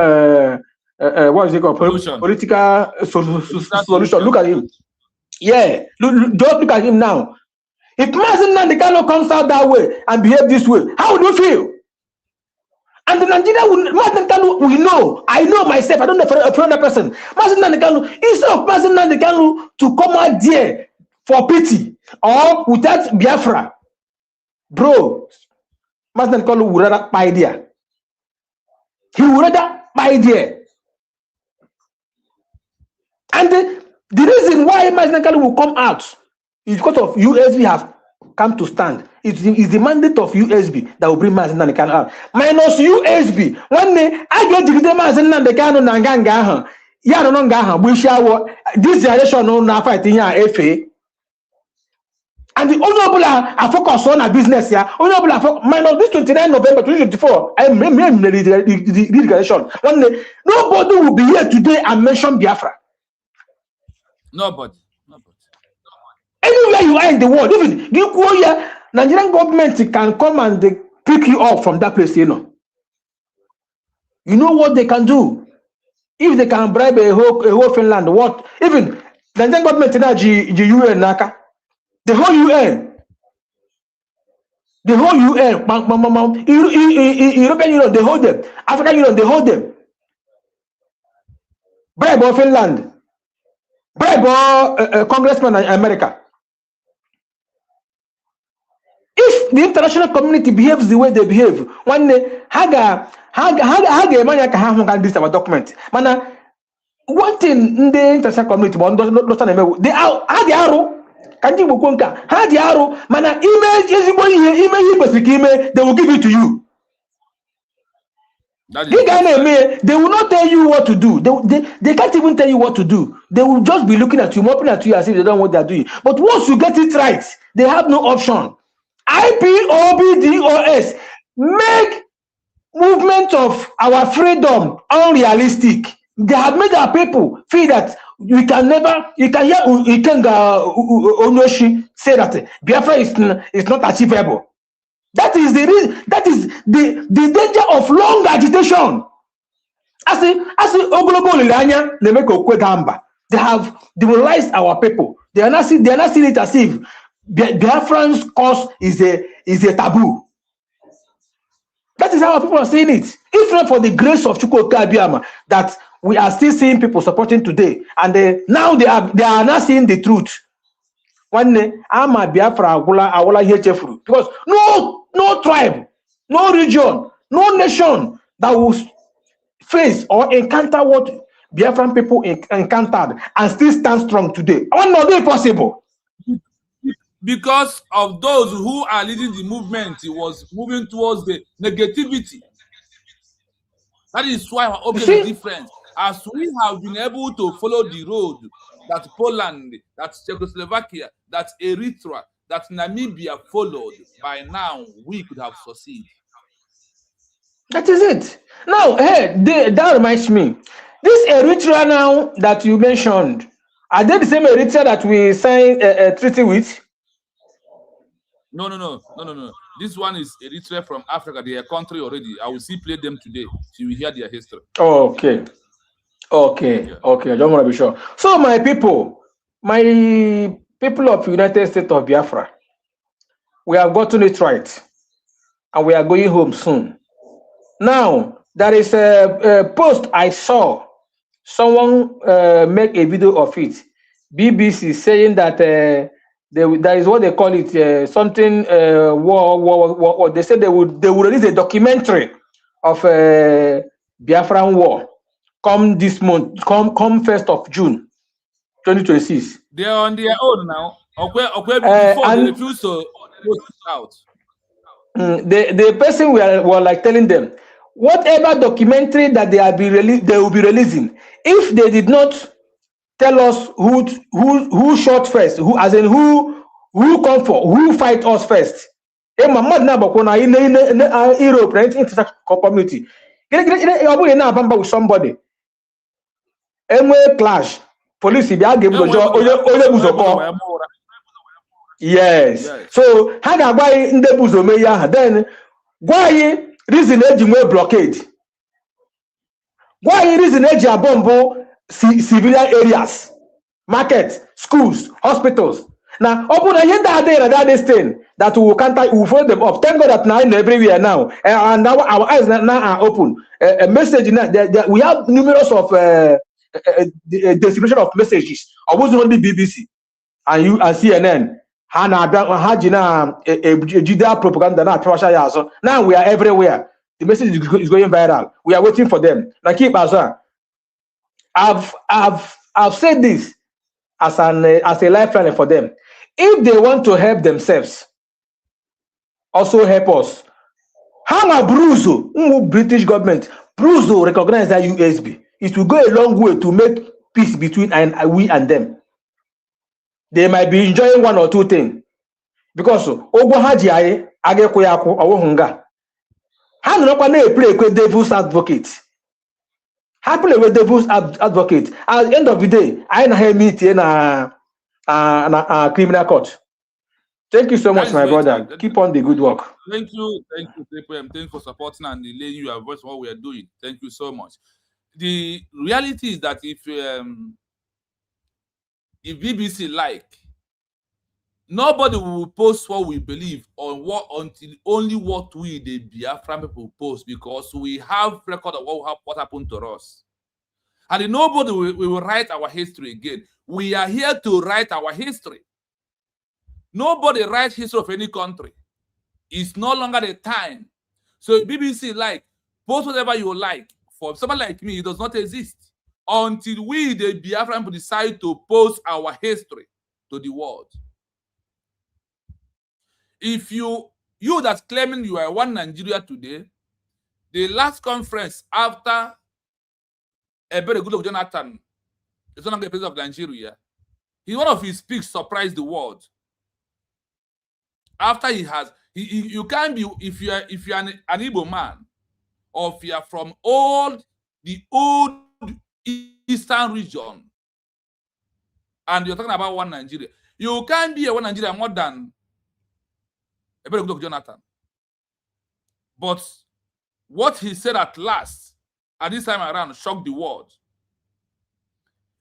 what is it called? Political solution. Look at him. Yeah, don't look at him now. If Mazinanekano comes out that way and behave this way, how would you feel? And the Nigeria Mazinanekano will know. I know myself. I don't know for another person. Mazinanekano, instead of Mazinanekano to come out there for pity or without Biafra, bro, Mazinanekano would rather buy there. He would rather buy there. And the reason why Mazinanekano will come out is because of USB have come to stand. It is the mandate of USB that will bring Mazinanekano out. Minus USB, one day I get the Mazinanekano Nanganga, Yarononga, this generation no na fighting here, FA. And the honorable are focused on a business here. Honorable minus this 29 November 2024. I remember the declaration. One day, nobody will be here today and mention Biafra. Nobody. Anywhere you are in the world, even the Nigerian government can come and they pick you up from that place, you know. You know what they can do? If they can bribe a whole Finland, what? Even the Nigerian government in the UN, the whole UN, European Union, they hold them. African Union, they hold them. Bribe of Finland. Bribe congressman in America. If the international community behaves the way they behave, one day, Haga can this our document. Mana, one thing in the international community, they are ka ndị Igbo kwuo nke a ha dị arụ mana ime ezigbo ihe kwesịrị ka ime they will give it to you. They will not tell you what to do. They can't even tell you what to do. They will just be looking at you, mopping at you as if they don't know what they're doing. But once you get it right, they have no option. IPOB DOS make movement of our freedom unrealistic. They have made our people feel that you can hear Onoshi say that Biafra is not achievable. That is the reason. That is the danger of long agitation. As Ogologo Lilanya, they make Okwegamba. They have demoralized our people. They are not seeing it as if Biafran's cause is a taboo. That is how our people are seeing it. If not for the grace of Chukwuka Abiyama, that we are still seeing people supporting today, and now they are not seeing the truth. One day, I'm a Biafra Awula here because no tribe, no region, no nation that will face or encounter what Biafran people encountered and still stand strong today. I want to know if possible. Because of those who are leading the movement, it was moving towards the negativity. That is why our object is different. As we have been able to follow the road that Poland, that Czechoslovakia, that Eritrea, that Namibia followed, by now we could have succeeded. That is it. Now, hey, that reminds me. This Eritrea now that you mentioned, are they the same Eritrea that we signed a treaty with? No. This one is Eritrea from Africa. They are a country already. I will play them today so you hear their history. Okay. I don't want to be sure. So my people of United States of Biafra, we have gotten it right, and we are going home soon. Now there is a post I saw. Someone make a video of it. BBC saying that there is what they call it something war. They said they would release a documentary of Biafran war. Come this month, come 1st of June, 2026. They are on their own now. Before they refuse to post it out. The person were like telling them, whatever documentary that they will be releasing, if they did not tell us who shot first, who come for, who fight us first. Europe, international community. With somebody. Clash. Police yes. So how in the then why reason blockade? Why reason bomb civilian areas, markets, schools, hospitals? Now open that thing that will follow them up. Thank God that now in everywhere now, and our eyes now are open. A message that we have numerous of distribution of messages. I was on the BBC and CNN. Now we are everywhere. The message is going viral. We are waiting for them. Now keep us on. I've said this as a lifeline for them. If they want to help themselves, also help us. How Bruzo, British government, Bruzo recognize that USB. It will go a long way to make peace between we and them. They might be enjoying one or two things. Because Ogo Haji Age Koyaku or Hunga. How do you play with devil's advocate? How play with devil's advocate? At the end of the day, I meet in a criminal court. Thank you so much, my brother. Keep on the good work. Thank you. Thank you for supporting and laying your voice for what we are doing. Thank you so much. The reality is that if BBC nobody will post what we believe on until only what we the Biafran people post, because we have record of what happened to us. And nobody will write our history again. We are here to write our history. Nobody writes history of any country. It's no longer the time. So BBC post whatever you like. For someone like me, it does not exist until we, the Biafran people, decide to post our history to the world. If you that's claiming you are one Nigeria today, the last conference after Ebere Goodluck Jonathan is no longer the president of Nigeria, one of his speeches surprised the world. After he has, you can't be, if you are an Igbo man, or if you are from the old Eastern region, and you're talking about one Nigeria, you can't be a one Nigeria more than Ebere Goodluck Jonathan. But what he said at last, at this time around, shocked the world.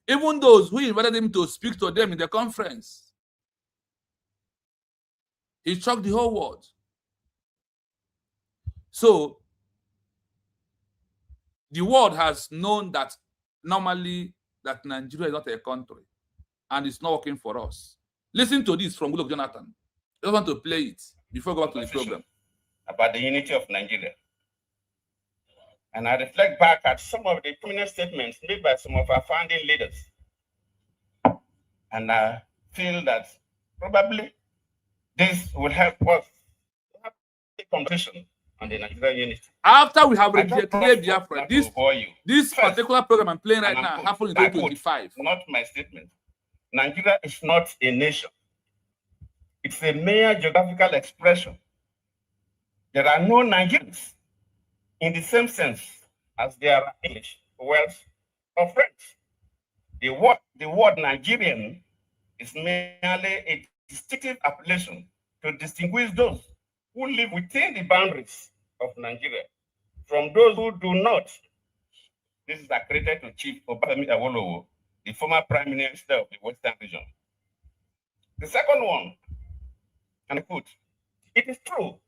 Even those who invited him to speak to them in the conference, he shocked the whole world. So the world has known that normally that Nigeria is not a country and it's not working for us. Listen to this from Goodluck Jonathan. I just want to play it before we go back to the program. About the unity of Nigeria. And I reflect back at some of the prominent statements made by some of our founding leaders. And I feel that probably this will help us to have a conversation on the Nigerian unity. After we have declared Biafra, this particular program I'm playing right now happened in 2025. Not my statement. Nigeria is not a nation. It's a mere geographical expression. There are no Nigerians in the same sense as there are English, Welsh, or French. The word Nigerian is merely a distinctive appellation to distinguish those who live within the boundaries of Nigeria from those who do not. This is accredited to Chief Obafemi Awolowo, the former Prime Minister of the Western region. The second one, and I quote, it is true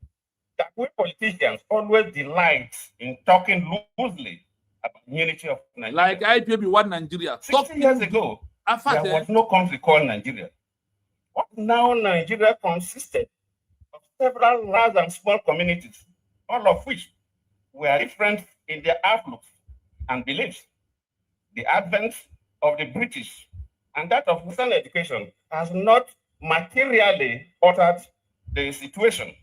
that we politicians always delight in talking loosely about unity of Nigeria. Like IPOB one Nigeria. 60 years ago, there was no country called Nigeria. What now Nigeria consisted of several large and small communities, all of which were different in their outlooks and beliefs. The advent of the British and that of Western education has not materially altered the situation.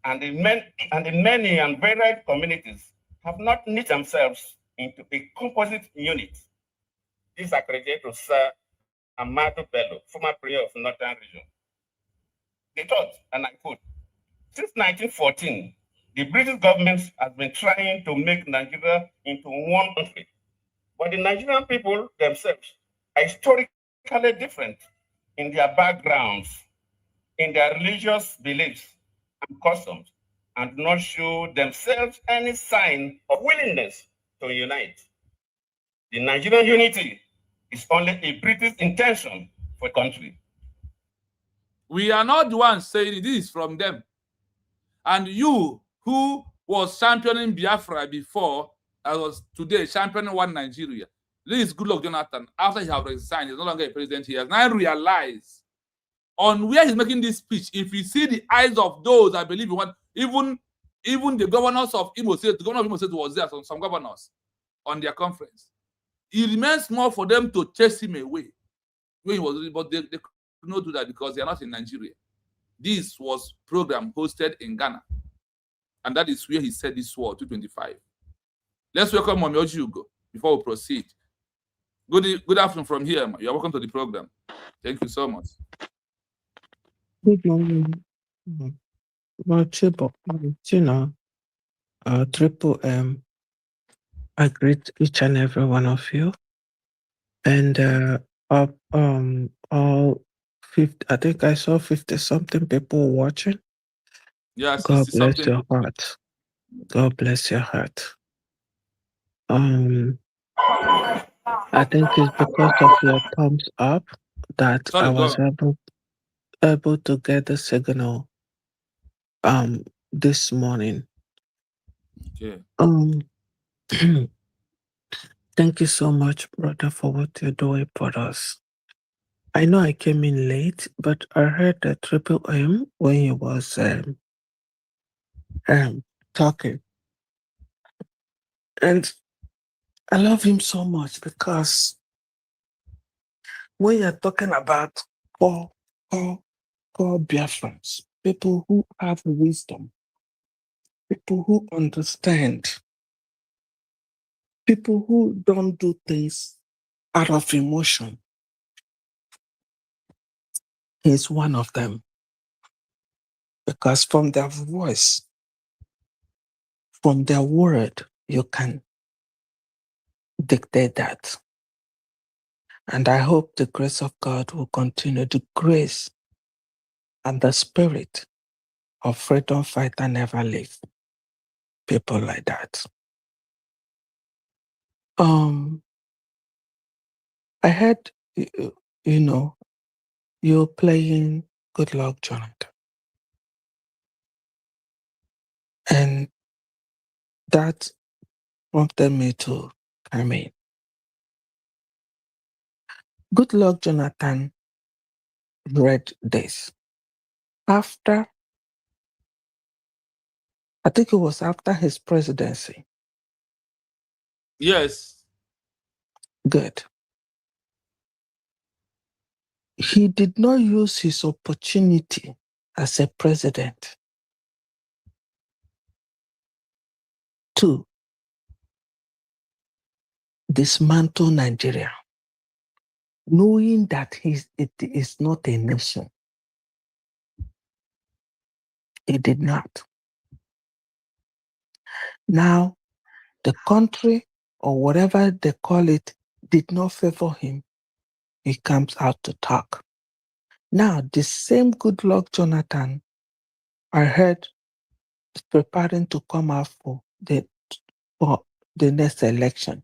And the many and varied communities have not knit themselves into a composite unit. This is accredited to Sir Amadu Bello, former Premier of Northern Region. They thought, and I quote, since 1914, the British government has been trying to make Nigeria into one country. But the Nigerian people themselves are historically different in their backgrounds, in their religious beliefs and customs, and do not show themselves any sign of willingness to unite. The Nigerian unity is only a British intention for the country. We are not the ones saying it, is from them. And you, who was championing Biafra before, I was today championing one Nigeria. This is Goodluck Jonathan. After he has resigned, he's no longer a president. He has now realized on where he's making this speech. If you see the eyes of those, I believe, even the governors of Imo State, the governor of Imo State was there, some governors on their conference. It remains more for them to chase him away. But they could not do that because they are not in Nigeria. This was program hosted in Ghana. And that is where he said this word, 225. Let's welcome Mommy Ojugo before we proceed. Good afternoon from here. You're welcome to the program. Thank you so much. Good morning. Triple M, I greet each and every one of you. And all 50, I think I saw 50-something people watching. Yes, God bless your heart. God bless your heart. I think it's because of your thumbs up that I was able to get the signal this morning. Okay. Thank you so much, brother, for what you're doing for us. I know I came in late, but I heard the Triple M when he was talking. And I love him so much because when you're talking about core Biafrans, people who have wisdom, people who understand, people who don't do things out of emotion. He's one of them. Because from their voice, from their word, you can dictate that. And I hope the grace of God will continue, the grace and the spirit of freedom fighter never leave people like that. I heard, you're playing Good Luck Jonathan. And that prompted me to come in. Good Luck Jonathan read this after, I think it was after his presidency. Yes. Good. He did not use his opportunity as a president to dismantle Nigeria, knowing that it is not a nation. He did not. Now, the country, or whatever they call it, did not favor him. He comes out to talk. Now, the same Good Luck Jonathan, I heard, is preparing to come out for the next election.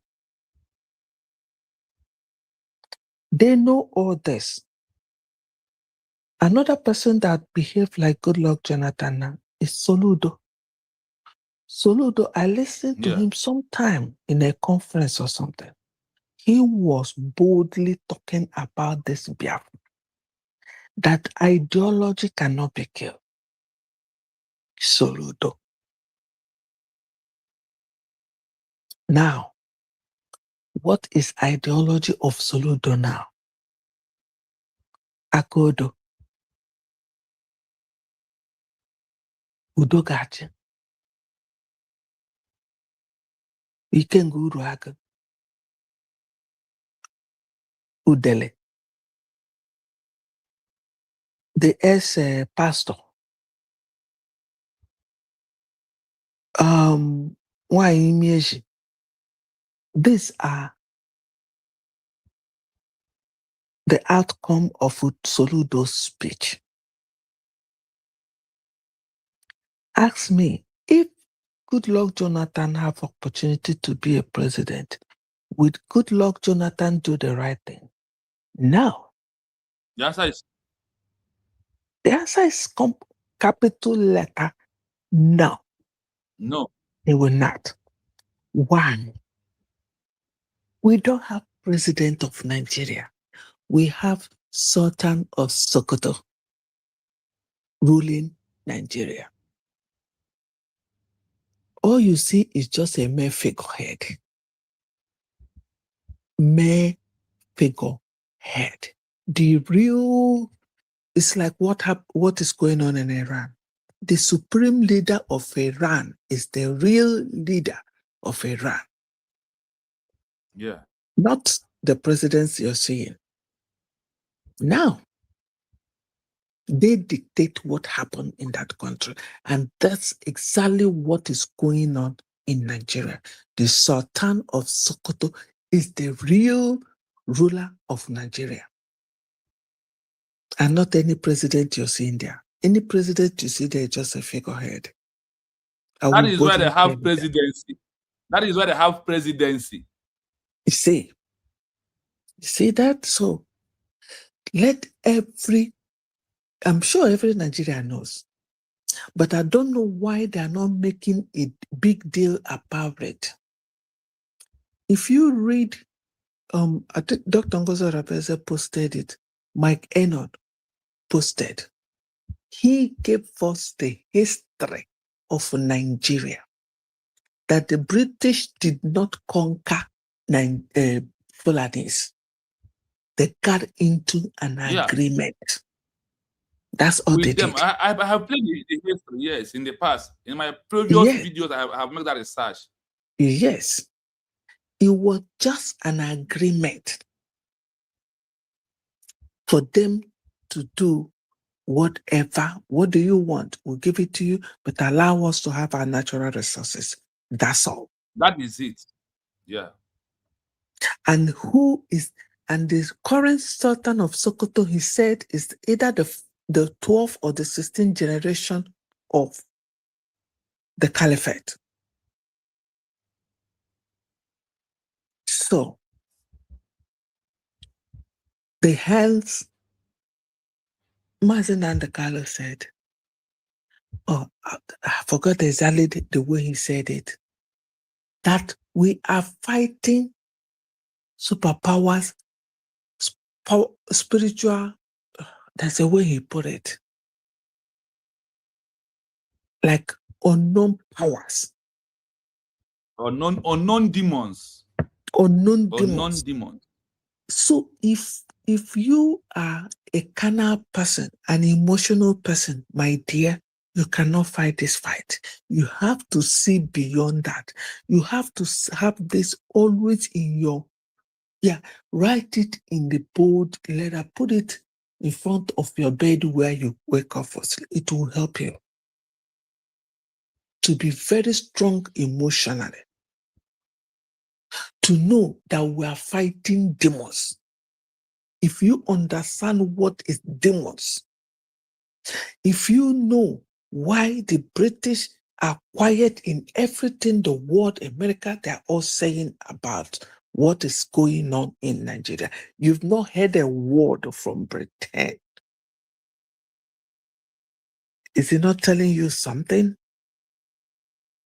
They know all this. Another person that behaved like Good Luck Jonathan now is Soludo. Soludo, I listened to him sometime in a conference or something. He was boldly talking about this Biafra, that ideology cannot be killed. Soludo. Now, what is ideology of Soludo now? Akodo. Udogachi. Ikenguru Aga. Udele. The ex-pastor. Waimieji. These are the outcome of Soludo's speech. Ask me, if Good Luck Jonathan have opportunity to be a president, would Good Luck Jonathan do the right thing? No. The answer is capital letter no. No. He will not. One, we don't have president of Nigeria. We have Sultan of Sokoto ruling Nigeria. All you see is just a mere figurehead. Mere figurehead. The real, it's like what is going on in Iran. The supreme leader of Iran is the real leader of Iran. Yeah. Not the presidents you're seeing. Now, they dictate what happened in that country. And that's exactly what is going on in Nigeria. The Sultan of Sokoto is the real ruler of Nigeria. And not any president you're seeing there. Any president you see there is just a figurehead. That is why they have presidency. That is why they have presidency. You see that? So I'm sure every Nigerian knows, but I don't know why they are not making a big deal about it. If you read, I think Dr. Ngozi Orabueze posted it, Mike Enoch posted, he gave us the history of Nigeria, that the British did not conquer Fulanis. They got into an agreement. That's all they with them. did. I have played the history, yes, in the past. In my previous Yes. videos, I have made that research. Yes. It was just an agreement for them to do whatever. What do you want? We'll give it to you, but allow us to have our natural resources. That's all. That is it. Yeah. And the current Sultan of Sokoto, he said, is either the 12th or the 16th generation of the caliphate. So, the hands, Mazen Andakalo said, oh, I forgot exactly the way he said it, that we are fighting superpowers, spiritual, that's the way he put it, like unknown powers. Unknown demons. Unknown demons. Demons. So if you are a carnal person, an emotional person, my dear, you cannot fight this fight. You have to see beyond that. You have to have this always in your, write it in the bold letter, put it in front of your bed where you wake up for sleep. It will help you to be very strong emotionally, to know that we are fighting demons. If you understand what is demons, if you know why the British are quiet in everything the world, America, they're all saying about what is going on in Nigeria, you've not heard a word from Britain. Is it not telling you something?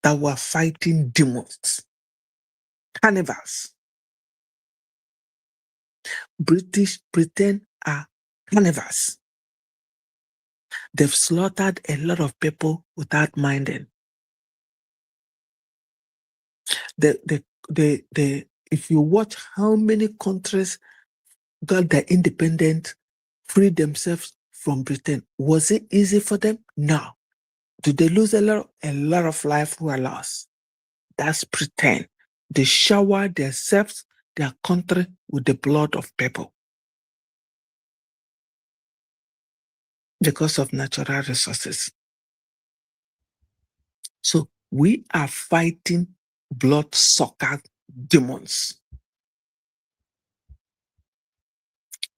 That we're fighting demons, carnivals. Britain are carnivals. They've slaughtered a lot of people without minding. If you watch how many countries got their independence, freed themselves from Britain, was it easy for them? No. Did they lose a lot of life were lost? That's Britain. They shower themselves, their country, with the blood of people because of natural resources. So we are fighting blood-sucker demons.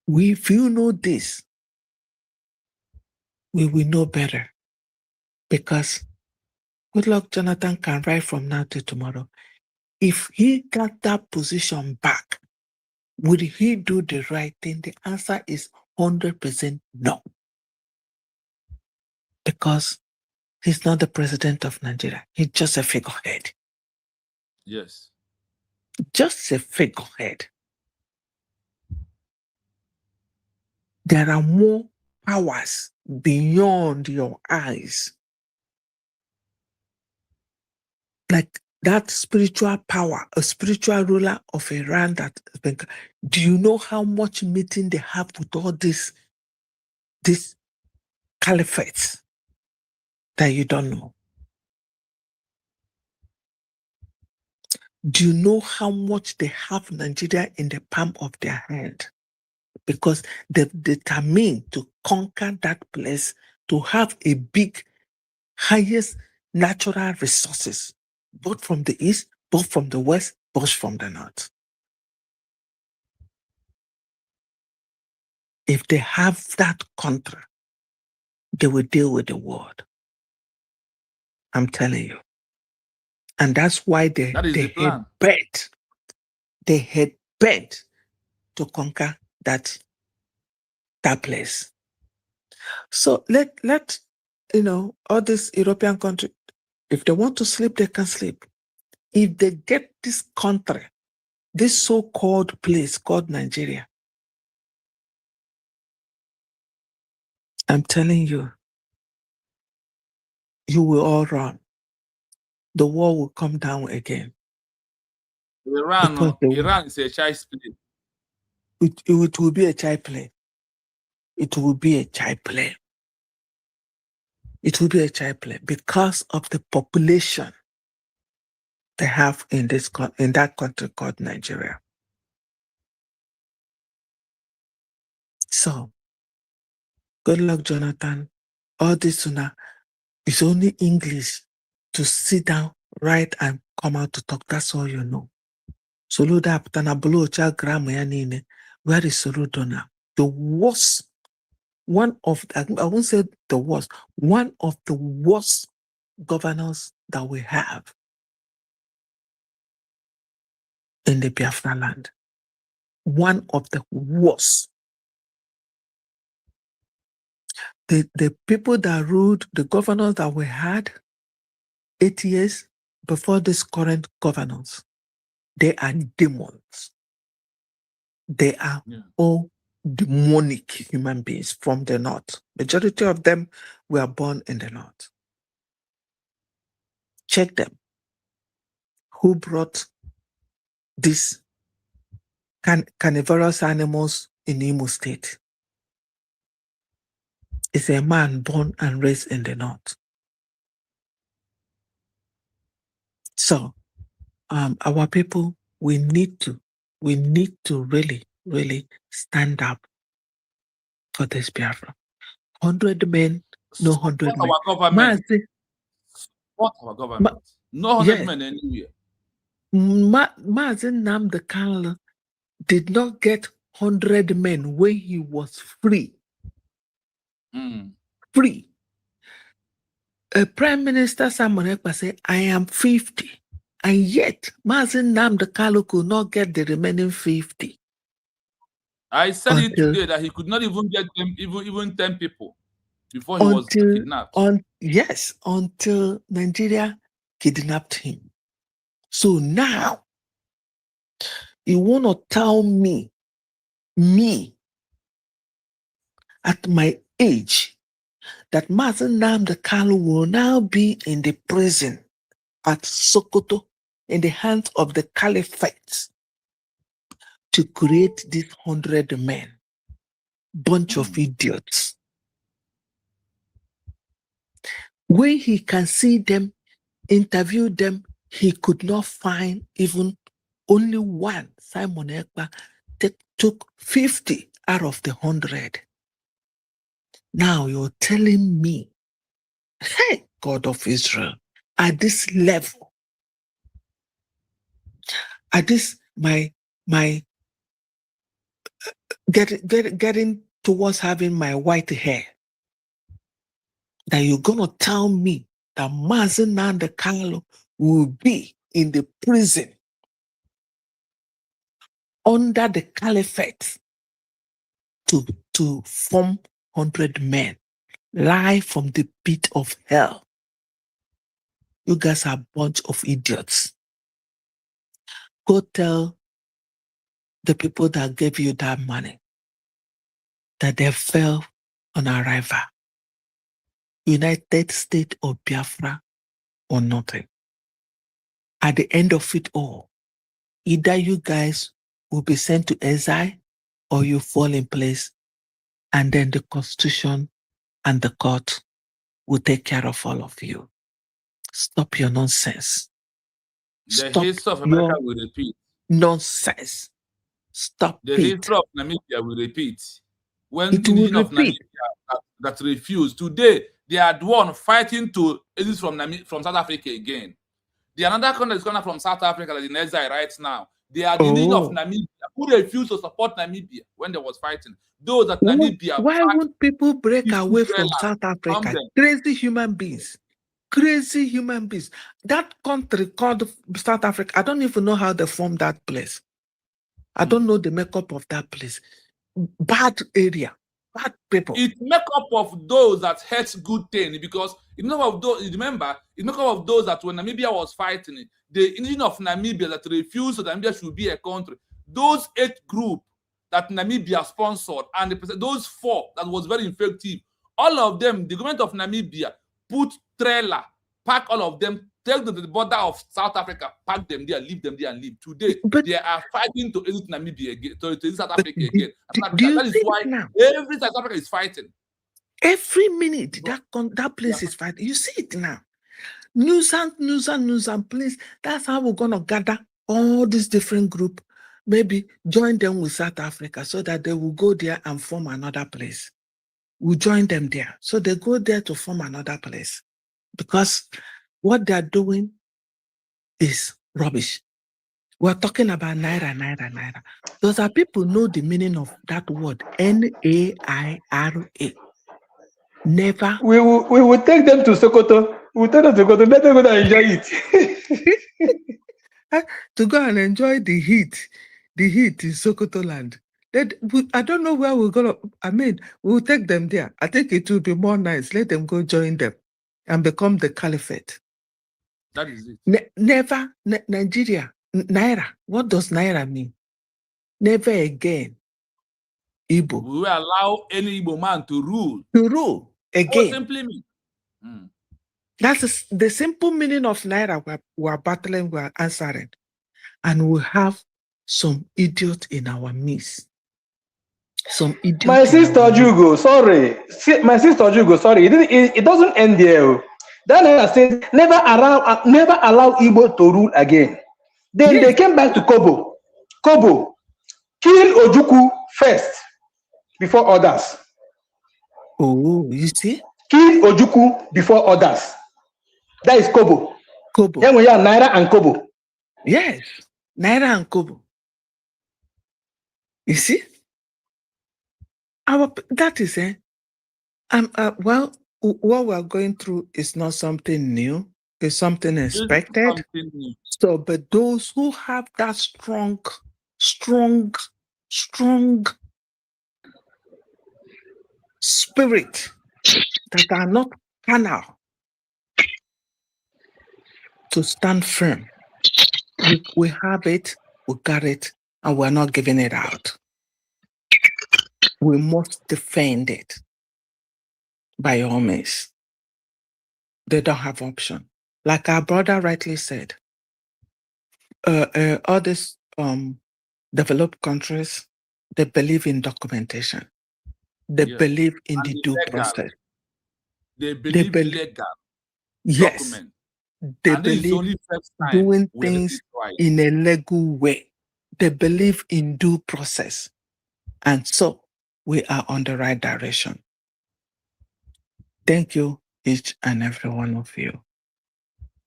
If you know this, we will know better. Because good luck, Jonathan can write from now to tomorrow. If he got that position back, would he do the right thing? The answer is 100% no. Because he's not the president of Nigeria. He's just a figurehead. Yes. Just a figurehead. There are more powers beyond your eyes. Like that spiritual power, a spiritual ruler of Iran do you know how much meeting they have with all this caliphates that you don't know? Do you know how much they have Nigeria in the palm of their hand? Because they've determined to conquer that place, to have a big, highest natural resources, both from the east, both from the west, both from the north. If they have that country, they will deal with the world. I'm telling you. And that's why they had bet to conquer that place. So let all these European countries, if they want to sleep, they can sleep. If they get this country, this so-called place called Nigeria, I'm telling you, you will all run. The war will come down again. Iran is a child's play. It will be a child play. It will be a child play. It will be a child play because of the population they have in that country called Nigeria. So, good luck, Jonathan. All this now is only English to sit down, write, and come out to talk. That's all you know. Soludo Aptanabulucha grammar yanine. Where is Soludo now? The worst, one of, I won't say the worst, one of the worst governors that we have in the Biafra land. One of the worst. The people that ruled, the governors that we had 8 years before this current governors, they are demons. They are all demonic human beings from the north. Majority of them were born in the north. Check them. Who brought these carnivorous animals in Imo State? It's a man born and raised in the north. So, our people, we need to really, really stand up for this Biafra. 100 men, no 100 men. Our government. What our government? No 100 men anywhere. Mazen Nnamdi Kanu did not get 100 men when he was free. Free. Prime Minister Simon Ekpa said, I am 50. And yet, Mazen Nnamdi Kanu could not get the remaining 50. I said it today that he could not even get them, even 10 people before he was kidnapped. Yes, until Nigeria kidnapped him. So now, you want to tell me, at my age, that Mazen Nnamdi Kanu will now be in the prison at Sokoto in the hands of the caliphate to create these 100 men, bunch of idiots. When he can see them, interview them, he could not find even only one. Simon Ekpa took 50 out of the 100. Now you're telling me, hey, God of Israel, at this level, at this my getting towards having my white hair, that you're gonna tell me that Mazen Nnamdi Kanu will be in the prison under the caliphate to form 100 men live from the pit of hell. You guys are a bunch of idiots. Go tell the people that gave you that money that they fell on arrival. United States of Biafra or nothing. At the end of it all, either you guys will be sent to exile or you fall in place, and then the Constitution and the court will take care of all of you. Stop your nonsense. The history of America will repeat. Nonsense. Stop the it. history of Namibia will repeat. When the indigenous of Namibia that refused, today they are the one fighting to exit from South Africa again. The another country is coming from South Africa that is in exile right now. They are the indigenous of Namibia who refused to support Namibia when they was fighting. Those that Namibia. Why would people break away from South Africa? Crazy human beings. Crazy human beings. That country called South Africa, I don't even know how they formed that place. I don't know the makeup of that place. Bad area, bad people. It's makeup of those that hate good thing, because it's make up of those. Remember, it's makeup of those that when Namibia was fighting, the indigenous of Namibia that refused that Namibia should be a country. Those 8 groups that Namibia sponsored, and those 4 that was very effective. All of them, the government of Namibia put trailer, pack all of them, take them to the border of South Africa, pack them there, leave them there, and leave. Today, they are fighting to exit Namibia again, to exit South Africa again. That is why every South Africa is fighting. Every minute that place is fighting. You see it now. Nuisance, please. That's how we're gonna gather all these different groups. Maybe join them with South Africa so that they will go there and form another place. We'll join them there. So they go there to form another place. Because what they're doing is rubbish. We're talking about naira. Those are people know the meaning of that word, Naira. Never. We will take them to Sokoto. We'll take them to Sokoto. Let them go and enjoy it. To go and enjoy the heat in Sokoto land. I don't know where we're gonna. I mean, we'll take them there. I think it will be more nice. Let them go join them and become the caliphate. That is it. Never Nigeria. Naira. What does Naira mean? Never again. Igbo. We will allow any Igbo man to rule. To rule again. Simply mean. That's the simple meaning of Naira. We're battling, we're answering. And we have some idiot in our midst. Some idiot. My sister Jugo, sorry. My sister Jugo, sorry. It doesn't end there. That Naira said, never allow Igbo to rule again. Then they came back to Kobo. Kobo, kill Ojukwu first before others. Oh, you see? Kill Ojukwu before others. That is Kobo. Kobo. Then we have Naira and Kobo. Yes, Naira and Kobo. You see? That is well, what we're going through is not something new. It's something expected. So, but those who have that strong spirit that are not carnal to stand firm. We have it, we got it, and we're not giving it out. We must defend it by all means. They don't have option. Like our brother rightly said, all these developed countries, they believe in documentation. They believe in the due process. They believe legal. Yes. Document. They believe doing things in a legal way. They believe in due process. And so we are on the right direction. Thank you, each and every one of you.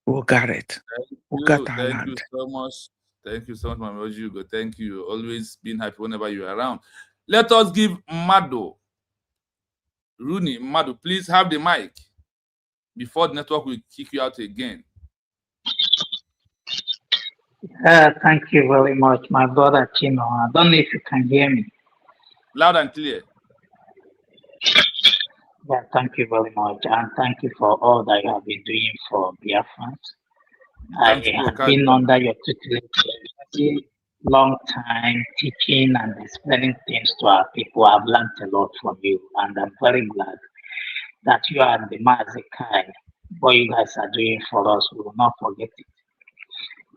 We got it. We got our land. Thank you so much. Thank you so much, Mama Ojugo. Thank you. Always being happy whenever you're around. Let us give Mado, Rooney, Mado, please have the mic before the network will kick you out again. Thank you very much, my brother Chino. I don't know if you can hear me. Loud and clear. Yeah, thank you very much, and thank you for all that you have been doing for Biafrans. I have been under your tutelage for a long time, teaching and explaining things to our people. I've learned a lot from you, and I'm very glad that you are the Mazikai. What you guys are doing for us, we will not forget it.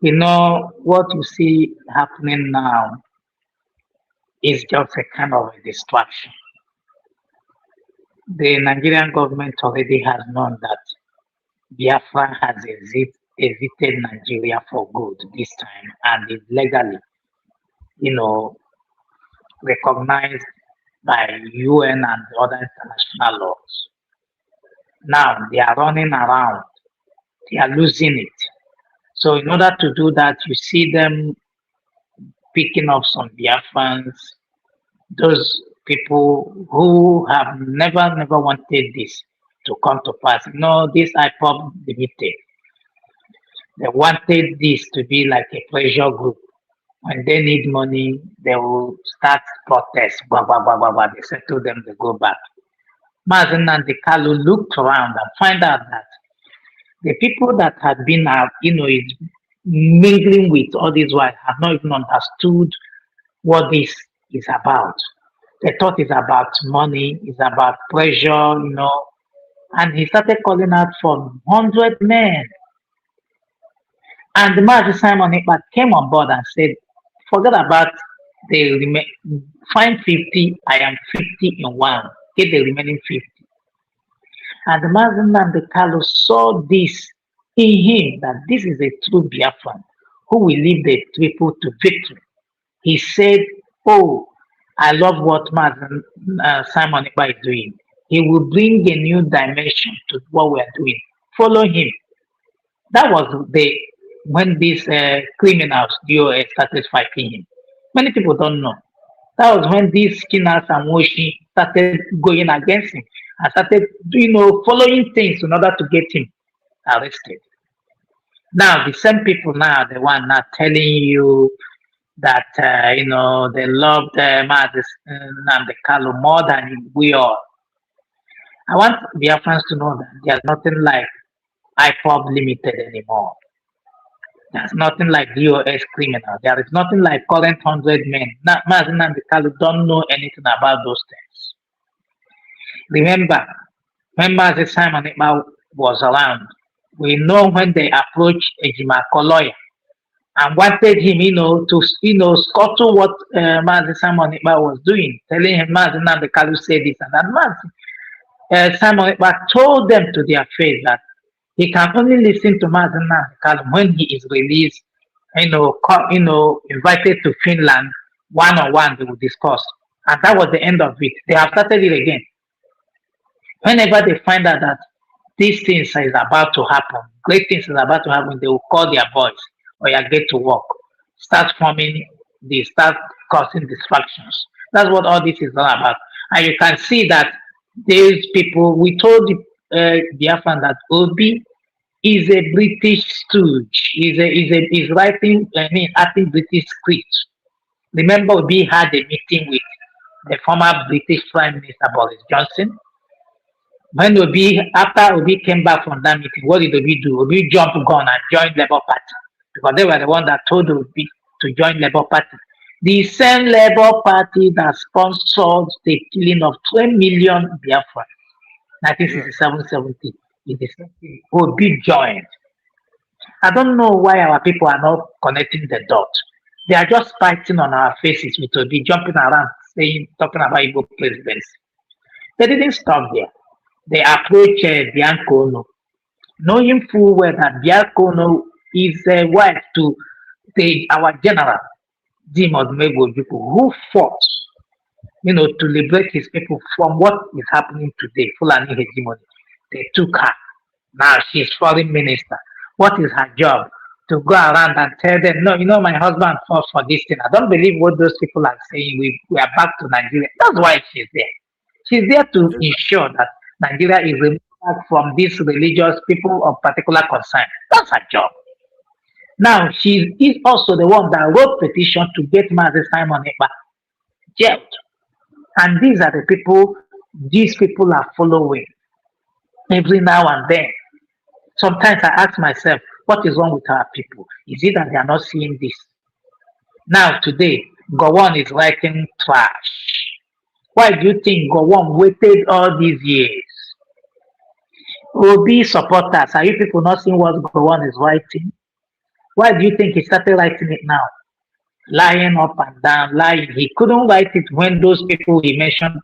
You know, what you see happening now is just a kind of a distraction. The Nigerian government already has known that Biafra has exited Nigeria for good this time and is legally, recognized by UN and other international laws. Now they are running around, they are losing it. So in order to do that, you see them picking up some Biafrans, those people who have never wanted this to come to pass. This IPOB Limited, they wanted this to be like a pressure group. When they need money, they will start protests, blah, blah, blah, blah, blah. They settle them, they go back. Mazen and Kalu looked around and find out that the people that had been, mingling with all these while have not even understood what this is about. They thought it's about money, it's about pressure, and he started calling out for 100 men. And the Mazi Simon Ekpat came on board and said, forget about the find 50, I am 50 in one, get the remaining 50. And Mazen Nandekalo saw this in him, that this is a true Biafran who will lead the people to victory. He said, oh, I love what Mazen Simon Ekpa is doing. He will bring a new dimension to what we are doing. Follow him. That was when these criminals, DOS, started fighting him. Many people don't know. That was when these Skinners and Woshi started going against him and started, following things in order to get him arrested. Now, the same people now are the one now telling you that, they loved Mazi Nnamdi Kanu more than we all. I want Biafrans to know that there's nothing like IPOB Limited anymore. There's nothing like DOS criminal. There is nothing like current 100 men. Mazi Nnamdi Kanu don't know anything about those things. Remember, when Mazi Simon Ekpa was around, we know when they approached Ejima Koloya and wanted him, to scuttle what Mazi Simon Ekpa was doing, telling him Mazi Nnamdi Kanu said this and that. Mazi Simon Ekpa told them to their face that he can only listen to Mazi Nnamdi Kanu when he is released, invited to Finland, one-on-one they will discuss. And that was the end of it. They have started it again. Whenever they find out that these things is about to happen, great things is about to happen, they will call their boys, or you get to work, start start causing distractions. That's what all this is all about. And you can see that these people, we told Biafran that Obi is a British stooge. He's writing, acting British script. Remember, Obi had a meeting with the former British Prime Minister Boris Johnson. When after Obi came back from that meeting, what did Obi do? Obi jumped gun and joined Labour Party, because they were the one that told Obi to join Labour Party. The same Labour Party that sponsored the killing of 12 million Biafra, 1967-70, is the same thing Obi joined. I don't know why our people are not connecting the dots. They are just fighting on our faces with Obi jumping around, talking about Igbo presidency. They didn't stop there. They approached Bianco Ono, knowing full well that Bianco Ono is wife to our general, Jim Odumegwu Ojukwu, who fought, to liberate his people from what is happening today, Fulani hegemony. They took her. Now she's foreign minister. What is her job? To go around and tell them, no, my husband fought for this thing. I don't believe what those people are saying. We are back to Nigeria. That's why she's there. She's there to ensure that Nigeria is removed from these religious people of particular concern. That's her job. Now, she is also the one that wrote petition to get Mazi Simon Ekpa jailed. And these are the people these people are following every now and then. Sometimes I ask myself, what is wrong with our people? Is it that they are not seeing this? Now, today, Gowon is writing trash. Why do you think Gowon waited all these years? Obi supporters, are you people not seeing what Gowon is writing? Why do you think he started writing it now? Lying up and down, lying. He couldn't write it when those people he mentioned,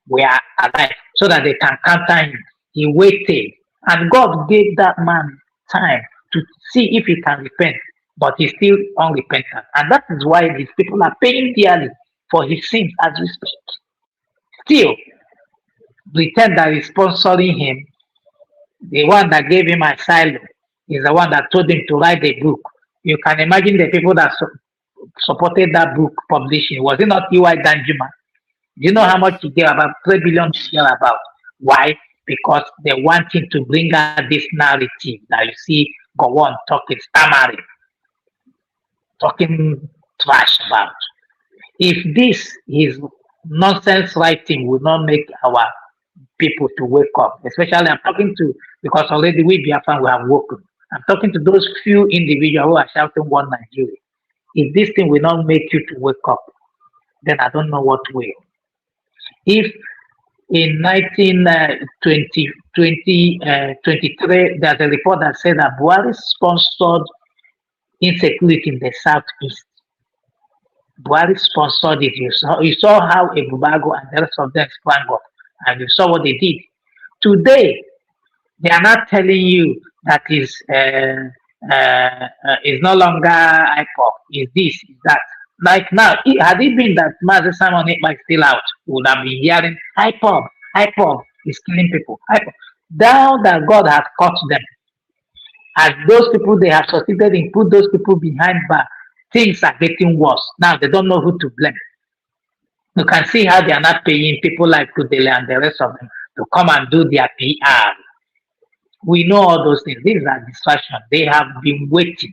were alive, so that they can counter him. He waited, and God gave that man time to see if he can repent, but he's still unrepentant. And that is why these people are paying dearly for his sins as we speak. Still, pretend that is sponsoring him. The one that gave him asylum is the one that told him to write a book. You can imagine the people that supported that book publishing. Was it not UI Danjuma? Do you know how much he gave? About 3 billion share about. Why? Because they want him to bring out this narrative that you see Gowon talking, stammering, talking trash about. If this is nonsense writing will not make our people to wake up, especially I'm talking to, because already we Biafran we have woken. I'm talking to those few individuals who are shouting one Nigeria. If this thing will not make you to wake up, then I don't know what will. If in 1923, there's a report that said that Buhari sponsored insecurity in the southeast. Buhari sponsored it. You saw how Ebubago and the rest of them sprang up, and you saw what they did Today, they are not telling you that is no longer IPOB, is this, is that. Like now, had it been that Mazi Simon Ekpa is still out, we would have been hearing IPOB is killing people. IPOB. Now that God has caught them, as those people they have succeeded in put those people behind bar, things are getting worse. Now they don't know who to blame. You can see how they are not paying people like Kudele and the rest of them to come and do their PR. We know all those things. These are distractions. They have been waiting.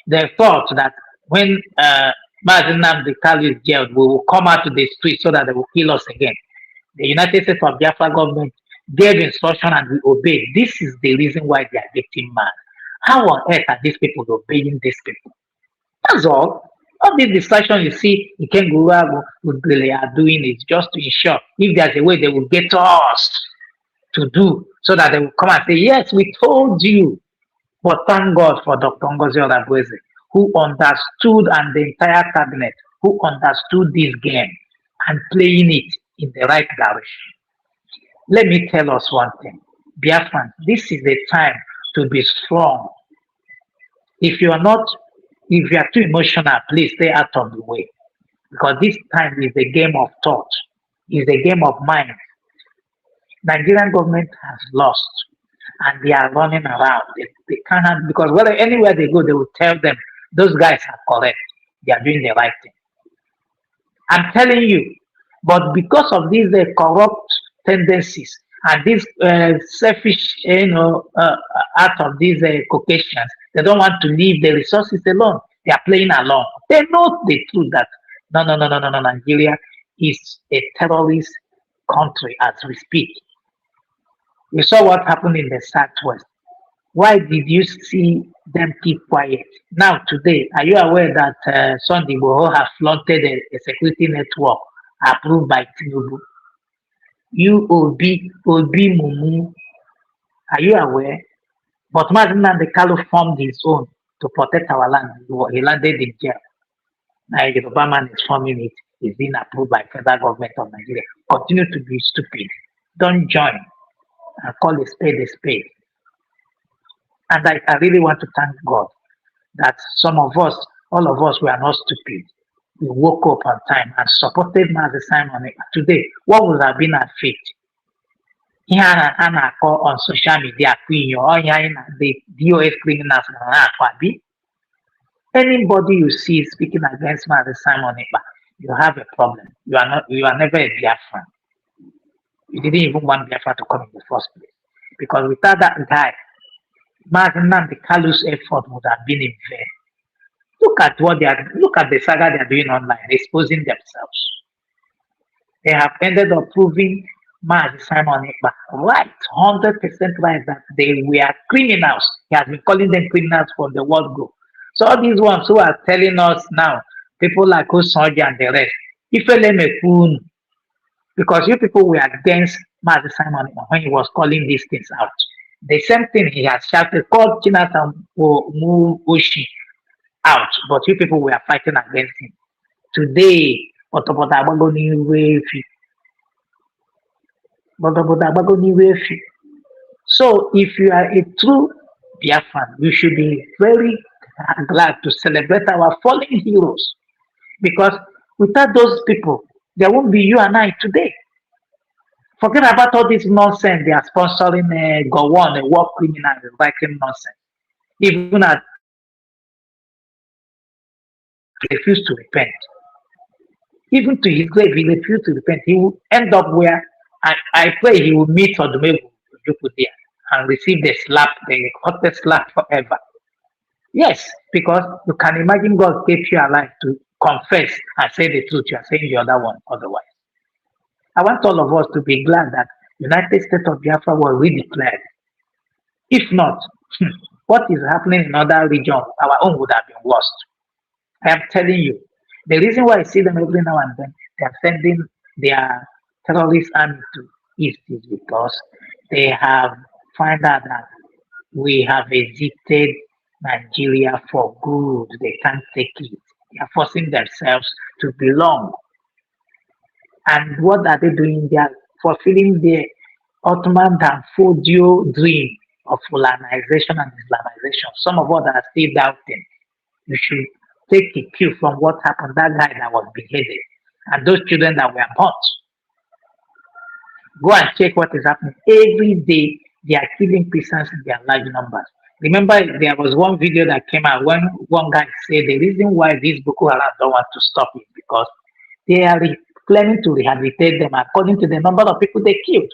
They thought that when Mazi Nnamdi Kanu is jailed, we will come out to the street so that they will kill us again. The United States of Biafra government gave instruction and we obeyed. This is the reason why they are getting mad. How on earth are these people obeying these people? That's all. All these distractions you see Ikenguru are doing is just to ensure if there's a way they will get us to do so that they will come and say, yes, we told you. But thank God for Dr. Ngozi Orabueze, who understood, and the entire cabinet, who understood this game and playing it in the right direction. Let me tell us one thing. Biafran, this is the time to be strong. If you are too emotional, please stay out of the way. Because this time is a game of thought, is a game of mind. Nigerian government has lost and they are running around. They cannot, because anywhere they go, they will tell them, those guys are correct. They are doing the right thing. I'm telling you, but because of these corrupt tendencies and these selfish, out of these Caucasians, they don't want to leave the resources alone. They are playing along. They know the truth that no, Nigeria is a terrorist country as we speak. You saw what happened in the Southwest. Why did you see them keep quiet? Now, today, are you aware that Sunday Igboho has flaunted a security network approved by Tinubu? UOB, Mumu, are you aware? But Mazi Nnamdi Kanu formed his own to protect our land. He landed in jail. Now, the Obama is forming it. It's being approved by federal government of Nigeria. Continue to be stupid. Don't join and call a spade a spade. And I really want to thank God that some of us, all of us, were not stupid. We woke up on time and supported Mazi Simon. Today, what would have been our fate? Here I call on social media, the DOS criminals. Anybody you see speaking against Mazi Simon, you have a problem. You are never a Biafran. You didn't even want Biafra to come in the first place. Because without that guy, Mazi Nnamdi Kanu's effort would have been in vain. Look at the saga they are doing online, exposing themselves. They have ended up proving Mazi Simon right, 100% right, that they were criminals. He has been calling them criminals from the word go. So all these ones who are telling us now, people like Osonji and the rest, because you people were against Mazi Simon when he was calling these things out. The same thing he has shouted, called Chinasa Mushi out, but you people were fighting against him. Today, so if you are a true Biafran, you should be very glad to celebrate our fallen heroes, because without those people, there won't be you and I today. Forget about all this nonsense they are sponsoring Gowon, a war criminal, writing nonsense. Even at he refused to repent. Even to his grave, he refused to repent. He will end up where I pray he will meet Odumewu there and receive the slap, the hottest slap forever. Yes, because you can imagine God kept you alive to confess and say the truth. You are saying the other one otherwise. I want all of us to be glad that United States of Biafra was redeclared. If not, what is happening in other regions, our own would have been worse. I am telling you, the reason why I see them every now and then, they are sending their terrorist army to East is because they have found out that we have exited Nigeria for good. They can't take it. They are forcing themselves to belong. And what are they doing? They are fulfilling their Ottoman and Fodio dream of colonization and Islamization. Some of us are still doubting. You should take a cue from what happened, that guy that was beheaded, and those children that were born. Go and check what is happening. Every day, they are killing Christians in their large numbers. Remember, there was one video that came out when one guy said the reason why these Boko Haram don't want to stop is because they are planning to rehabilitate them according to the number of people they killed.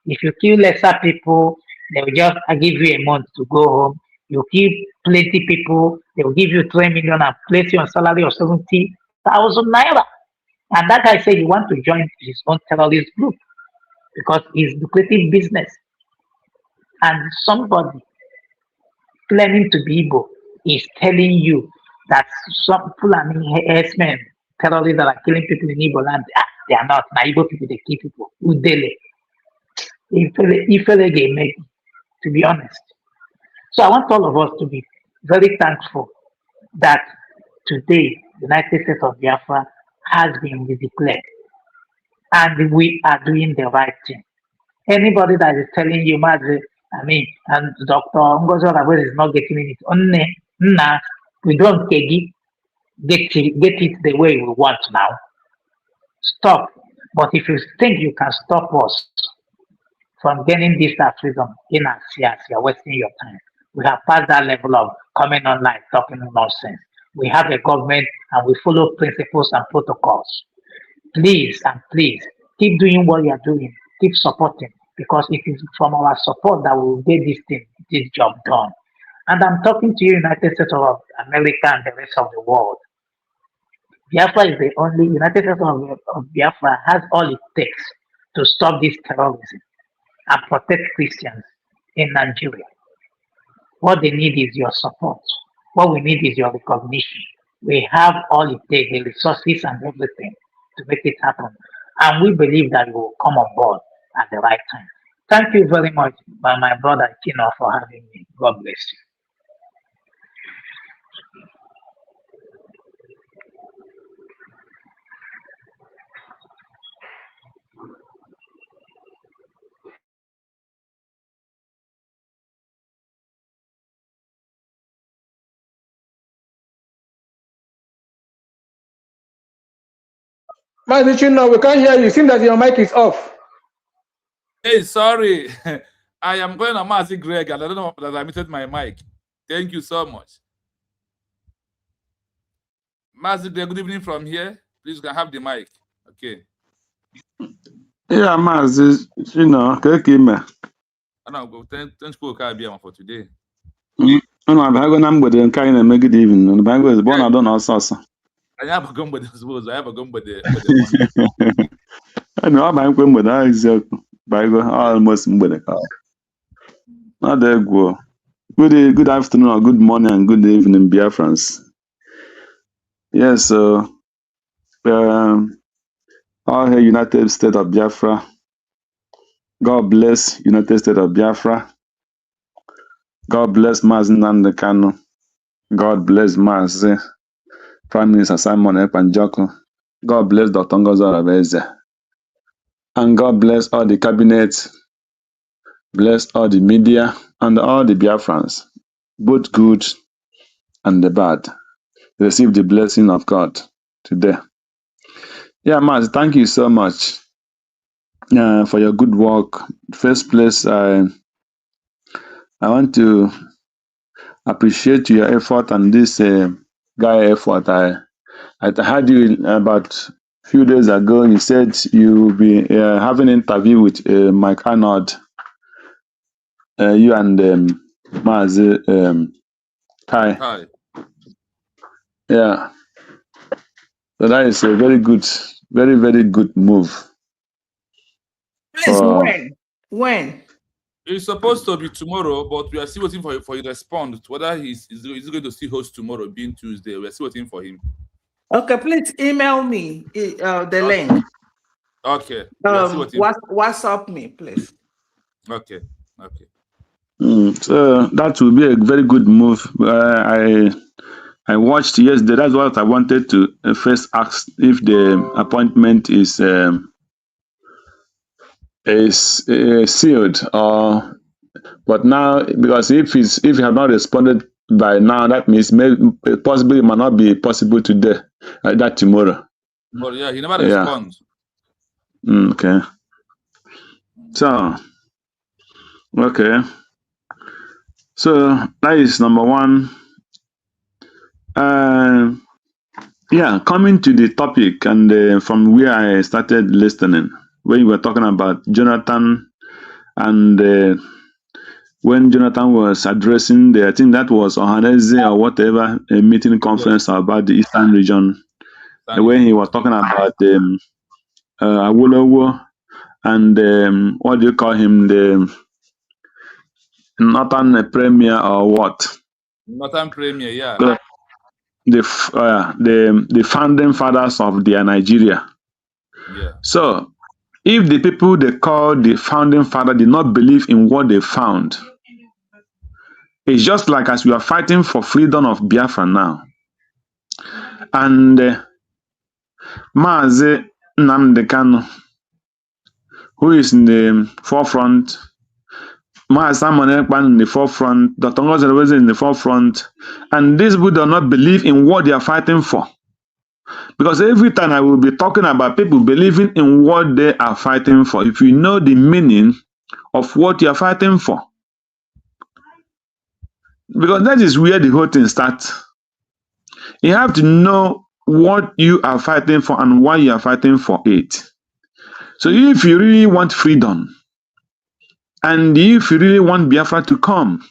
If you kill lesser people, they will just give you a month to go home. You kill plenty people, they will give you 3 million and place you on salary of 70,000 naira. And that guy said he wants to join his own terrorist group because it's lucrative business. And somebody claiming to be Igbo is telling you that some Fulani herdsmen, terrorists that are killing people in Igbo land, they are not. Now Igbo people, they kill people. Udele. Ifele, to be honest. So I want all of us to be very thankful that today the United States of Biafra has been declared and we are doing the right thing. Anybody that is telling you, and Dr. Ngozi Orabueze is not getting it, we don't get it the way we want now. Stop. But if you think you can stop us from getting this freedom in Asia, you're wasting your time. We have passed that level of coming online, talking nonsense. We have a government and we follow principles and protocols. Please and please keep doing what you are doing. Keep supporting, because it is from our support that we will get this job done. And I'm talking to you, United States of America and the rest of the world. Biafra is the only, United States of Biafra has all it takes to stop this terrorism and protect Christians in Nigeria. What they need is your support. What we need is your recognition. We have all it takes, the resources and everything to make it happen. And we believe that you will come on board at the right time. Thank you very much, my brother Kino, for having me. God bless you. Man, did you know we can't hear you? It seems that your mic is off. Hey, sorry. I am going to Mazi Greg, and I don't know that I muted my mic. Thank you so much. Mazi Greg, good evening from here. Please, you can have the mic. Okay. Yeah, Mazi, you know, I don't go. Thanks for for today. I'm going to kind of make it even. I'm going to born. I don't know also. I have a gun with the I have a gun with the I know I'm going with that. By almost with the car. Not there go. Good afternoon or good morning and good evening, Biafrans. Yes, so all here United States of Biafra. God bless United States of Biafra. God bless Mazi Nnamdi Kanu. God bless Mazi Prime Minister Simon Ekpanjoko. God bless Dr. Ngozi Orabueze. And God bless all the cabinet, bless all the media, and all the Biafrans, both good and the bad. Receive the blessing of God today. Yeah, Mazi, thank you so much for your good work. First place, I want to appreciate your effort and this guy effort. I heard you about a few days ago. You said you'll be having an interview with Mike Arnold. You and Mazi Kai. Hi. Yeah. So that is a very good, very, very good move. Please, when? It's supposed to be tomorrow, but we are still waiting for his response. Whether he's going to still host tomorrow, being Tuesday, we are still waiting for him. Okay, please email me the link. Okay. WhatsApp me, please. Okay. Okay. So that will be a very good move. I watched yesterday. That's what I wanted to first ask if the appointment is is sealed, or but now, because if he have not responded by now, that means possibly it might not be possible today, that tomorrow. But yeah, he never responds. Okay. So, okay. So that is number one. Yeah, coming to the topic, and from where I started listening, when you were talking about Jonathan, and when Jonathan was addressing I think that was Organiz or whatever, a meeting conference about the Eastern region, when he was talking about Awolowo and what do you call him, the Northern Premier or what? Northern Premier, yeah. The founding fathers of their Nigeria. Yeah. So, if the people they call the founding father did not believe in what they found, it's just like as we are fighting for freedom of Biafra now. And Mazi Nnamdi Kanu, who is in the forefront, Mazi Simon Ekpan in the forefront, Dr. Ngozi Orabueze in the forefront, and these people do not believe in what they are fighting for. Because every time I will be talking about people believing in what they are fighting for, if you know the meaning of what you are fighting for. Because that is where the whole thing starts. You have to know what you are fighting for and why you are fighting for it. So if you really want freedom, and if you really want Biafra to come,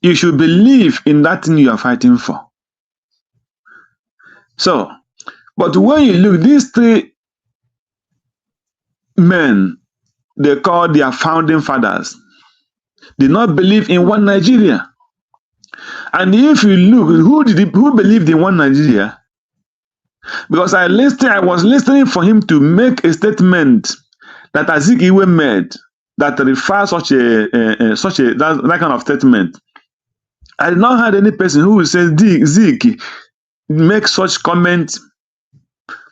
you should believe in that thing you are fighting for. So, but when you look, these three men, they call their founding fathers, did not believe in one Nigeria. And if you look, who believed in one Nigeria? Because I was listening for him to make a statement that Azikiwe made that refers that kind of statement. I did not have any person who will say Zik make such comment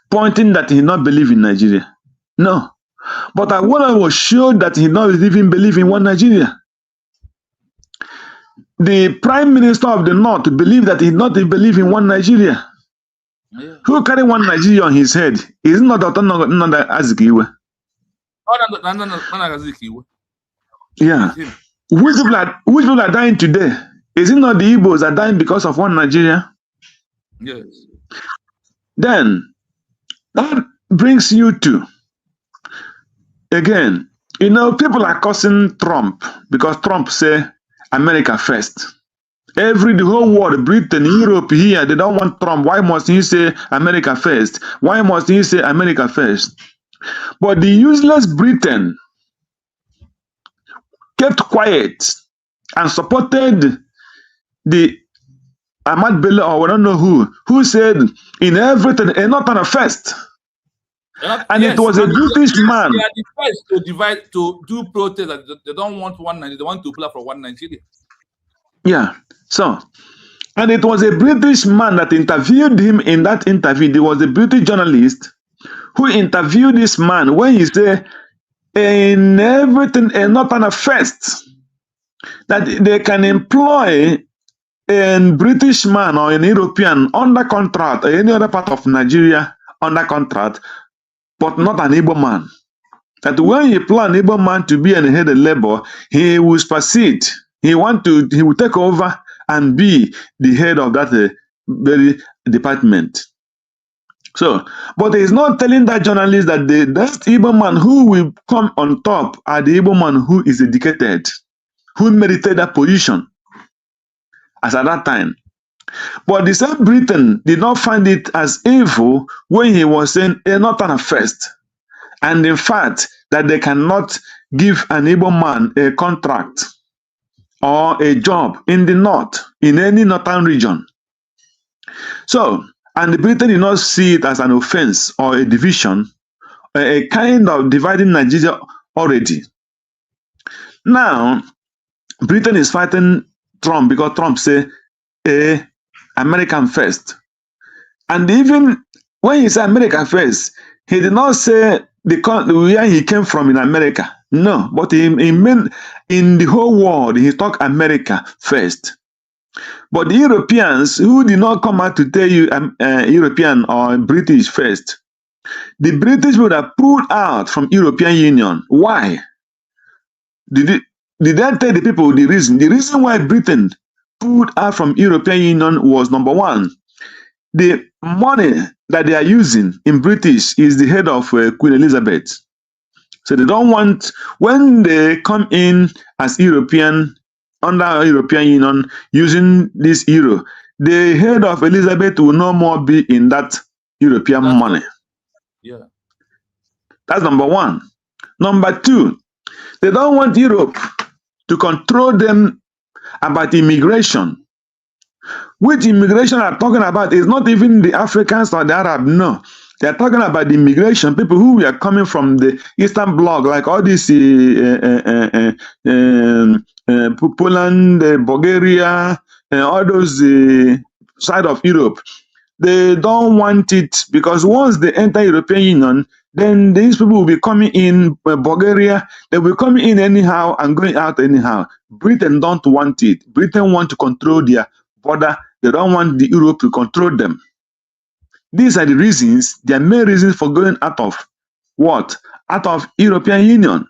pointing that he did not believe in Nigeria. No. But I was sure that he did not even believe in one Nigeria. The Prime Minister of the North believed that he did not believe in one Nigeria. Yeah. Who carry one Nigeria on his head? Is not Dr. Azikiwe. No. Yeah. Which people are dying today? Is it not the Igbos are dying because of one Nigeria? Yes. Then that brings you to, again, people are cursing Trump because Trump say America first. The whole world, Britain, Europe here, they don't want Trump. Why must he say America first? Why must he say America first? But the useless Britain kept quiet and supported the Ahmad Bello, or we don't know who said in everything, not first. And yes, it was a British man. They are the first to do protest. They don't want one Nigeria. They want to play for one Nigeria. Yeah. So, and it was a British man that interviewed him in that interview. There was a British journalist who interviewed this man when he said, in everything, not first, that they can employ a British man or an European under contract or any other part of Nigeria under contract, but not an Igbo man. That when you plan an Igbo man to be an head of labor, he will succeed. He will take over and be the head of that very department. So, but he's not telling that journalist that that Igbo man who will come on top are the Igbo man who is educated, who merited that position as at that time. But the same Britain did not find it as evil when he was saying not an first. And in fact, that they cannot give an Igbo man a contract or a job in the north, in any northern region. So, and the Britain did not see it as an offense or a division, a kind of dividing Nigeria already. Now, Britain is fighting Trump because Trump say, American first. And even when he said America first, he did not say where he came from in America. No, but he meant in the whole world, he talked America first. But the Europeans who did not come out to tell you European or British first, the British would have pulled out from European Union. Why? Did they tell the people the reason? The reason why Britain pulled out from European Union was, number one, the money that they are using in British is the head of Queen Elizabeth. So they don't want, when they come in as European, under European Union, using this euro, the head of Elizabeth will no more be in that European money. Yeah. That's number one. Number two, they don't want Europe to control them about immigration. Which immigration are talking about is not even the Africans or the Arab, no. They're talking about the immigration, people who are coming from the Eastern Bloc, like all this Poland, Bulgaria, all those side of Europe. They don't want it because once they enter European Union, then these people will be coming in Bulgaria. They will come in anyhow and going out anyhow. Britain don't want it. Britain want to control their border. They don't want the Europe to control them. These are the reasons, their main reasons for going out of what? Out of European Union.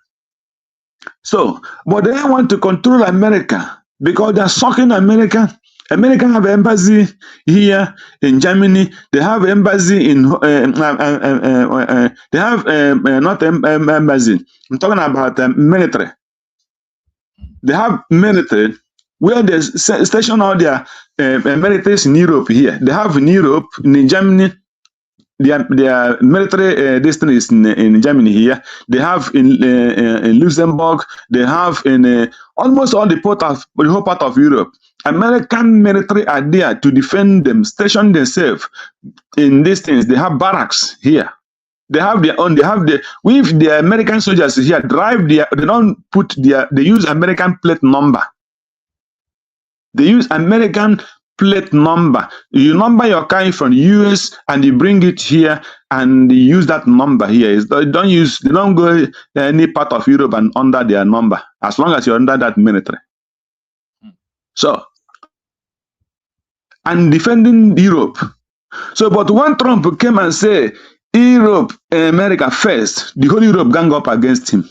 So, but they want to control America because they're sucking America. America have an embassy here in Germany. They have an embassy in, they have not embassy. I'm talking about military. They have military where they station all their militaries in Europe here. They have in Europe, in Germany, their military destinies in Germany here. They have in Luxembourg. They have in almost all the whole part of Europe. American military are there to defend them, station themselves in these things. They have barracks here. They have their own. They have with the American soldiers here drive their. They don't put their. They use American plate number. They use American plate number. You number your car from the US and you bring it here and you use that number here. They don't go any part of Europe and under their number as long as you're under that military. So, and defending Europe. So, but when Trump came and said Europe, America first, the whole Europe gang up against him.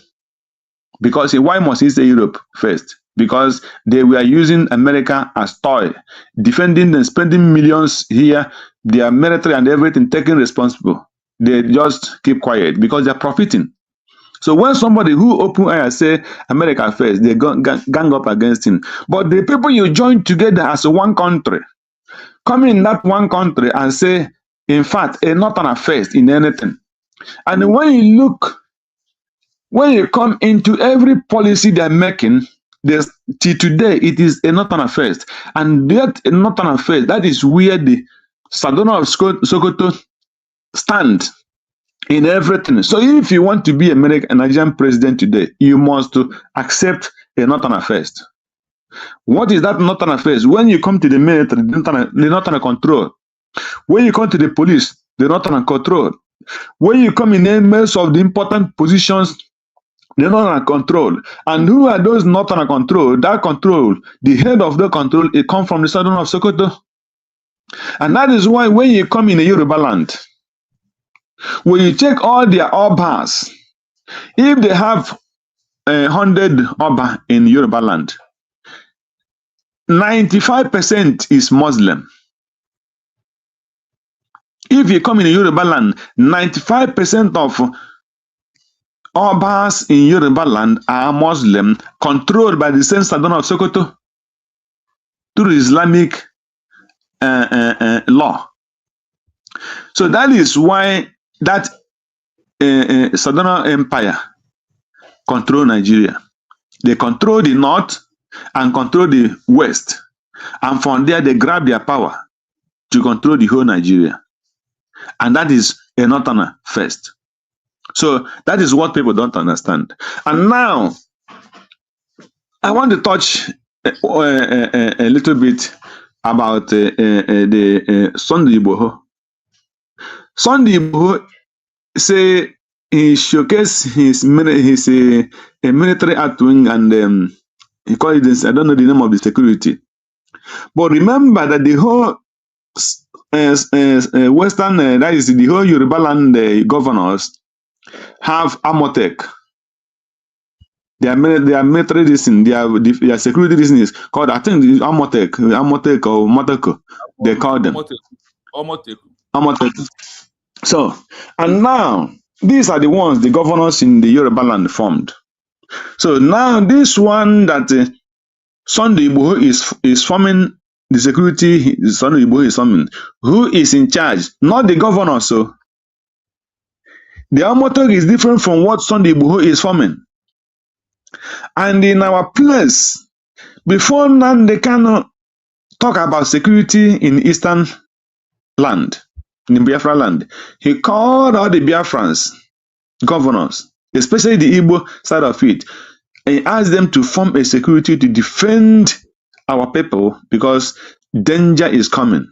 Because why must he say Europe first? Because they were using America as toy, defending and spending millions here, their military and everything taking responsible. They just keep quiet because they're profiting. So when somebody who open eye say America first, they gang up against him. But the people you join together as one country, come in that one country and say, in fact, not an first in anything. And when you look, when you come into every policy they're making, till today, it is a northern affairs. And that northern affairs, that is where the Sadona of Sokoto stand in everything. So if you want to be a Nigerian president today, you must accept a northern affairs. What is that northern affairs? When you come to the military, they're not under control. When you come to the police, they're not under control. When you come in most of the important positions, they're not under control. And who are those not under control? That control, the head of the control, it comes from the southern of Sokoto. And that is why when you come in a Yoruba land, when you check all their Obas, if they have 100 Oba in Yoruba land, 95% is Muslim. If you come in a Yoruba land, 95% of Obas in Yoruba land are Muslim, controlled by the same Sadona of Sokoto through Islamic law. So that is why that Sadona Empire control Nigeria. They control the north and control the west. And from there, they grab their power to control the whole Nigeria. And that is a northerner first. So that is what people don't understand. And now, I want to touch a little bit about the Sunday Igboho. Sunday Igboho say he showcased his a military art wing, and he called it this, I don't know the name of the security. But remember that the whole Western, that is the whole Yoruba land governors have Amotek. Their military reason, their security reason is called, I think, Amotek or Motoko. They call them Amotek. So, and now these are the ones the governors in the Yoruba land formed. So now this one that Sunday Igboho is forming the security, Sunday Igboho is forming. Who is in charge? Not the governor. So the Amotek is different from what Sunday Igboho is forming. And in our place, before now they cannot talk about security in Eastern land, in Biafra land. He called all the Biafrans, governors, especially the Igbo side of it, and he asked them to form a security to defend our people because danger is coming.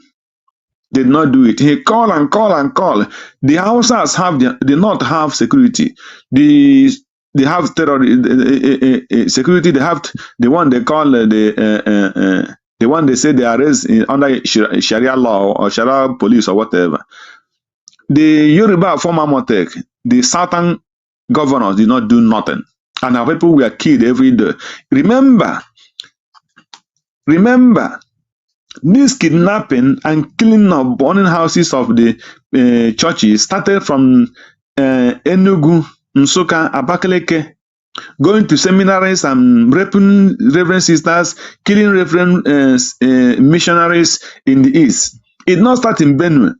They did not do it. He called and called and called. The Hausas did not have security. They have terror security. They have the one they call the one they say they arrest under Sharia law or Sharia police or whatever. The Yoruba former Motek, the Southern governors did not do nothing, and our people were killed every day. Remember, this kidnapping and killing of burning houses of the churches started from Enugu, Nsukka, Abakaleke, going to seminaries and raping reverend sisters, killing reverend missionaries in the east. It not start in Benue.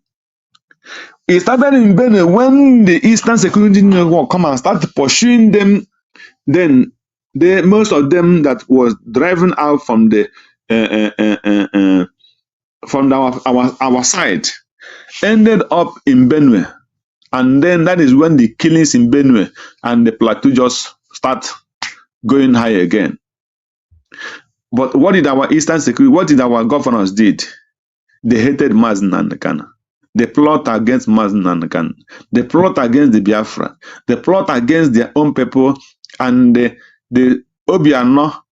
It started in Benue when the Eastern Security Network come and start pursuing them. Then most of them that was driving out from the from our side ended up in Benue, and then that is when the killings in Benue and the plateau just start going high again. But what did our Eastern Security, what did our governors did? They hated Mazi Nnamdi Kanu. They plot against Mazi Nnamdi Kanu. They plot against the Biafra. They plot against their own people, and the Obiano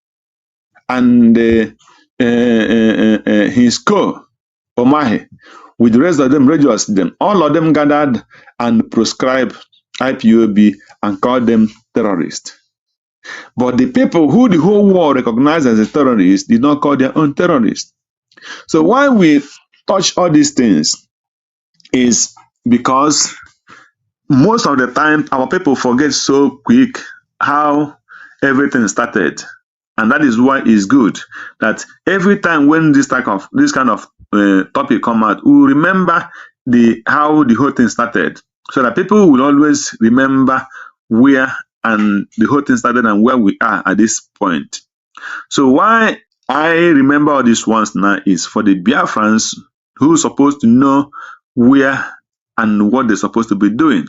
and his co Omahe, with the rest of them, registered them. All of them gathered and proscribed IPOB and called them terrorists. But the people who the whole world recognized as a terrorist did not call their own terrorists. So why we touch all these things is because most of the time our people forget so quick how everything started. And that is why it's good that every time when this kind of topic come out, we remember how the whole thing started, so that people will always remember where and the whole thing started and where we are at this point. So why I remember all these ones now is for the Biafrans who are supposed to know where and what they're supposed to be doing.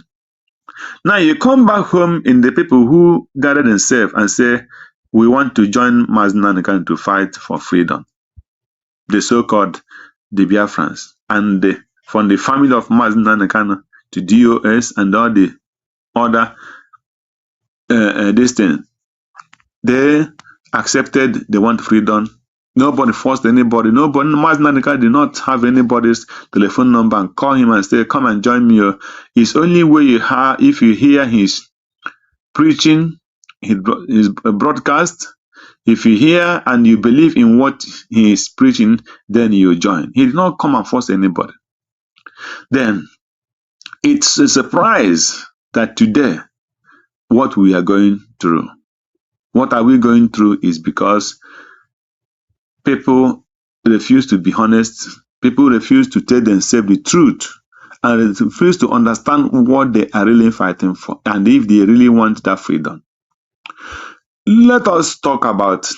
Now you come back home in the people who gather themselves and say, we want to join Mazi Nnamdi Kanu to fight for freedom. The so-called the Biafrans, and from the family of Mazi Nnamdi Kanu to DOS and all the other this thing, they accepted they want freedom. Nobody forced anybody. Nobody. Mazi Nnamdi Kanu did not have anybody's telephone number and call him and say, "Come and join me." It's only way you have if you hear his preaching, his broadcast. If you hear and you believe in what he is preaching, then you join. He did not come and force anybody. Then it's a surprise that today, what we are going through, what are we going through is because people refuse to be honest. People refuse to tell themselves the truth, and refuse to understand what they are really fighting for, and if they really want that freedom. Let us talk about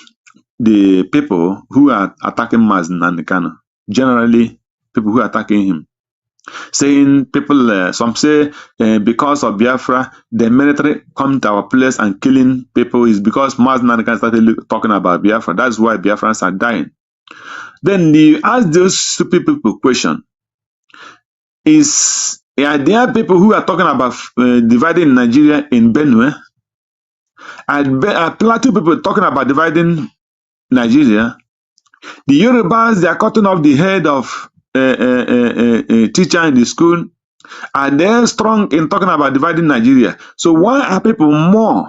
the people who are attacking Mazi Nnamdi Kanu. Generally, people who are attacking him. Saying people, some say because of Biafra, the military come to our place and killing people is because Mazi Nnamdi Kanu started talking about Biafra. That's why Biafrans are dying. Then you ask those stupid people question, is Yeah, there are people who are talking about dividing Nigeria in Benue. Plateau people talking about dividing Nigeria. The Yorubas, they are cutting off the head of a teacher in the school, and they're strong in talking about dividing Nigeria. So why are people more?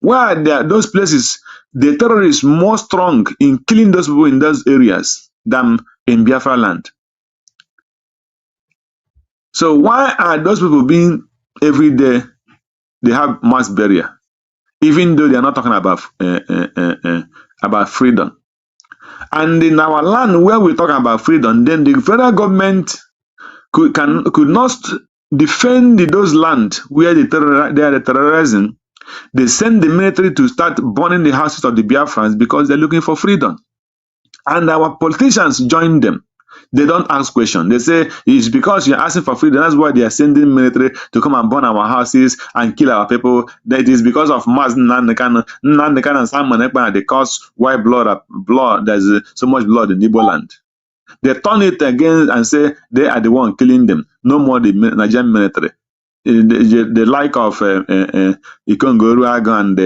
Why are those places, the terrorists more strong in killing those people in those areas than in Biafra land? So why are those people being every day, they have mass burial, even though they are not talking about freedom? And in our land where we talk about freedom, then the federal government could not defend those land where they are the terrorism. They send the military to start burning the houses of the Biafrans because they're looking for freedom. And our politicians join them. They don't ask questions. They say it's because you're asking for freedom. That's why they are sending military to come and burn our houses and kill our people. That it is because of Maz Nandekan and Simon Ekpa they cause why blood. There's so much blood in Igbo land. They turn it again and say they are the one killing them. No more the Nigerian military. The like of Ikongoruaga and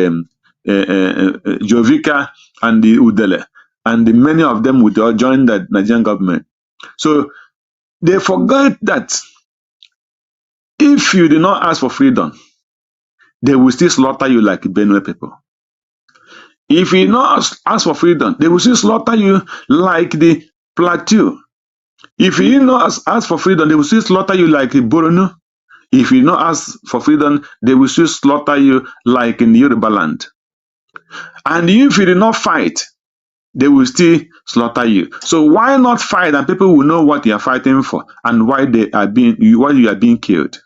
Jovika and the Udele, and many of them would all join the Nigerian government. So they forget that if you do not ask for freedom, they will still slaughter you like Benue people. If you not ask for freedom, they will still slaughter you like the Plateau. If you not ask for freedom, they will still slaughter you like Borno. If you not ask for freedom, they will still slaughter you like in Yoruba land. And if you do not fight, they will still slaughter you. So why not fight, and people will know what you are fighting for and why you are being killed?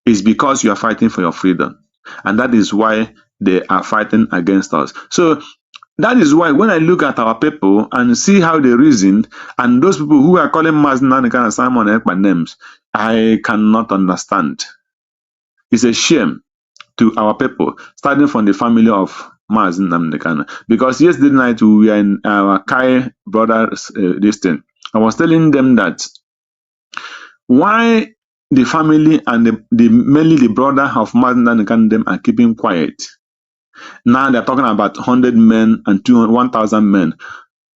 It's because you are fighting for your freedom, and that is why they are fighting against us. So that is why when I look at our people and see how they reason, and those people who are calling Maznanika and Simon Ekpa names, I cannot understand. It's a shame to our people, starting from the family of Maz Namdekana. Because yesterday night we were in our Kai brothers this thing. I was telling them that why the family and mainly the brother of Maz Namdekana them are keeping quiet. Now they're talking about 100 men and 1,000 men.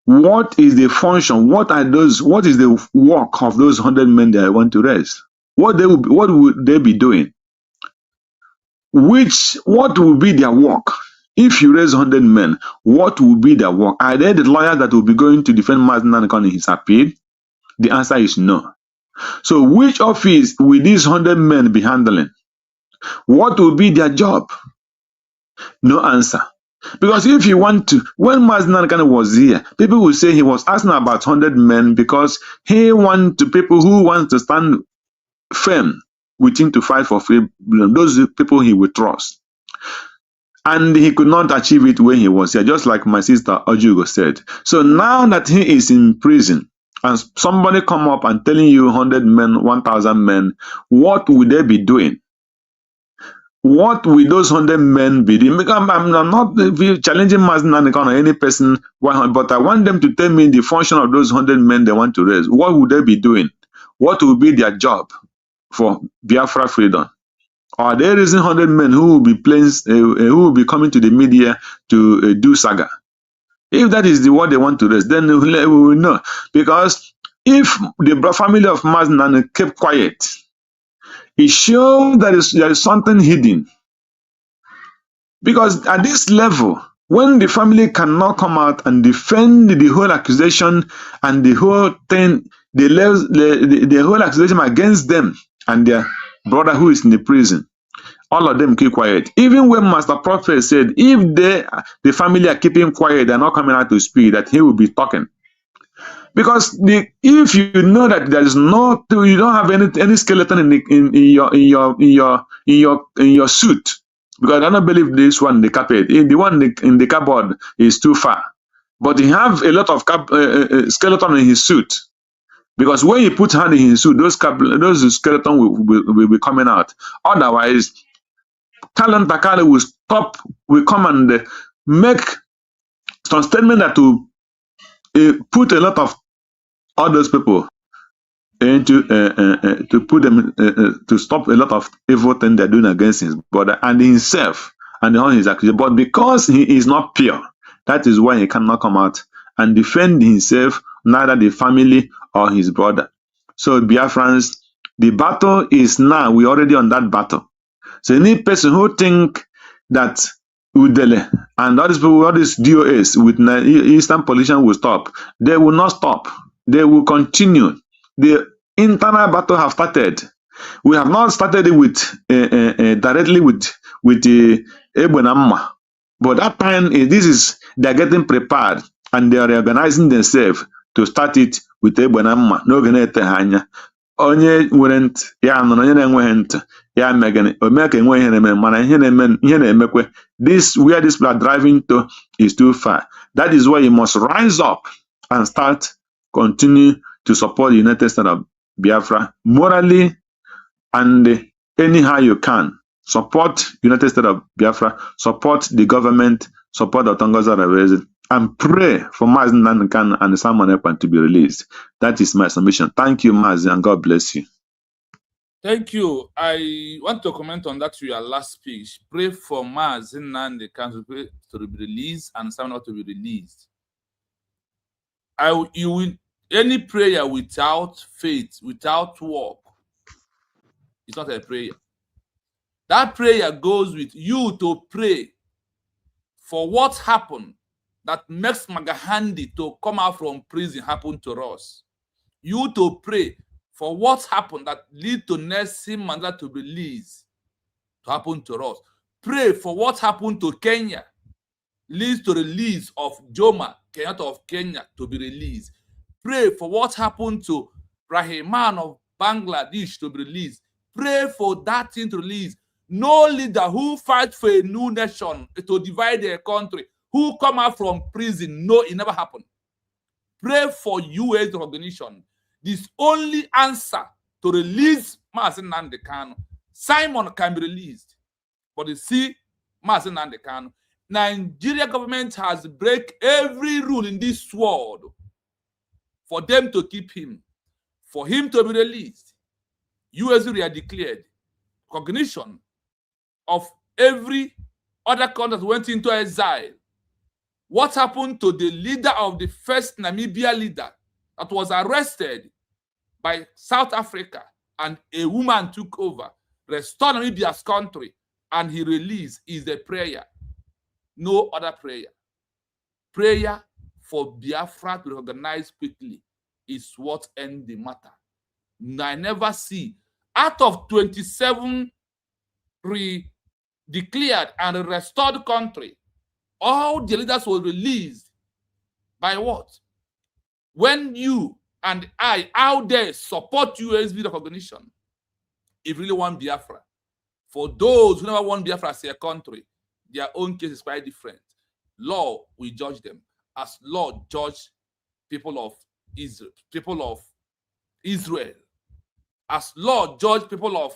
What is the function? What is the work of those 100 men that I want to raise? What would they be doing? What will be their work? If you raise 100 men, what will be their work? Are they the lawyers that will be going to defend Maznanikon in his appeal? The answer is no. So which office will these 100 men be handling? What will be their job? No answer. Because if you want to, when Maznanikon was here, people will say he was asking about 100 men because he wants people who want to stand firm with him to fight for freedom. Those people he will trust. And he could not achieve it when he was here, just like my sister Ojugo said. So now that he is in prison, and somebody come up and telling you 100 men, 1,000 men, what would they be doing? What will those 100 men be doing? Because I'm not challenging Maznanikon or any person, but I want them to tell me the function of those 100 men they want to raise. What would they be doing? What will be their job for Biafra freedom? Or there is 100 men who will be coming to the media to do saga. If that is what they want to raise, then we will know. Because if the family of Maznan kept quiet, it shows that there is something hidden. Because at this level, when the family cannot come out and defend the whole accusation and the whole thing, the whole accusation against them and their brother who is in the prison, all of them keep quiet. Even when Master Prophet said, if the family are keeping quiet, they're not coming out to speak, that he will be talking. Because if you know that there is you don't have any skeleton in your suit, because I don't believe this one in the carpet, the one in the cupboard is too far, but he have a lot of skeleton in his suit. Because when you put hand in his suit, those skeleton will be coming out. Otherwise, Kalan Takale will come and make some statement that will put a lot of all those people into to put them to stop a lot of evil things they're doing against his brother and himself and all his accusation. But because he is not pure, that is why he cannot come out and defend himself, neither the family or his brother. So Biafrans, the battle is now. We're already on that battle. So any person who think that Udele and all these people, all these DOS with Eastern politicians will stop, they will not stop. They will continue. The internal battle have started. We have not started it with directly with Ebenamma, but that time they're getting prepared and they are organizing themselves to start it with Ebenamma. No genete hanya. Onye nwere ntị ya nụrụ, onye na-enweghị ntị ya megani ome ka enwe ihe na-eme, mana ihe na-emekwe this where this people are driving to is too far. That is why you must rise up and start continue to support the United States of Biafra morally and anyhow you can. Support United States of Biafra, support the government, support the Ngozi Orabueze, and pray for Mazi Nankan and Simon Ekpan to be released. That is my submission. Thank you, Mazi, and God bless you. Thank you. I want to comment on that your last speech. Pray for Mazi Nankan to be released and Simon to be released. Any prayer without faith, without work, it's not a prayer. That prayer goes with you to pray for what happened that makes Magahandi to come out from prison happen to us. You to pray for what happened that lead to Nelson Mandela to be released to happen to us. Pray for what happened to Kenya leads to release of Jomo Kenyatta of Kenya to be released. Pray for what happened to Rahman of Bangladesh to be released. Pray for that thing to release. No leader who fights for a new nation to divide their country, who come out from prison, no, it never happened. Pray for U.S. recognition. This only answer to release Mazi Nnamdi Kanu. Simon can be released. But you see, Mazi Nnamdi Kanu, Nigeria government has break every rule in this world for them to keep him, for him to be released. U.S. are declared recognition of every other country that went into exile. What happened to the leader of the first Namibia leader that was arrested by South Africa and a woman took over, restored Namibia's country, and he released is a prayer. No other prayer. Prayer for Biafra to organize quickly is what ends the matter. I never see out of 27 declared and restored country, all the leaders were released by what? When you and I out there support USB recognition, if you really want Biafra. For those who never want Biafra as a country, their own case is quite different. Law will judge them as law judge people of Israel, as law judge people of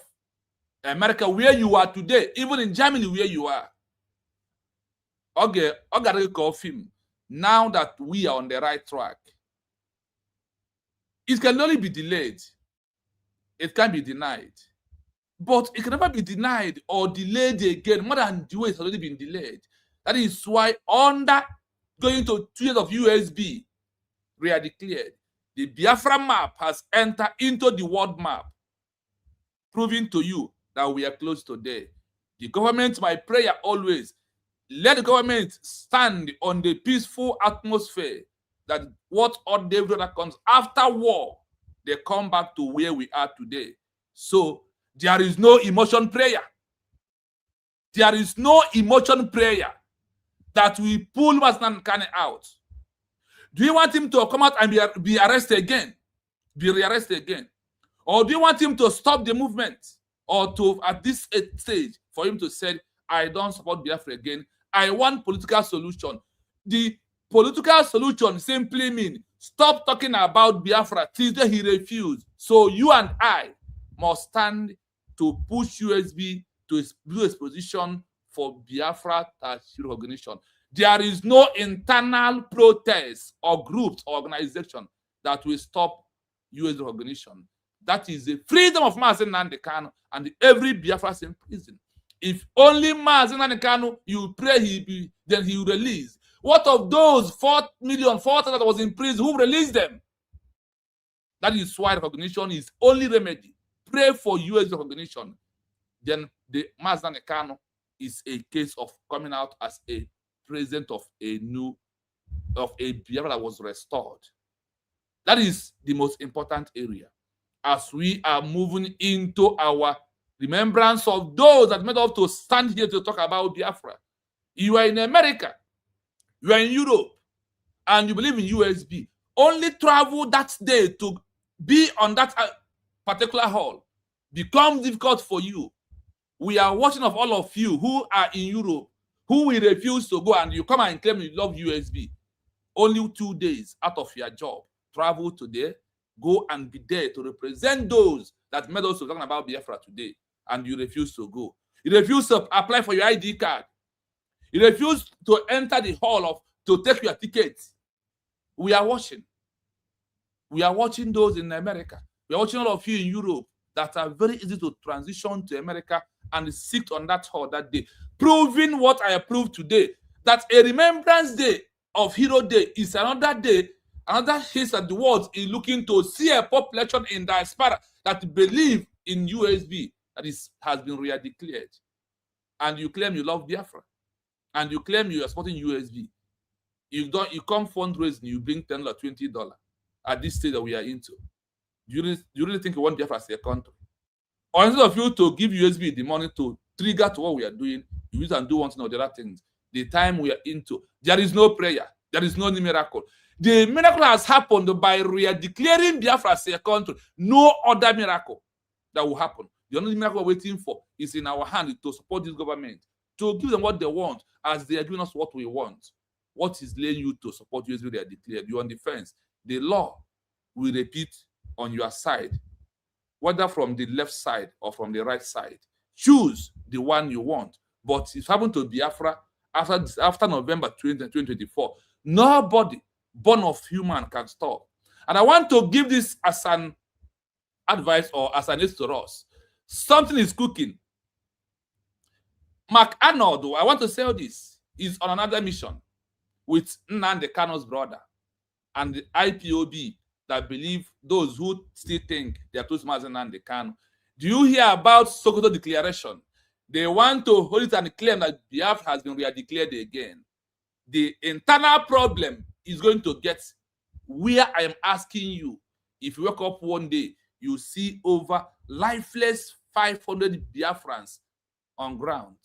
America, where you are today, even in Germany, where you are. Okay, I gotta call him. Now that we are on the right track, it can only be delayed. It can be denied. But it can never be denied or delayed again. More than the way it's already been delayed. That is why under going to 2 years of USB, we are declared. The Biafra map has entered into the world map, proving to you that we are close today. The government, my prayer always, let the government stand on the peaceful atmosphere that what all David comes after war, they come back to where we are today. So there is no emotion prayer. There is no emotion prayer that we pull Mazi Nnamdi Kanu out. Do you want him to come out and be arrested again? Be rearrested again? Or do you want him to stop the movement? Or to, at this stage, for him to say, I don't support Biafra again. I want political solution. The political solution simply means stop talking about Biafra till he refused. So you and I must stand to push USB to do his position for Biafra recognition. There is no internal protest or groups or organization that will stop US recognition. That is the freedom of Mazi Nnamdi Kanu and every Biafra in prison. If only Mazi Nnamdi Kanu, you pray then he will release. What of those 4,000,000 that was in prison? Who released them? That is why recognition is only remedy. Pray for US recognition. Then the Mazi Nnamdi Kanu is a case of coming out as a president of a Biafra that was restored. That is the most important area as we are moving into our remembrance of those that made up to stand here to talk about Biafra. You are in America, you are in Europe, and you believe in USB. Only travel that day to be on that particular hall becomes difficult for you. We are watching of all of you who are in Europe, who will refuse to go, and you come and claim you love USB. Only 2 days out of your job. Travel today, go and be there to represent those that made us talking about Biafra today, and you refuse to go. You refuse to apply for your ID card. You refuse to enter the hall to take your ticket. We are watching. We are watching those in America. We are watching all of you in Europe that are very easy to transition to America and sit on that hall that day, proving what I proved today, that a Remembrance Day of Hero Day is another day, another case that the world is looking to see a population in diaspora that believe in USB that has been re-declared. And you claim you love Biafra. And you claim you are supporting USB. You come fundraising, you bring $10 or $20 at this stage that we are into. Do you really think you want Biafra as a country? Or instead of you to give USB the money to trigger to what we are doing, you use and do one thing or the other things. The time we are into, there is no prayer, there is no miracle. The miracle has happened by re-declaring Biafra as a country. No other miracle that will happen. The only miracle we're waiting for is in our hand to support this government, to give them what they want as they are giving us what we want. What is laying you to support USB they are declared? You're on the fence. The law will repeat on your side, whether from the left side or from the right side. Choose the one you want. But if it happens to Biafra after November 2024, nobody born of human can stop. And I want to give this as an advice or as an aid to us. Something is cooking. Mark Arnold, I want to say this, is on another mission with Nnamdi Kanu's brother and the IPOB that believe those who still think they are too smart than Nnamdi Kanu. Do you hear about Sokoto Declaration? They want to hold it and claim that Biafra has been re-declared again. The internal problem is going to get where I am asking you. If you wake up one day, you see over lifeless 500 Biafrans on ground.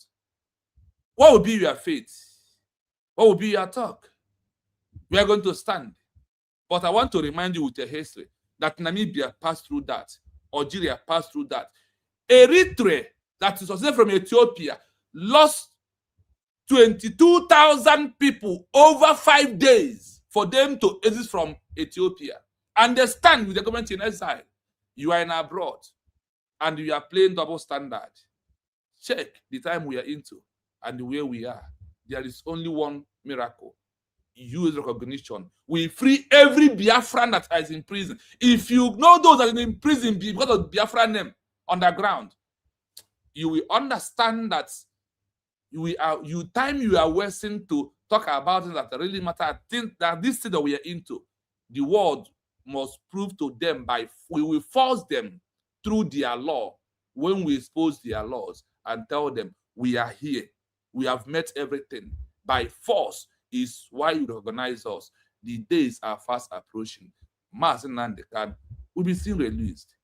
What will be your fate? What will be your talk? We are going to stand. But I want to remind you with a history that Namibia passed through that. Algeria passed through that. Eritrea, that is also from Ethiopia, lost 22,000 people over 5 days for them to exit from Ethiopia. Understand with the government in exile, you are in abroad and you are playing double standard. Check the time we are into and where we are. There is only one miracle. US recognition. We free every Biafran that is in prison. If you know those that are in prison because of Biafra name underground, you will understand that you are wasting to talk about it that really matter. I think that this thing that we are into, the world must prove to them we will force them through their law when we expose their laws and tell them we are here. We have met everything. By force is why you recognize us. The days are fast approaching. Mazi Nnamdi Kanu will be seen released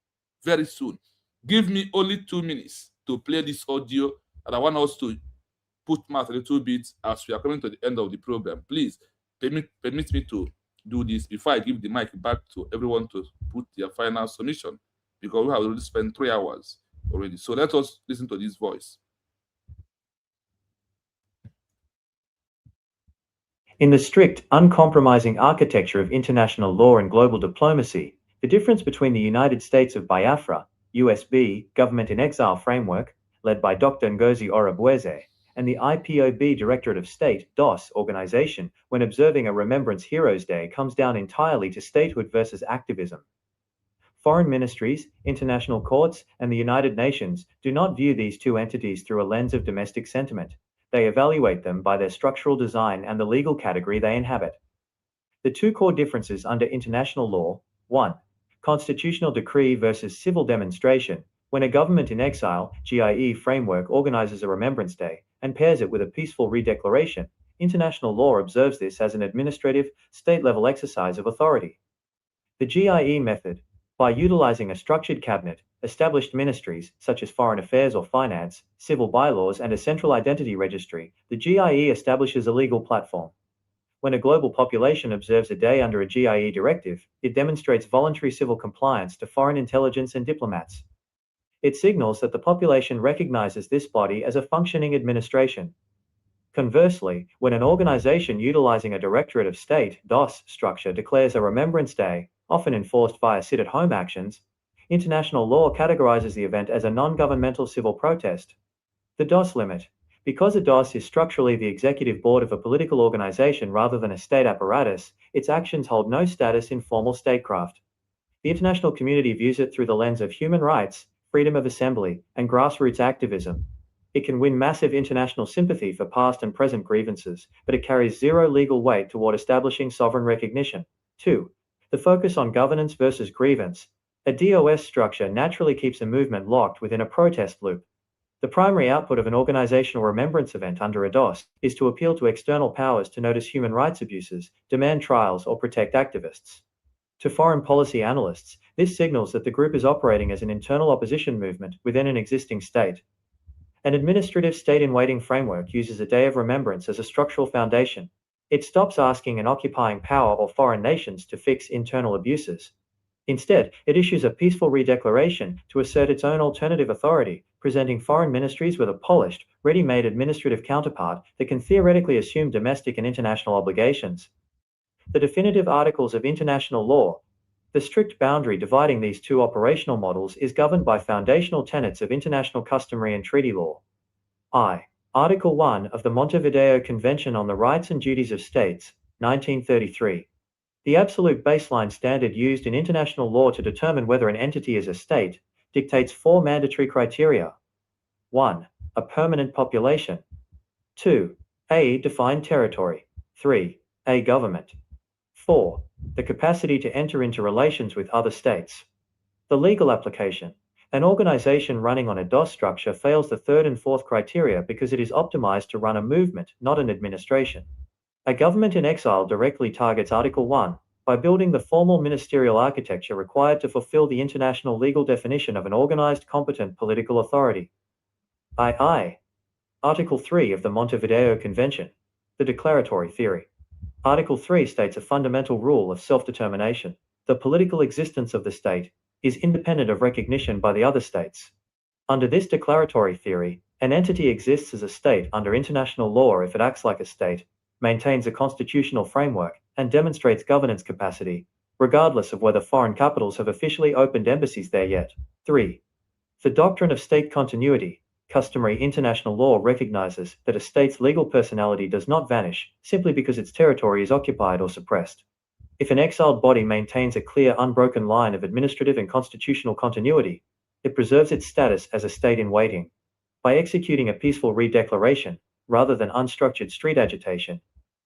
very soon. Give me only 2 minutes to play this audio, and I want us to put mouth a little bit as we are coming to the end of the program. Please permit me to do this before I give the mic back to everyone to put their final submission, because we have already spent 3 hours already. So let us listen to this voice. In the strict, uncompromising architecture of international law and global diplomacy, the difference between the United States of Biafra, USB Government-in-Exile framework, led by Dr. Ngozi Orabueze, and the IPOB Directorate of State, DOS, organization, when observing a Remembrance Heroes Day comes down entirely to statehood versus activism. Foreign ministries, international courts, and the United Nations do not view these two entities through a lens of domestic sentiment. They evaluate them by their structural design and the legal category they inhabit. The two core differences under international law: 1. Constitutional decree versus civil demonstration. When a government in exile, GIE framework organizes a Remembrance Day and pairs it with a peaceful redeclaration, international law observes this as an administrative, state-level exercise of authority. The GIE method, by utilizing a structured cabinet, established ministries, such as foreign affairs or finance, civil bylaws, and a central identity registry, the GIE establishes a legal platform. When a global population observes a day under a GIE directive, it demonstrates voluntary civil compliance to foreign intelligence and diplomats. It signals that the population recognizes this body as a functioning administration. Conversely, when an organization utilizing a Directorate of State (DOS) structure declares a Remembrance Day, often enforced via sit-at-home actions, international law categorizes the event as a non-governmental civil protest. The DOS limit. Because a DOS is structurally the executive board of a political organization rather than a state apparatus, its actions hold no status in formal statecraft. The international community views it through the lens of human rights, freedom of assembly, and grassroots activism. It can win massive international sympathy for past and present grievances, but it carries zero legal weight toward establishing sovereign recognition. 2. The focus on governance versus grievance. A DOS structure naturally keeps a movement locked within a protest loop. The primary output of an organizational remembrance event under a DOS is to appeal to external powers to notice human rights abuses, demand trials, or protect activists. To foreign policy analysts, this signals that the group is operating as an internal opposition movement within an existing state. An administrative state-in-waiting framework uses a day of remembrance as a structural foundation. It stops asking an occupying power or foreign nations to fix internal abuses. Instead, it issues a peaceful redeclaration to assert its own alternative authority, presenting foreign ministries with a polished, ready-made administrative counterpart that can theoretically assume domestic and international obligations. The definitive articles of international law. The strict boundary dividing these two operational models is governed by foundational tenets of international customary and treaty law. Article 1 of the Montevideo Convention on the Rights and Duties of States, 1933. The absolute baseline standard used in international law to determine whether an entity is a state dictates 4 mandatory criteria. 1. A permanent population. 2. A defined territory. 3. A government. 4. The capacity to enter into relations with other states. The legal application. An organization running on a DOS structure fails the 3rd and 4th criteria because it is optimized to run a movement, not an administration. A government in exile directly targets Article 1 by building the formal ministerial architecture required to fulfill the international legal definition of an organized, competent political authority. Article 3 of the Montevideo Convention. The declaratory theory. Article 3 states a fundamental rule of self-determination. The political existence of the state is independent of recognition by the other states. Under this declaratory theory, an entity exists as a state under international law if it acts like a state, maintains a constitutional framework, and demonstrates governance capacity, regardless of whether foreign capitals have officially opened embassies there yet. 3. The doctrine of state continuity. Customary international law recognizes that a state's legal personality does not vanish simply because its territory is occupied or suppressed. If an exiled body maintains a clear, unbroken line of administrative and constitutional continuity, it preserves its status as a state in waiting. By executing a peaceful redeclaration, rather than unstructured street agitation,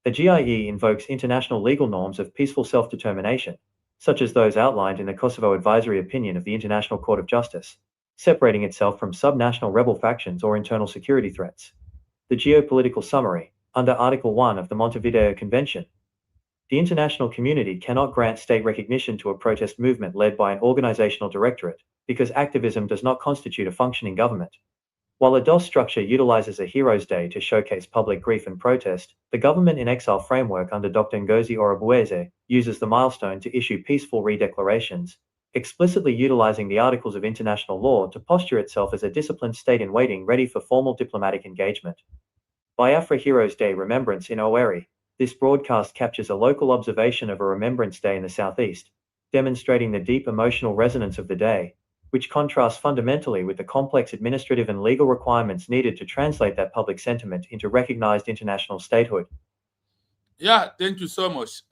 the GIE invokes international legal norms of peaceful self-determination, such as those outlined in the Kosovo Advisory Opinion of the International Court of Justice, separating itself from subnational rebel factions or internal security threats. The geopolitical summary. Under Article 1 of the Montevideo Convention, the international community cannot grant state recognition to a protest movement led by an organizational directorate, because activism does not constitute a functioning government. While a DOS structure utilizes a Heroes Day to showcase public grief and protest, the government-in-exile framework under Dr. Ngozi Orabueze uses the milestone to issue peaceful redeclarations, explicitly utilizing the Articles of International Law to posture itself as a disciplined state in waiting ready for formal diplomatic engagement. Biafra Heroes Day Remembrance in Owerri. This broadcast captures a local observation of a Remembrance Day in the southeast, demonstrating the deep emotional resonance of the day, which contrasts fundamentally with the complex administrative and legal requirements needed to translate that public sentiment into recognized international statehood. Yeah, thank you so much.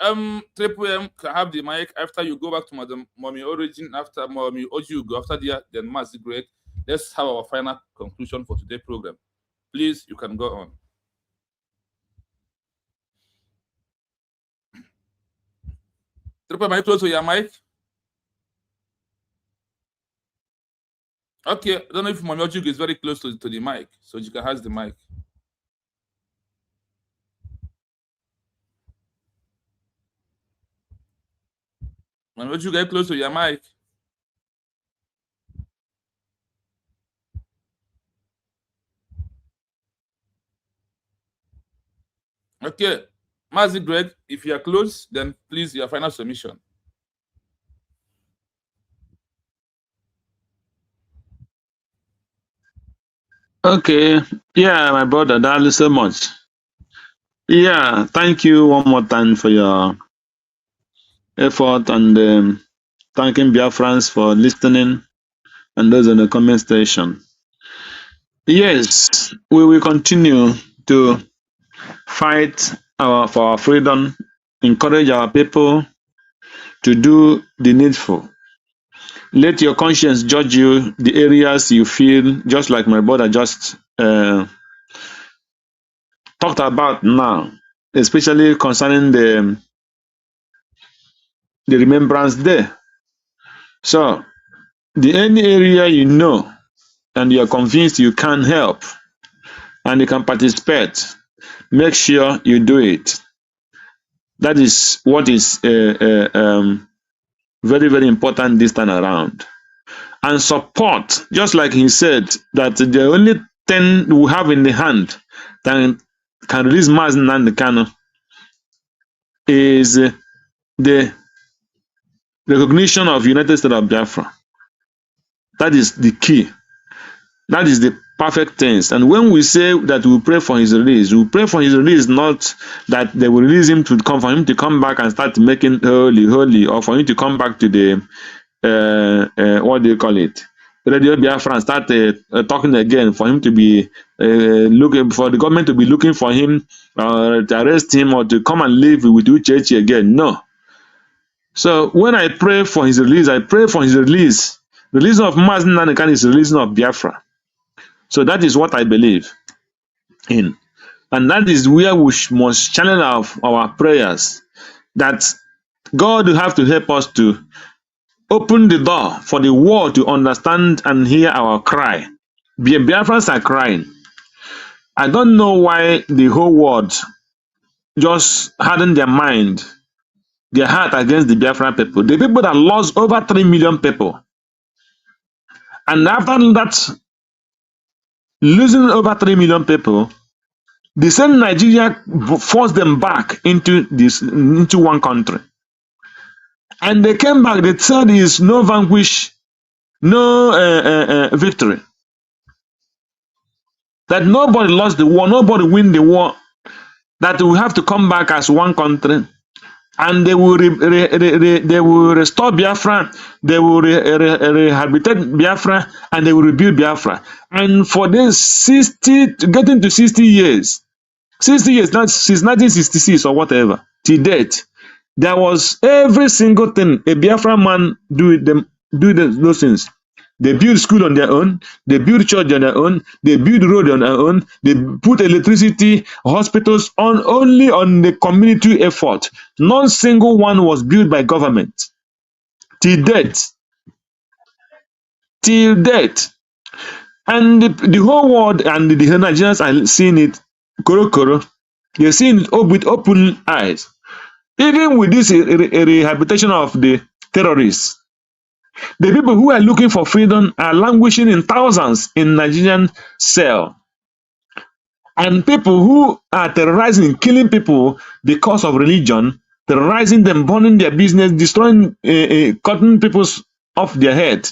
Triple M can have the mic after you go back to Madam Mommy Origin, after Mommy Oji go after there, then Master Greg. Let's have our final conclusion for today's program. Please, you can go on. Triple M, are you close to your mic? Okay, I don't know if Mommy Oji is very close to the mic, so you can have the mic. Mommy Oji, get close to your mic. Okay, Master Greg, if you are close, then please your final submission. Okay. Yeah, my brother, that is so much. Yeah, thank you one more time for your effort, and thanking Biafrans for listening and those in the comment section. Yes, we will continue to fight for our freedom, encourage our people to do the needful. Let your conscience judge you the areas you feel, just like my brother just talked about now, especially concerning the Remembrance Day. So, any area you know and you're convinced you can help and you can participate, make sure you do it. That is what is very, very important this time around. And support, just like he said, that the only thing we have in the hand that can release Mazi Nnamdi Kanu is the recognition of United States of Biafra. That is the key. That is the perfect things. And when we say that we pray for his release, we pray for his release, not that they will release him to come, for him to come back and start making holy, or for him to come back to the what do you call it, Radio Biafra, and start talking again, for him to be looking for the government to be looking for him, to arrest him, or to come and live with Uchechi again. No. So when I pray for his release, I pray for his release. The release of Mazi Nnamdi Kanu is the release of Biafra. So that is what I believe in. And that is where we must channel our prayers, that God will have to help us to open the door for the world to understand and hear our cry. Biafrans are crying. I don't know why the whole world just hardened their mind, their heart against the Biafran people. The people that lost over 3 million people. And after that, losing over 3 million people, the same Nigeria forced them back into one country. And they came back, they said there is no vanquish, no victory. That nobody lost the war, nobody win the war, that we have to come back as one country. And they will they will restore Biafra, they will rehabilitate Biafra, and they will rebuild Biafra. And for this getting to 60 years, 60 years, not since 1966 or whatever, to date, there was every single thing a Biafra man do those things. They build school on their own, they build church on their own, they build road on their own, they put electricity, hospitals only on the community effort. Not single one was built by government. Till date. Till date. And the whole world and the Nigerians are seeing it, koro. They're seeing it with open eyes. Even with this rehabilitation of the terrorists, the people who are looking for freedom are languishing in thousands in Nigerian cell. And people who are terrorizing, killing people because of religion, terrorizing them, burning their business, destroying, cutting people off their head.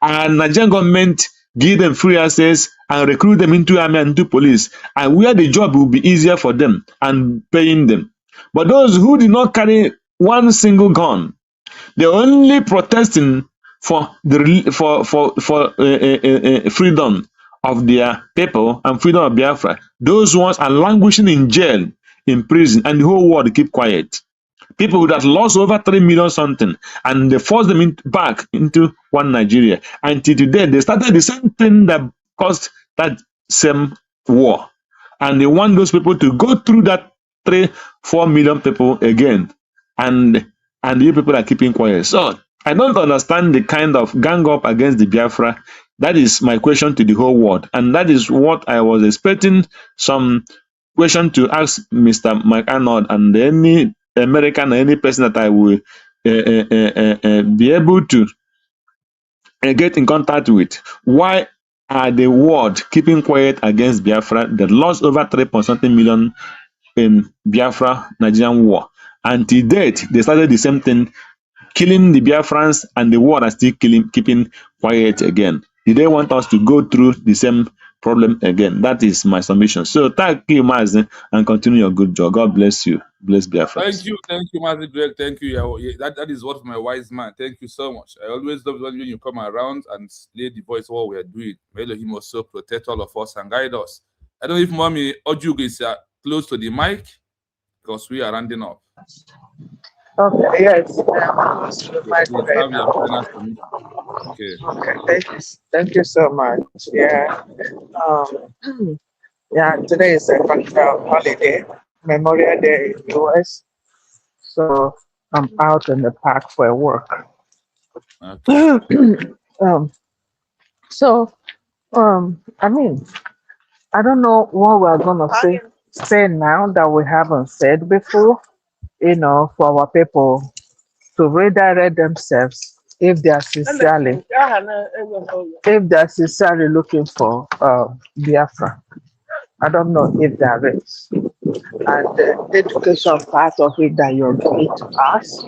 And Nigerian government give them free access and recruit them into army and into police, and where the job will be easier for them and paying them. But those who did not carry one single gun, they're only protesting for the freedom of their people and freedom of Biafra. Those ones are languishing in jail in prison, and the whole world keep quiet. People that lost over 3 million something, and they forced them back into one Nigeria. Until today, they started the same thing that caused that same war. And they want those people to go through that 3-4 million people again. And you people are keeping quiet. So I don't understand the kind of gang up against the Biafra. That is my question to the whole world. And that is what I was expecting some question to ask Mr. Mike Arnold and any American or any person that I will be able to get in contact with. Why are the world keeping quiet against Biafra that lost over 3.something million in Biafra Nigerian war? Until date, they started the same thing, killing the Biafrans, and the world are still keeping quiet again. Did they want us to go through the same problem again? That is my submission. So thank you, Mazen, and continue your good job. God bless you. Bless Biafra. Thank you, Mazen Greg. Thank you. That is what my wise man. Thank you so much. I always love when you come around and lay the voice of what we are doing. May Elohim also protect all of us and guide us. I don't know if Mommy Ojugo is close to the mic because we are rounding up. Okay, yes. Close to the mic right now. Okay. Okay, thank you so much. Yeah. Yeah, today is a cultural holiday, Memorial Day in the US. So I'm out in the park for work. Okay. I mean, I don't know what we're gonna say now that we haven't said before, for our people to redirect themselves if they are sincerely looking for Biafra. I don't know if there is. And the education part of it that you're going to ask,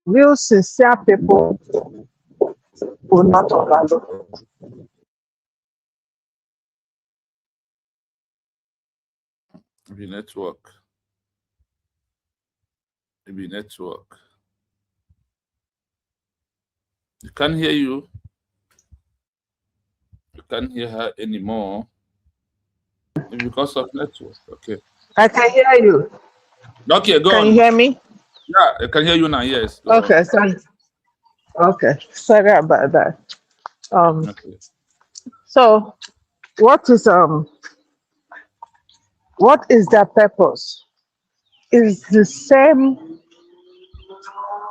real sincere people will not overlook it. Maybe network. You can't hear you. You can't hear her anymore. Maybe because of network. Okay. I can hear you. Okay, go on. Can you hear me? Yeah, I can hear you now. Yes. Okay, sorry. Okay, sorry about that. Okay. So, what is their purpose? Is the same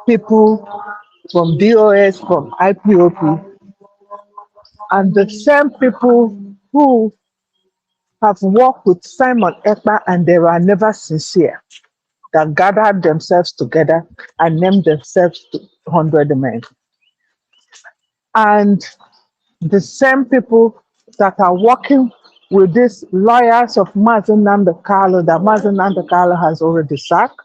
people from DOS, from IPOB, and the same people who have worked with Simon Ekpa and they were never sincere, that gathered themselves together and named themselves 100 men. And the same people that are working with these lawyers of Mazen Nandekalo that Mazen Nandekalo has already sacked,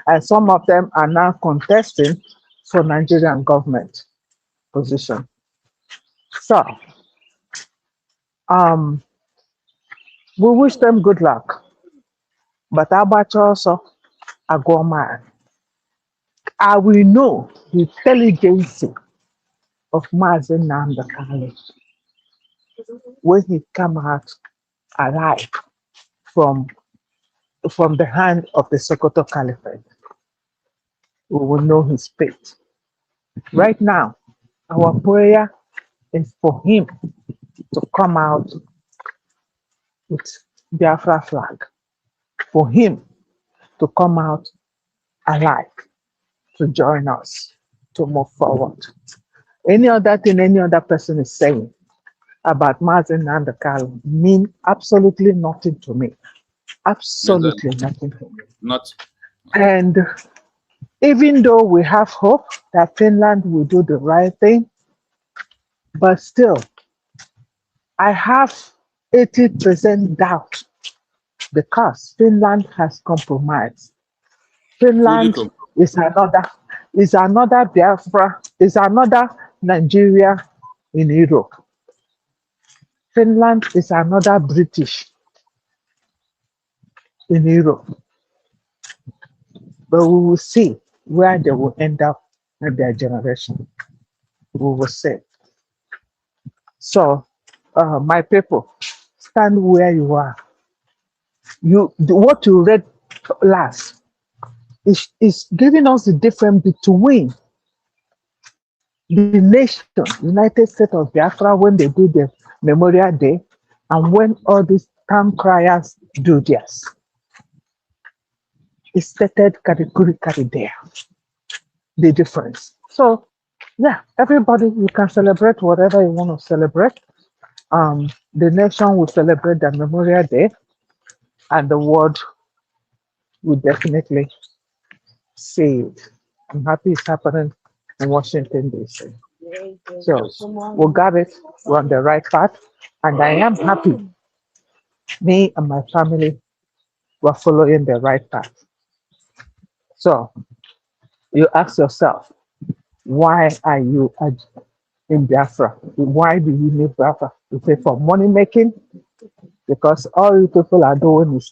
and some of them are now contesting for Nigerian government position. So, we wish them good luck, but Abacha also a go man. I will know the intelligence of Mazen Nandekalo when he come out alive from the hand of the Sokoto Caliphate. We will know his fate. Right now, our prayer is for him to come out with Biafra flag, for him to come out alive, to join us, to move forward. Any other thing any other person is saying about Mazen Nandekalo mean absolutely nothing to me. Absolutely nothing to me. Not. And even though we have hope that Finland will do the right thing, but still, I have 80% doubt because Finland has compromised. Finland is another Biafra, is another Nigeria in Europe. Finland is another British in Europe. But we will see where they will end up in their generation. We will see. So, my people, stand where you are. what you read last is giving us the difference between the nation, United States of Biafra, when they do the Memorial Day, and when all these town criers do theirs. It's stated categorically there, the difference. So, yeah, everybody, you can celebrate whatever you want to celebrate. The nation will celebrate the Memorial Day, and the world will definitely see it. I'm happy it's happening in Washington, D.C. So we got it. We're on the right path. And I am happy. Me and my family were following the right path. So you ask yourself, why are you in Biafra? Why do you need Biafra? You say for money making? Because all you people are doing is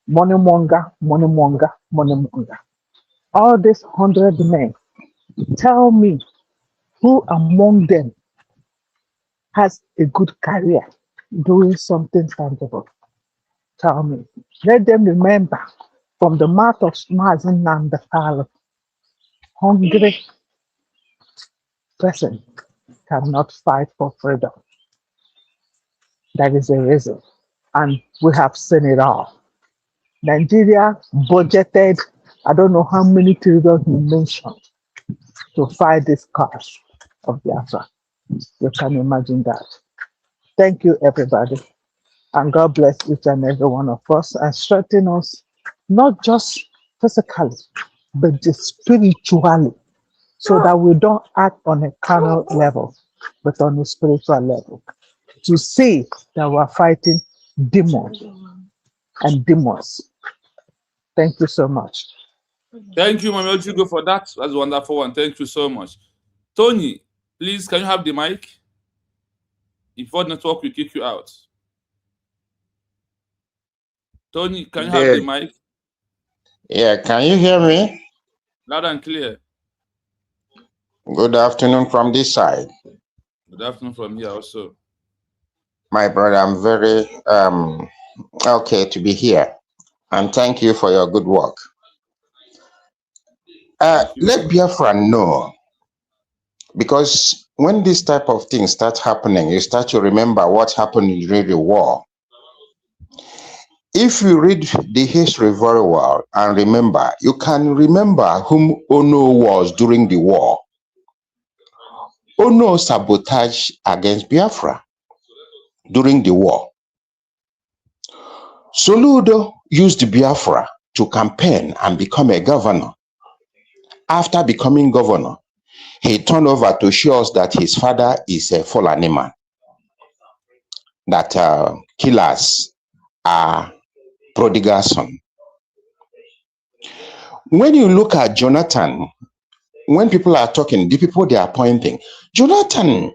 money monger, money monger, money monger. All these 100 men, tell me who among them has a good career doing something tangible? Tell me. Let them remember from the mouth of Mazi Nnamdi Kanu, hungry person cannot fight for freedom. That is the reason. And we have seen it all. Nigeria budgeted, I don't know how many trillion he mentioned, to fight this cause of Biafra. You can imagine that. Thank you, everybody. And God bless each and every one of us and strengthen us, not just physically, but spiritually, so that we don't act on a carnal level, but on a spiritual level. To see that we're fighting demons and demons. Thank you so much. Thank you, Mami Ojugo, for that. That's a wonderful one. Thank you so much. Tony, please, can you have the mic? If our network will kick you out. Tony, can you have the mic? Yeah, can you hear me? Loud and clear. Good afternoon from this side. Good afternoon from here also. My brother, I'm very okay to be here. And thank you for your good work. Let Biafra know, because when this type of things start happening, you start to remember what happened during the war. If you read the history very well and remember, you can remember whom Ono was during the war. Ono sabotaged against Biafra during the war. Soludo used Biafra to campaign and become a governor. After becoming governor, he turned over to show us that his father is a Fulani man, that killers are prodigal son. When you look at Jonathan, when people are talking, the people they are pointing, Jonathan,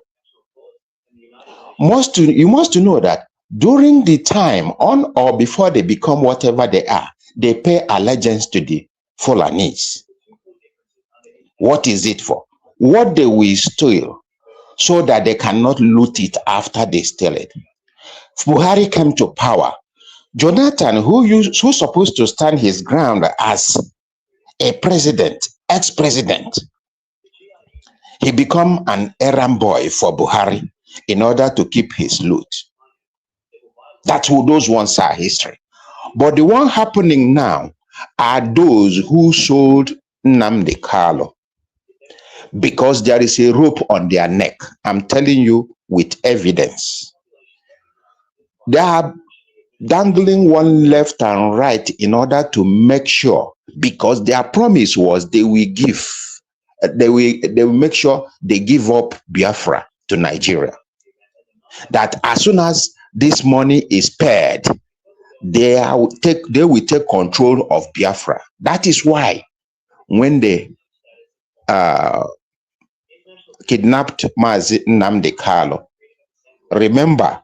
you must know that during the time on or before they become whatever they are, they pay allegiance to the Fulanese. What is it for? What they will steal so that they cannot loot it after they steal it. Buhari came to power. Jonathan, who's supposed to stand his ground as a president, ex-president, he become an errand boy for Buhari in order to keep his loot. That's who those ones are history. But the one happening now are those who sold Nnamdi Kanu, because there is a rope on their neck. I'm telling you with evidence. They are dangling one left and right in order to make sure, because their promise was they will give, they will make sure they give up Biafra to Nigeria. That as soon as this money is paid, they will take control of Biafra. That is why when they kidnapped Mazi Nnamdi Kanu, remember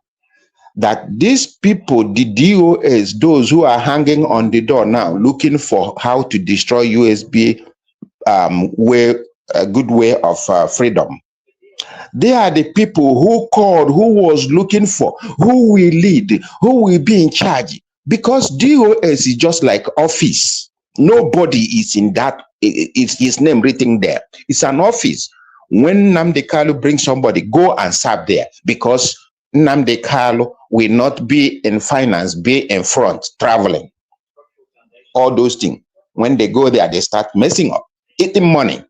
that these people, the DOS, those who are hanging on the door now, looking for how to destroy USB good way of freedom. They are the people who called, who was looking for, who will lead, who will be in charge. Because DOS is just like office. Nobody is in that, it's his name written there. It's an office. When Nnamdi Kanu brings somebody, go and serve there, because Nnamdi Kanu will not be in finance, be in front, traveling. All those things. When they go there, they start messing up, eating money.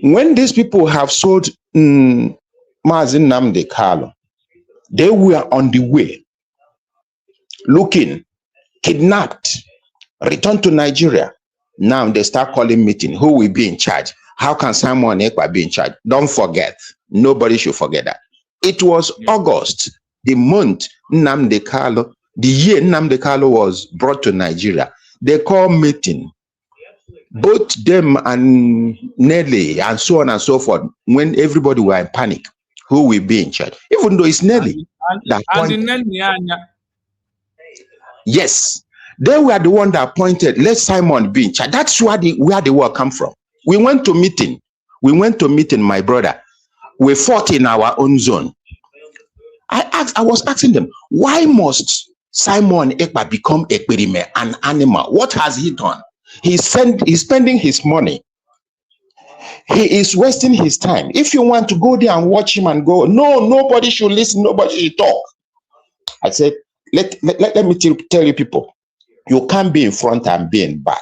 When these people have sold Mazi Nnamdi Kanu, they were on the way, looking, kidnapped, returned to Nigeria. Now they start calling meeting. Who will be in charge? How can Simon Ekpa be in charge? Don't forget. Nobody should forget that. It was August, the month Nnamdi Kanu, the year Nnamdi Kanu was brought to Nigeria. They call meeting. Both them and Nelly and so on and so forth, when everybody were in panic, who will be in charge? Even though it's Nelly. Yes, they were the one that appointed, let Simon be in charge. That's where the word come from. We went to meeting. My brother. We fought in our own zone. I was asking them, why must Simon Ekpa become a perime, an animal? What has he done? He's spending his money. He is wasting his time. If you want to go there and watch him and go, no, nobody should listen, nobody should talk. I said, let me tell you people, you can't be in front and be in back.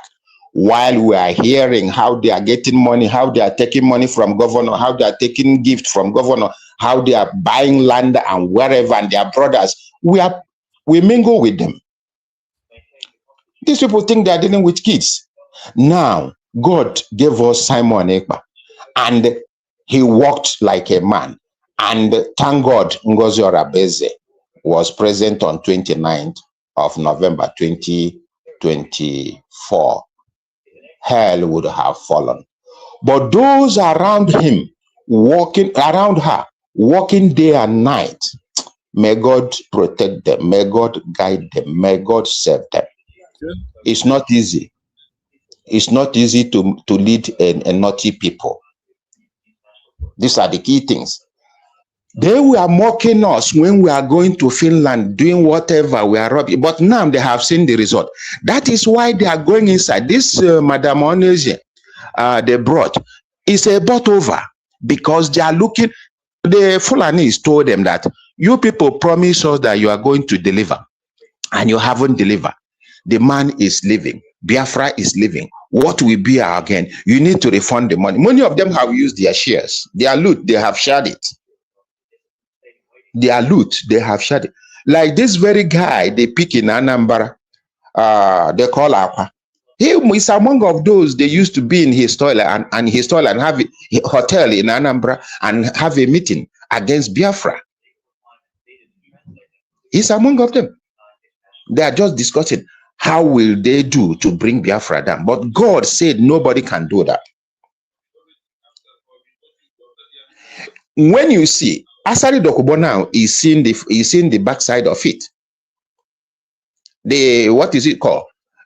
While we are hearing how they are getting money, how they are taking money from governor, how they are taking gift from governor, how they are buying land and wherever, and their brothers, we mingle with them. These people think they are dealing with kids. Now, God gave us Simon Ekpa, and he walked like a man. And thank God, Ngozi Orabueze was present on 29th of November 2024. Hell would have fallen. But those around him, around her, walking day and night, may God protect them, may God guide them, may God save them. It's not easy. It's not easy to lead a naughty people. These are the key things. They were mocking us when we are going to Finland, doing whatever we are robbing. But now they have seen the result. That is why they are going inside. This Madame Onezi they brought is a bought over, because they are looking. The Fulanis told them that you people promise us that you are going to deliver, and you haven't delivered. The man is leaving. Biafra is leaving. What will be again? You need to refund the money. Many of them have used their shares, their loot, they have shared it. Their loot, they have shared it. Like this very guy they pick in Anambra, they call Aqua. He is among of those they used to be in his toilet and his toilet and have a hotel in Anambra and have a meeting against Biafra. He's among of them. They are just discussing how will they do to bring Biafra down. But God said nobody can do that. When you see Asari Dokubo now is seeing the backside of it. What is it called?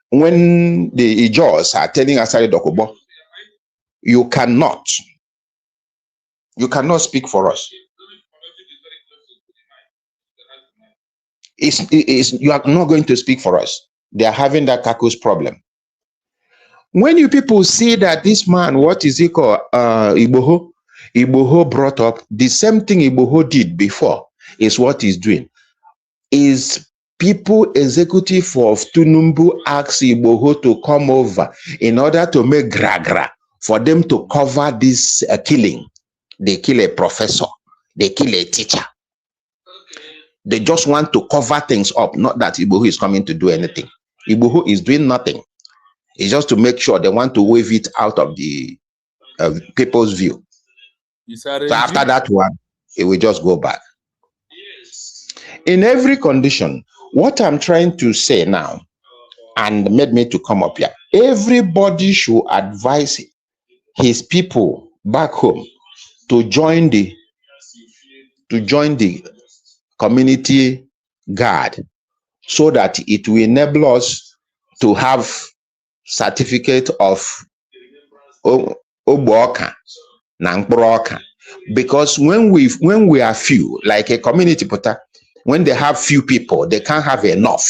When the Ijos are telling Asari Dokubo, you cannot speak for us. You are not going to speak for us. They are having that Kakus problem. When you people see that this man, what is he called? Igboho brought up the same thing Igboho did before is what he's doing. Is people executive of Tunumbu asked Igboho to come over in order to make gragra for them to cover this killing. They kill a professor. They kill a teacher. They just want to cover things up, not that Igboho is coming to do anything. Igboho is doing nothing. It's just to make sure they want to wave it out of the people's view. So after that one, it will just go back. In every condition, what I'm trying to say now, and made me to come up here, everybody should advise his people back home to join the community guard, so that it will enable us to have certificate of Oboka. Because when we are few, like a community putter, When they have few people, they can't have enough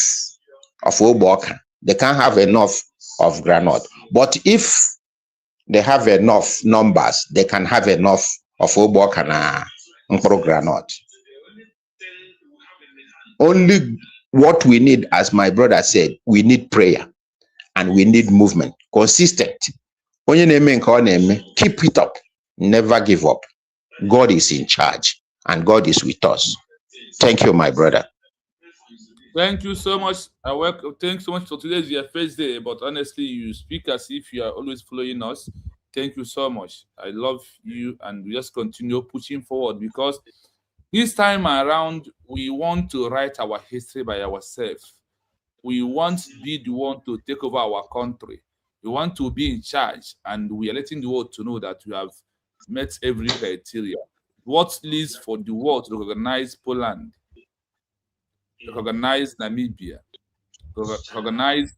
of Oboka. They can't have enough of granite. But if they have enough numbers, they can have enough of Oboka and granite. Only what we need, as my brother said, we need prayer and we need movement, consistent. Keep it up, never give up. God is in charge and God is with us. Thank you, my brother. Thank you so much. Thanks so much for today's your first day, but honestly, you speak as if you are always following us. Thank you so much. I love you, and we just continue pushing forward because this time around, we want to write our history by ourselves. We want to be the one to take over our country. We want to be in charge, and we are letting the world to know that we have met every criteria. What leads for the world to recognize Poland, recognize Namibia, recognize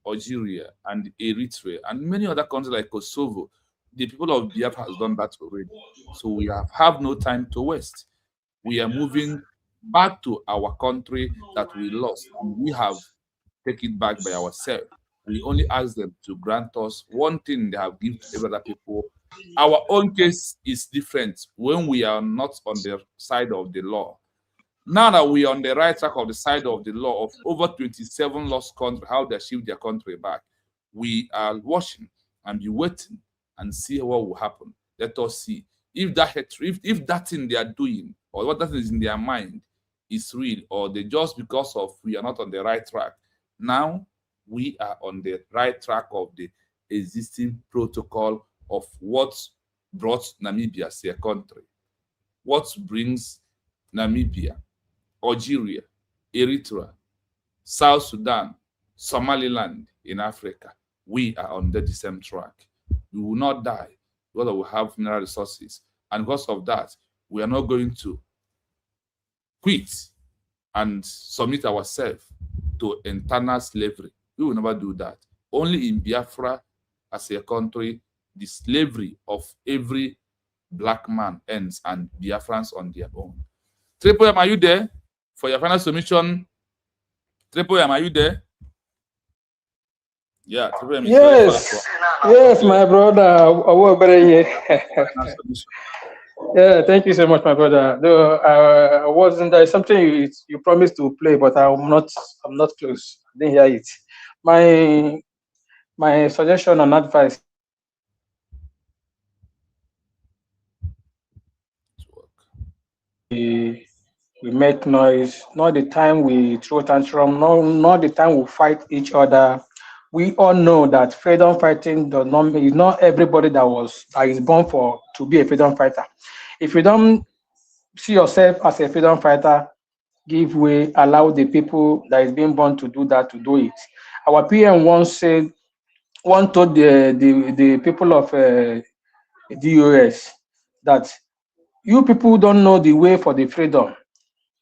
Algeria and Eritrea, and many other countries like Kosovo. The people of Biafra has done that already. So we have no time to waste. We are moving back to our country that we lost, and we have taken it back by ourselves. We only ask them to grant us one thing they have given to other people. Our own case is different when we are not on the side of the law. Now that we are on the right track of the side of the law of over 27 lost countries, how they achieve their country back, we are watching and be waiting and see what will happen. Let us see if that thing they are doing or what that is in their mind is real, or they just because of we are not on the right track. Now we are on the right track of the existing protocol of what brought Namibia as a country. What brings Namibia, Algeria, Eritrea, South Sudan, Somaliland in Africa, we are on the same track. We will not die because we have mineral resources. And because of that, we are not going to quit and submit ourselves to internal slavery. We will never do that. Only in Biafra, as a country, the slavery of every black man ends and Biafrans on their own. Triple M, are you there for your final submission? Triple M, are you there? Yeah, Triple M is yes, my brother. Yeah, thank you so much, my brother. Though I wasn't there something you promised to play, but I'm not close. I didn't hear it. My suggestion and advice. We make noise, not the time we throw tantrum, not the time we fight each other. We all know that freedom fighting is not everybody that is born to be a freedom fighter. If you don't see yourself as a freedom fighter, give way, allow the people that is being born to do that to do it. Our PM once told the people of DOS that you people don't know the way for the freedom.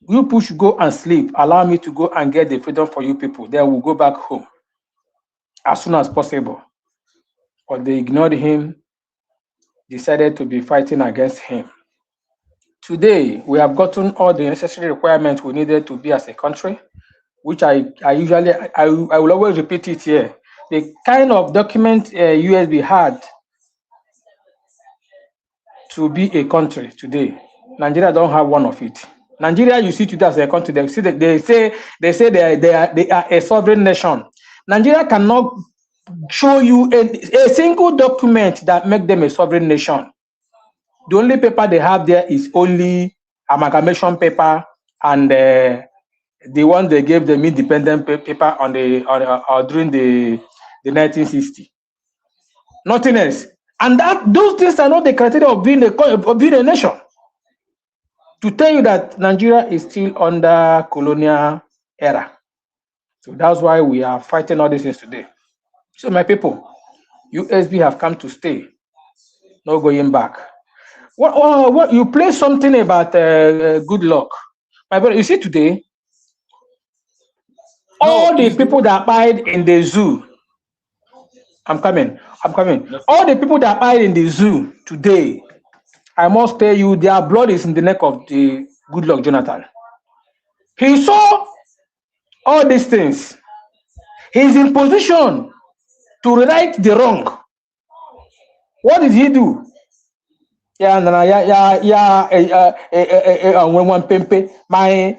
You people should go and sleep. Allow me to go and get the freedom for you people. Then we'll go back home as soon as possible. But they ignored him, decided to be fighting against him. Today, we have gotten all the necessary requirements we needed to be as a country, which I will always repeat it here. The kind of document USB had to be a country today, Nigeria don't have one of it. Nigeria, you see today as a country, they say they are a sovereign nation. Nigeria cannot show you a single document that make them a sovereign nation. The only paper they have there is only amalgamation paper and the one they gave them independent paper during the 1960. Nothing else. And those things are not the criteria of being a nation. To tell you that Nigeria is still under colonial era. So that's why we are fighting all these things today. So my people, USB have come to stay. No going back. What you play something about good luck. My brother, you see today, all the people that died in the zoo. I'm coming. All the people that died in the zoo today, I must tell you, their blood is in the neck of the Goodluck Jonathan. He saw all these things. He's in position to right the wrong. What did he do? My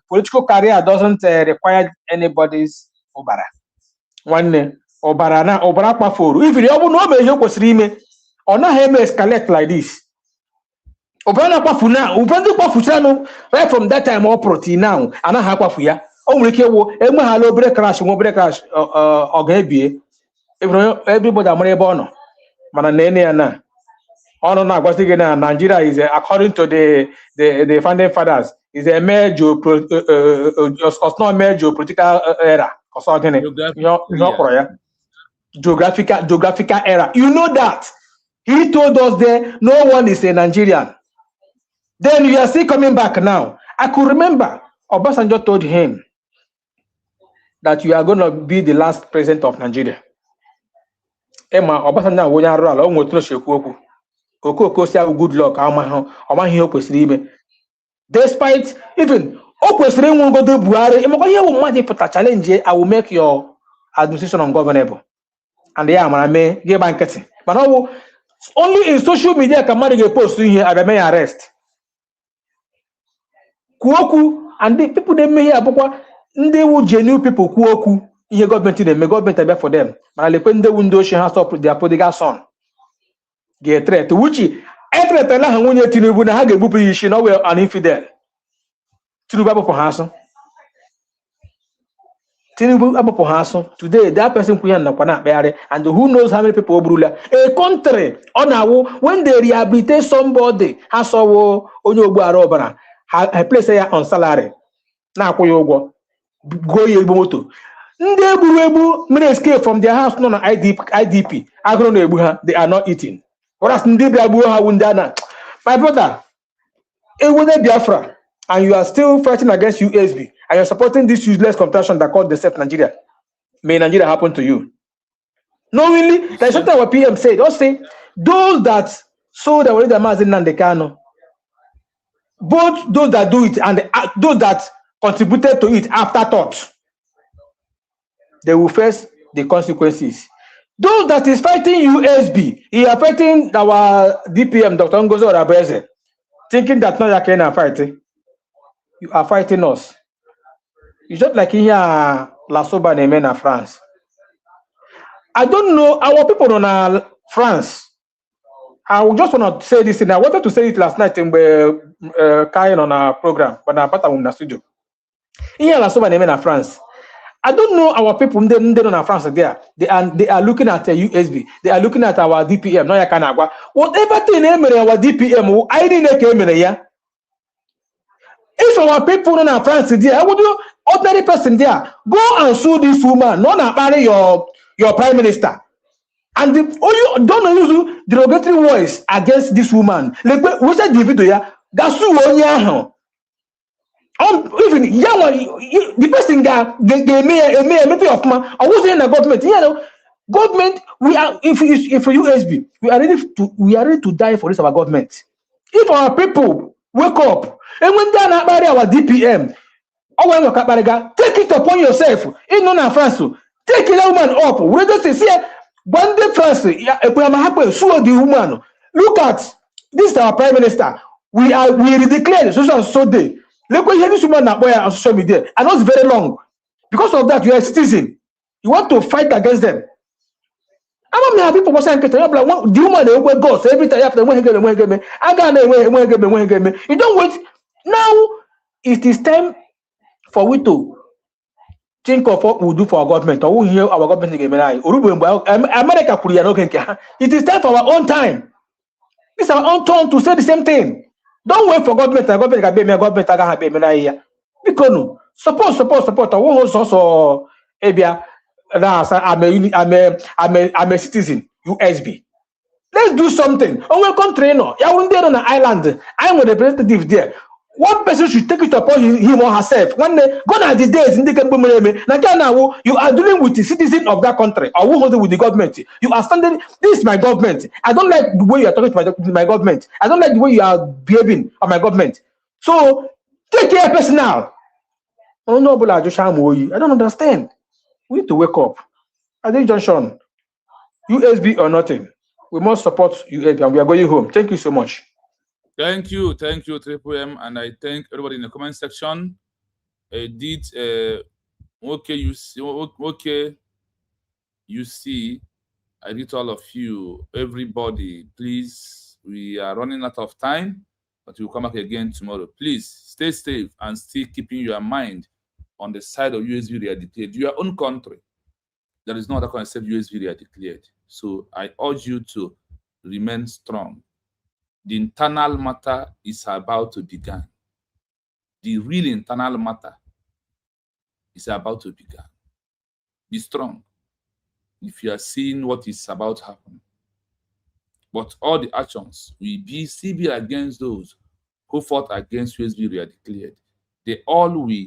political career doesn't require anybody's obara. One obara na obara kpafuru. If you don't know me, you kwesịrị ime. Ọ naghị eme escalate like this. Obara na kpafu na, ubandi kpafucha no right from that time up till now. Anaghị akpafu ya. O nwere ike wo enwe ha lo break crash, nwo break crash ọ ga-ebie. Everybody amara ebe ọ nọ. Mana nene ya na. Ono na agwasị gị na Nigeria is according to the founding fathers is a major geopolitical era. Geographical era. You know that. He told us there no one is a Nigerian. Then you are still coming back now. I could remember Obasanjo told him that you are going to be the last president of Nigeria. Emma Obasanjo wonya rala o nwetro shekwu okwu. Okoko si good luck amaghị o kwesịrị ime. Despite even o kwesịrị ịnwe ngodo Buhari ịmakwa ihe bụ mmadụ pụta challenge I will make your administration ungovernable. And ya amara mee gị gba nkịtị. Mana ọ bụ only in social media ka mmadụ ga-post ihe abịa ya arrest. Kwuo okwu and the people dey mee ihe abụkwa ndị wu genuine people kwuo okwu ihe gọọmenti na-eme gọọmenti abịa for them. Mana lekwe ndị wu ndị ochie ha stop their prodigal son. Get threat which threat la ha nwunye Tinubu na ha ga-egbupụ ya isi na ọ wee an infidel. Tinubu abụpụ ha asụ. Tinubu abụpụ ha asụ. Today that person kwụ ya nakwa na akpagharị and who knows how many people o burula. A country ọ na-awụ when they rehabilitate somebody ha sọwo onye ogbu ara ọbara ha place ya on salary na-akwụ ya ụgwọ go ya egbu moto. Ndị egbu mere escape from their house nọ na IDP agụrụ na egbu ha they are not eating. Whereas ndị bịa gbuo ha wundana. My brother, ewude Biafra and you are still fighting against USB and you're supporting this useless contraption that called themselves Nigeria. May Nigeria happen to you. Knowingly, there's something our PM said. Don't say those that sold the Mazin Nandekano, both those that do it and those that contributed to it afterthought, they will face the consequences. Those that is fighting USB, he are fighting our DPM, Dr. Ngozi Orabueze, thinking that not you are fighting. You are fighting us. It's just like in here, La Soba in France. I don't know our people in France. I just want to say this, and I wanted to say it last night in Kain on our program, but I'm part of the studio. In here, La Soba in France. I don't know our people in France there. They are looking at USB. They are looking at our DPM. No, Yakanagwa. Whatever thing our DPM, I didn't come here. If our people in France there, would you ordinary person there go and sue this woman? Not marry your prime minister. And you don't use derogatory voice against this woman. Like we said the video, that's who even the person that they may of man. I was in the government. You know, government. We are if USB, we are ready to die for this our government. If our people wake up and when they are not by our DPM, take it upon yourself. In non France, take the woman up. We just say, one day France, the woman. Look at this is our prime minister. We declared so day. Look what this woman on social media, and not very long. Because of that, you are a citizen. You want to fight against them. I don't people were saying, the woman they will go every time after when I got you don't wait. Now it is time for we to think of what we do for our government or we hear our government again. America, it is time for our own time. It's our own turn to say the same thing. Don't wait for government. Government can be me. Government can be me here. Because no, support. I won't also Abia. I'm a citizen. USB. Let's do something. Oh, we country no. You are there on an island. I'm a representative there. One person should take it upon him or herself. When they gone are the days in the now you are dealing with the citizen of that country or who with the government. You are standing. This is my government. I don't like the way you are talking to my government. I don't like the way you are behaving on my government. So take care personal. Oh no, I don't understand. We need to wake up. I think Junction, USB or nothing. We must support USB and we are going home. Thank you so much. Thank you, Triple M, and I thank everybody in the comment section. You see, I did all of you, everybody. Please, we are running out of time, but we'll come back again tomorrow. Please stay safe and still keeping your mind on the side of USB they are declared. Your own country, there is no other country except USB they are declared. So I urge you to remain strong. The internal matter is about to begin. The real internal matter is about to begin. Be strong if you are seeing what is about to happen. But all the actions will still be against those who fought against USB they are declared. They all will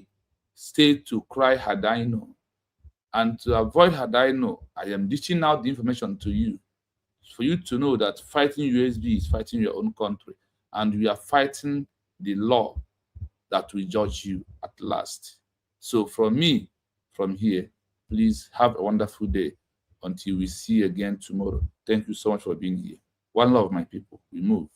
stay to cry had I known. And to avoid had I know, I am dishing out the information to you for you to know that fighting USB is fighting your own country, and we are fighting the law that will judge you at last. So from me, from here, please have a wonderful day until we see you again tomorrow. Thank you so much for being here. One love, my people. We move.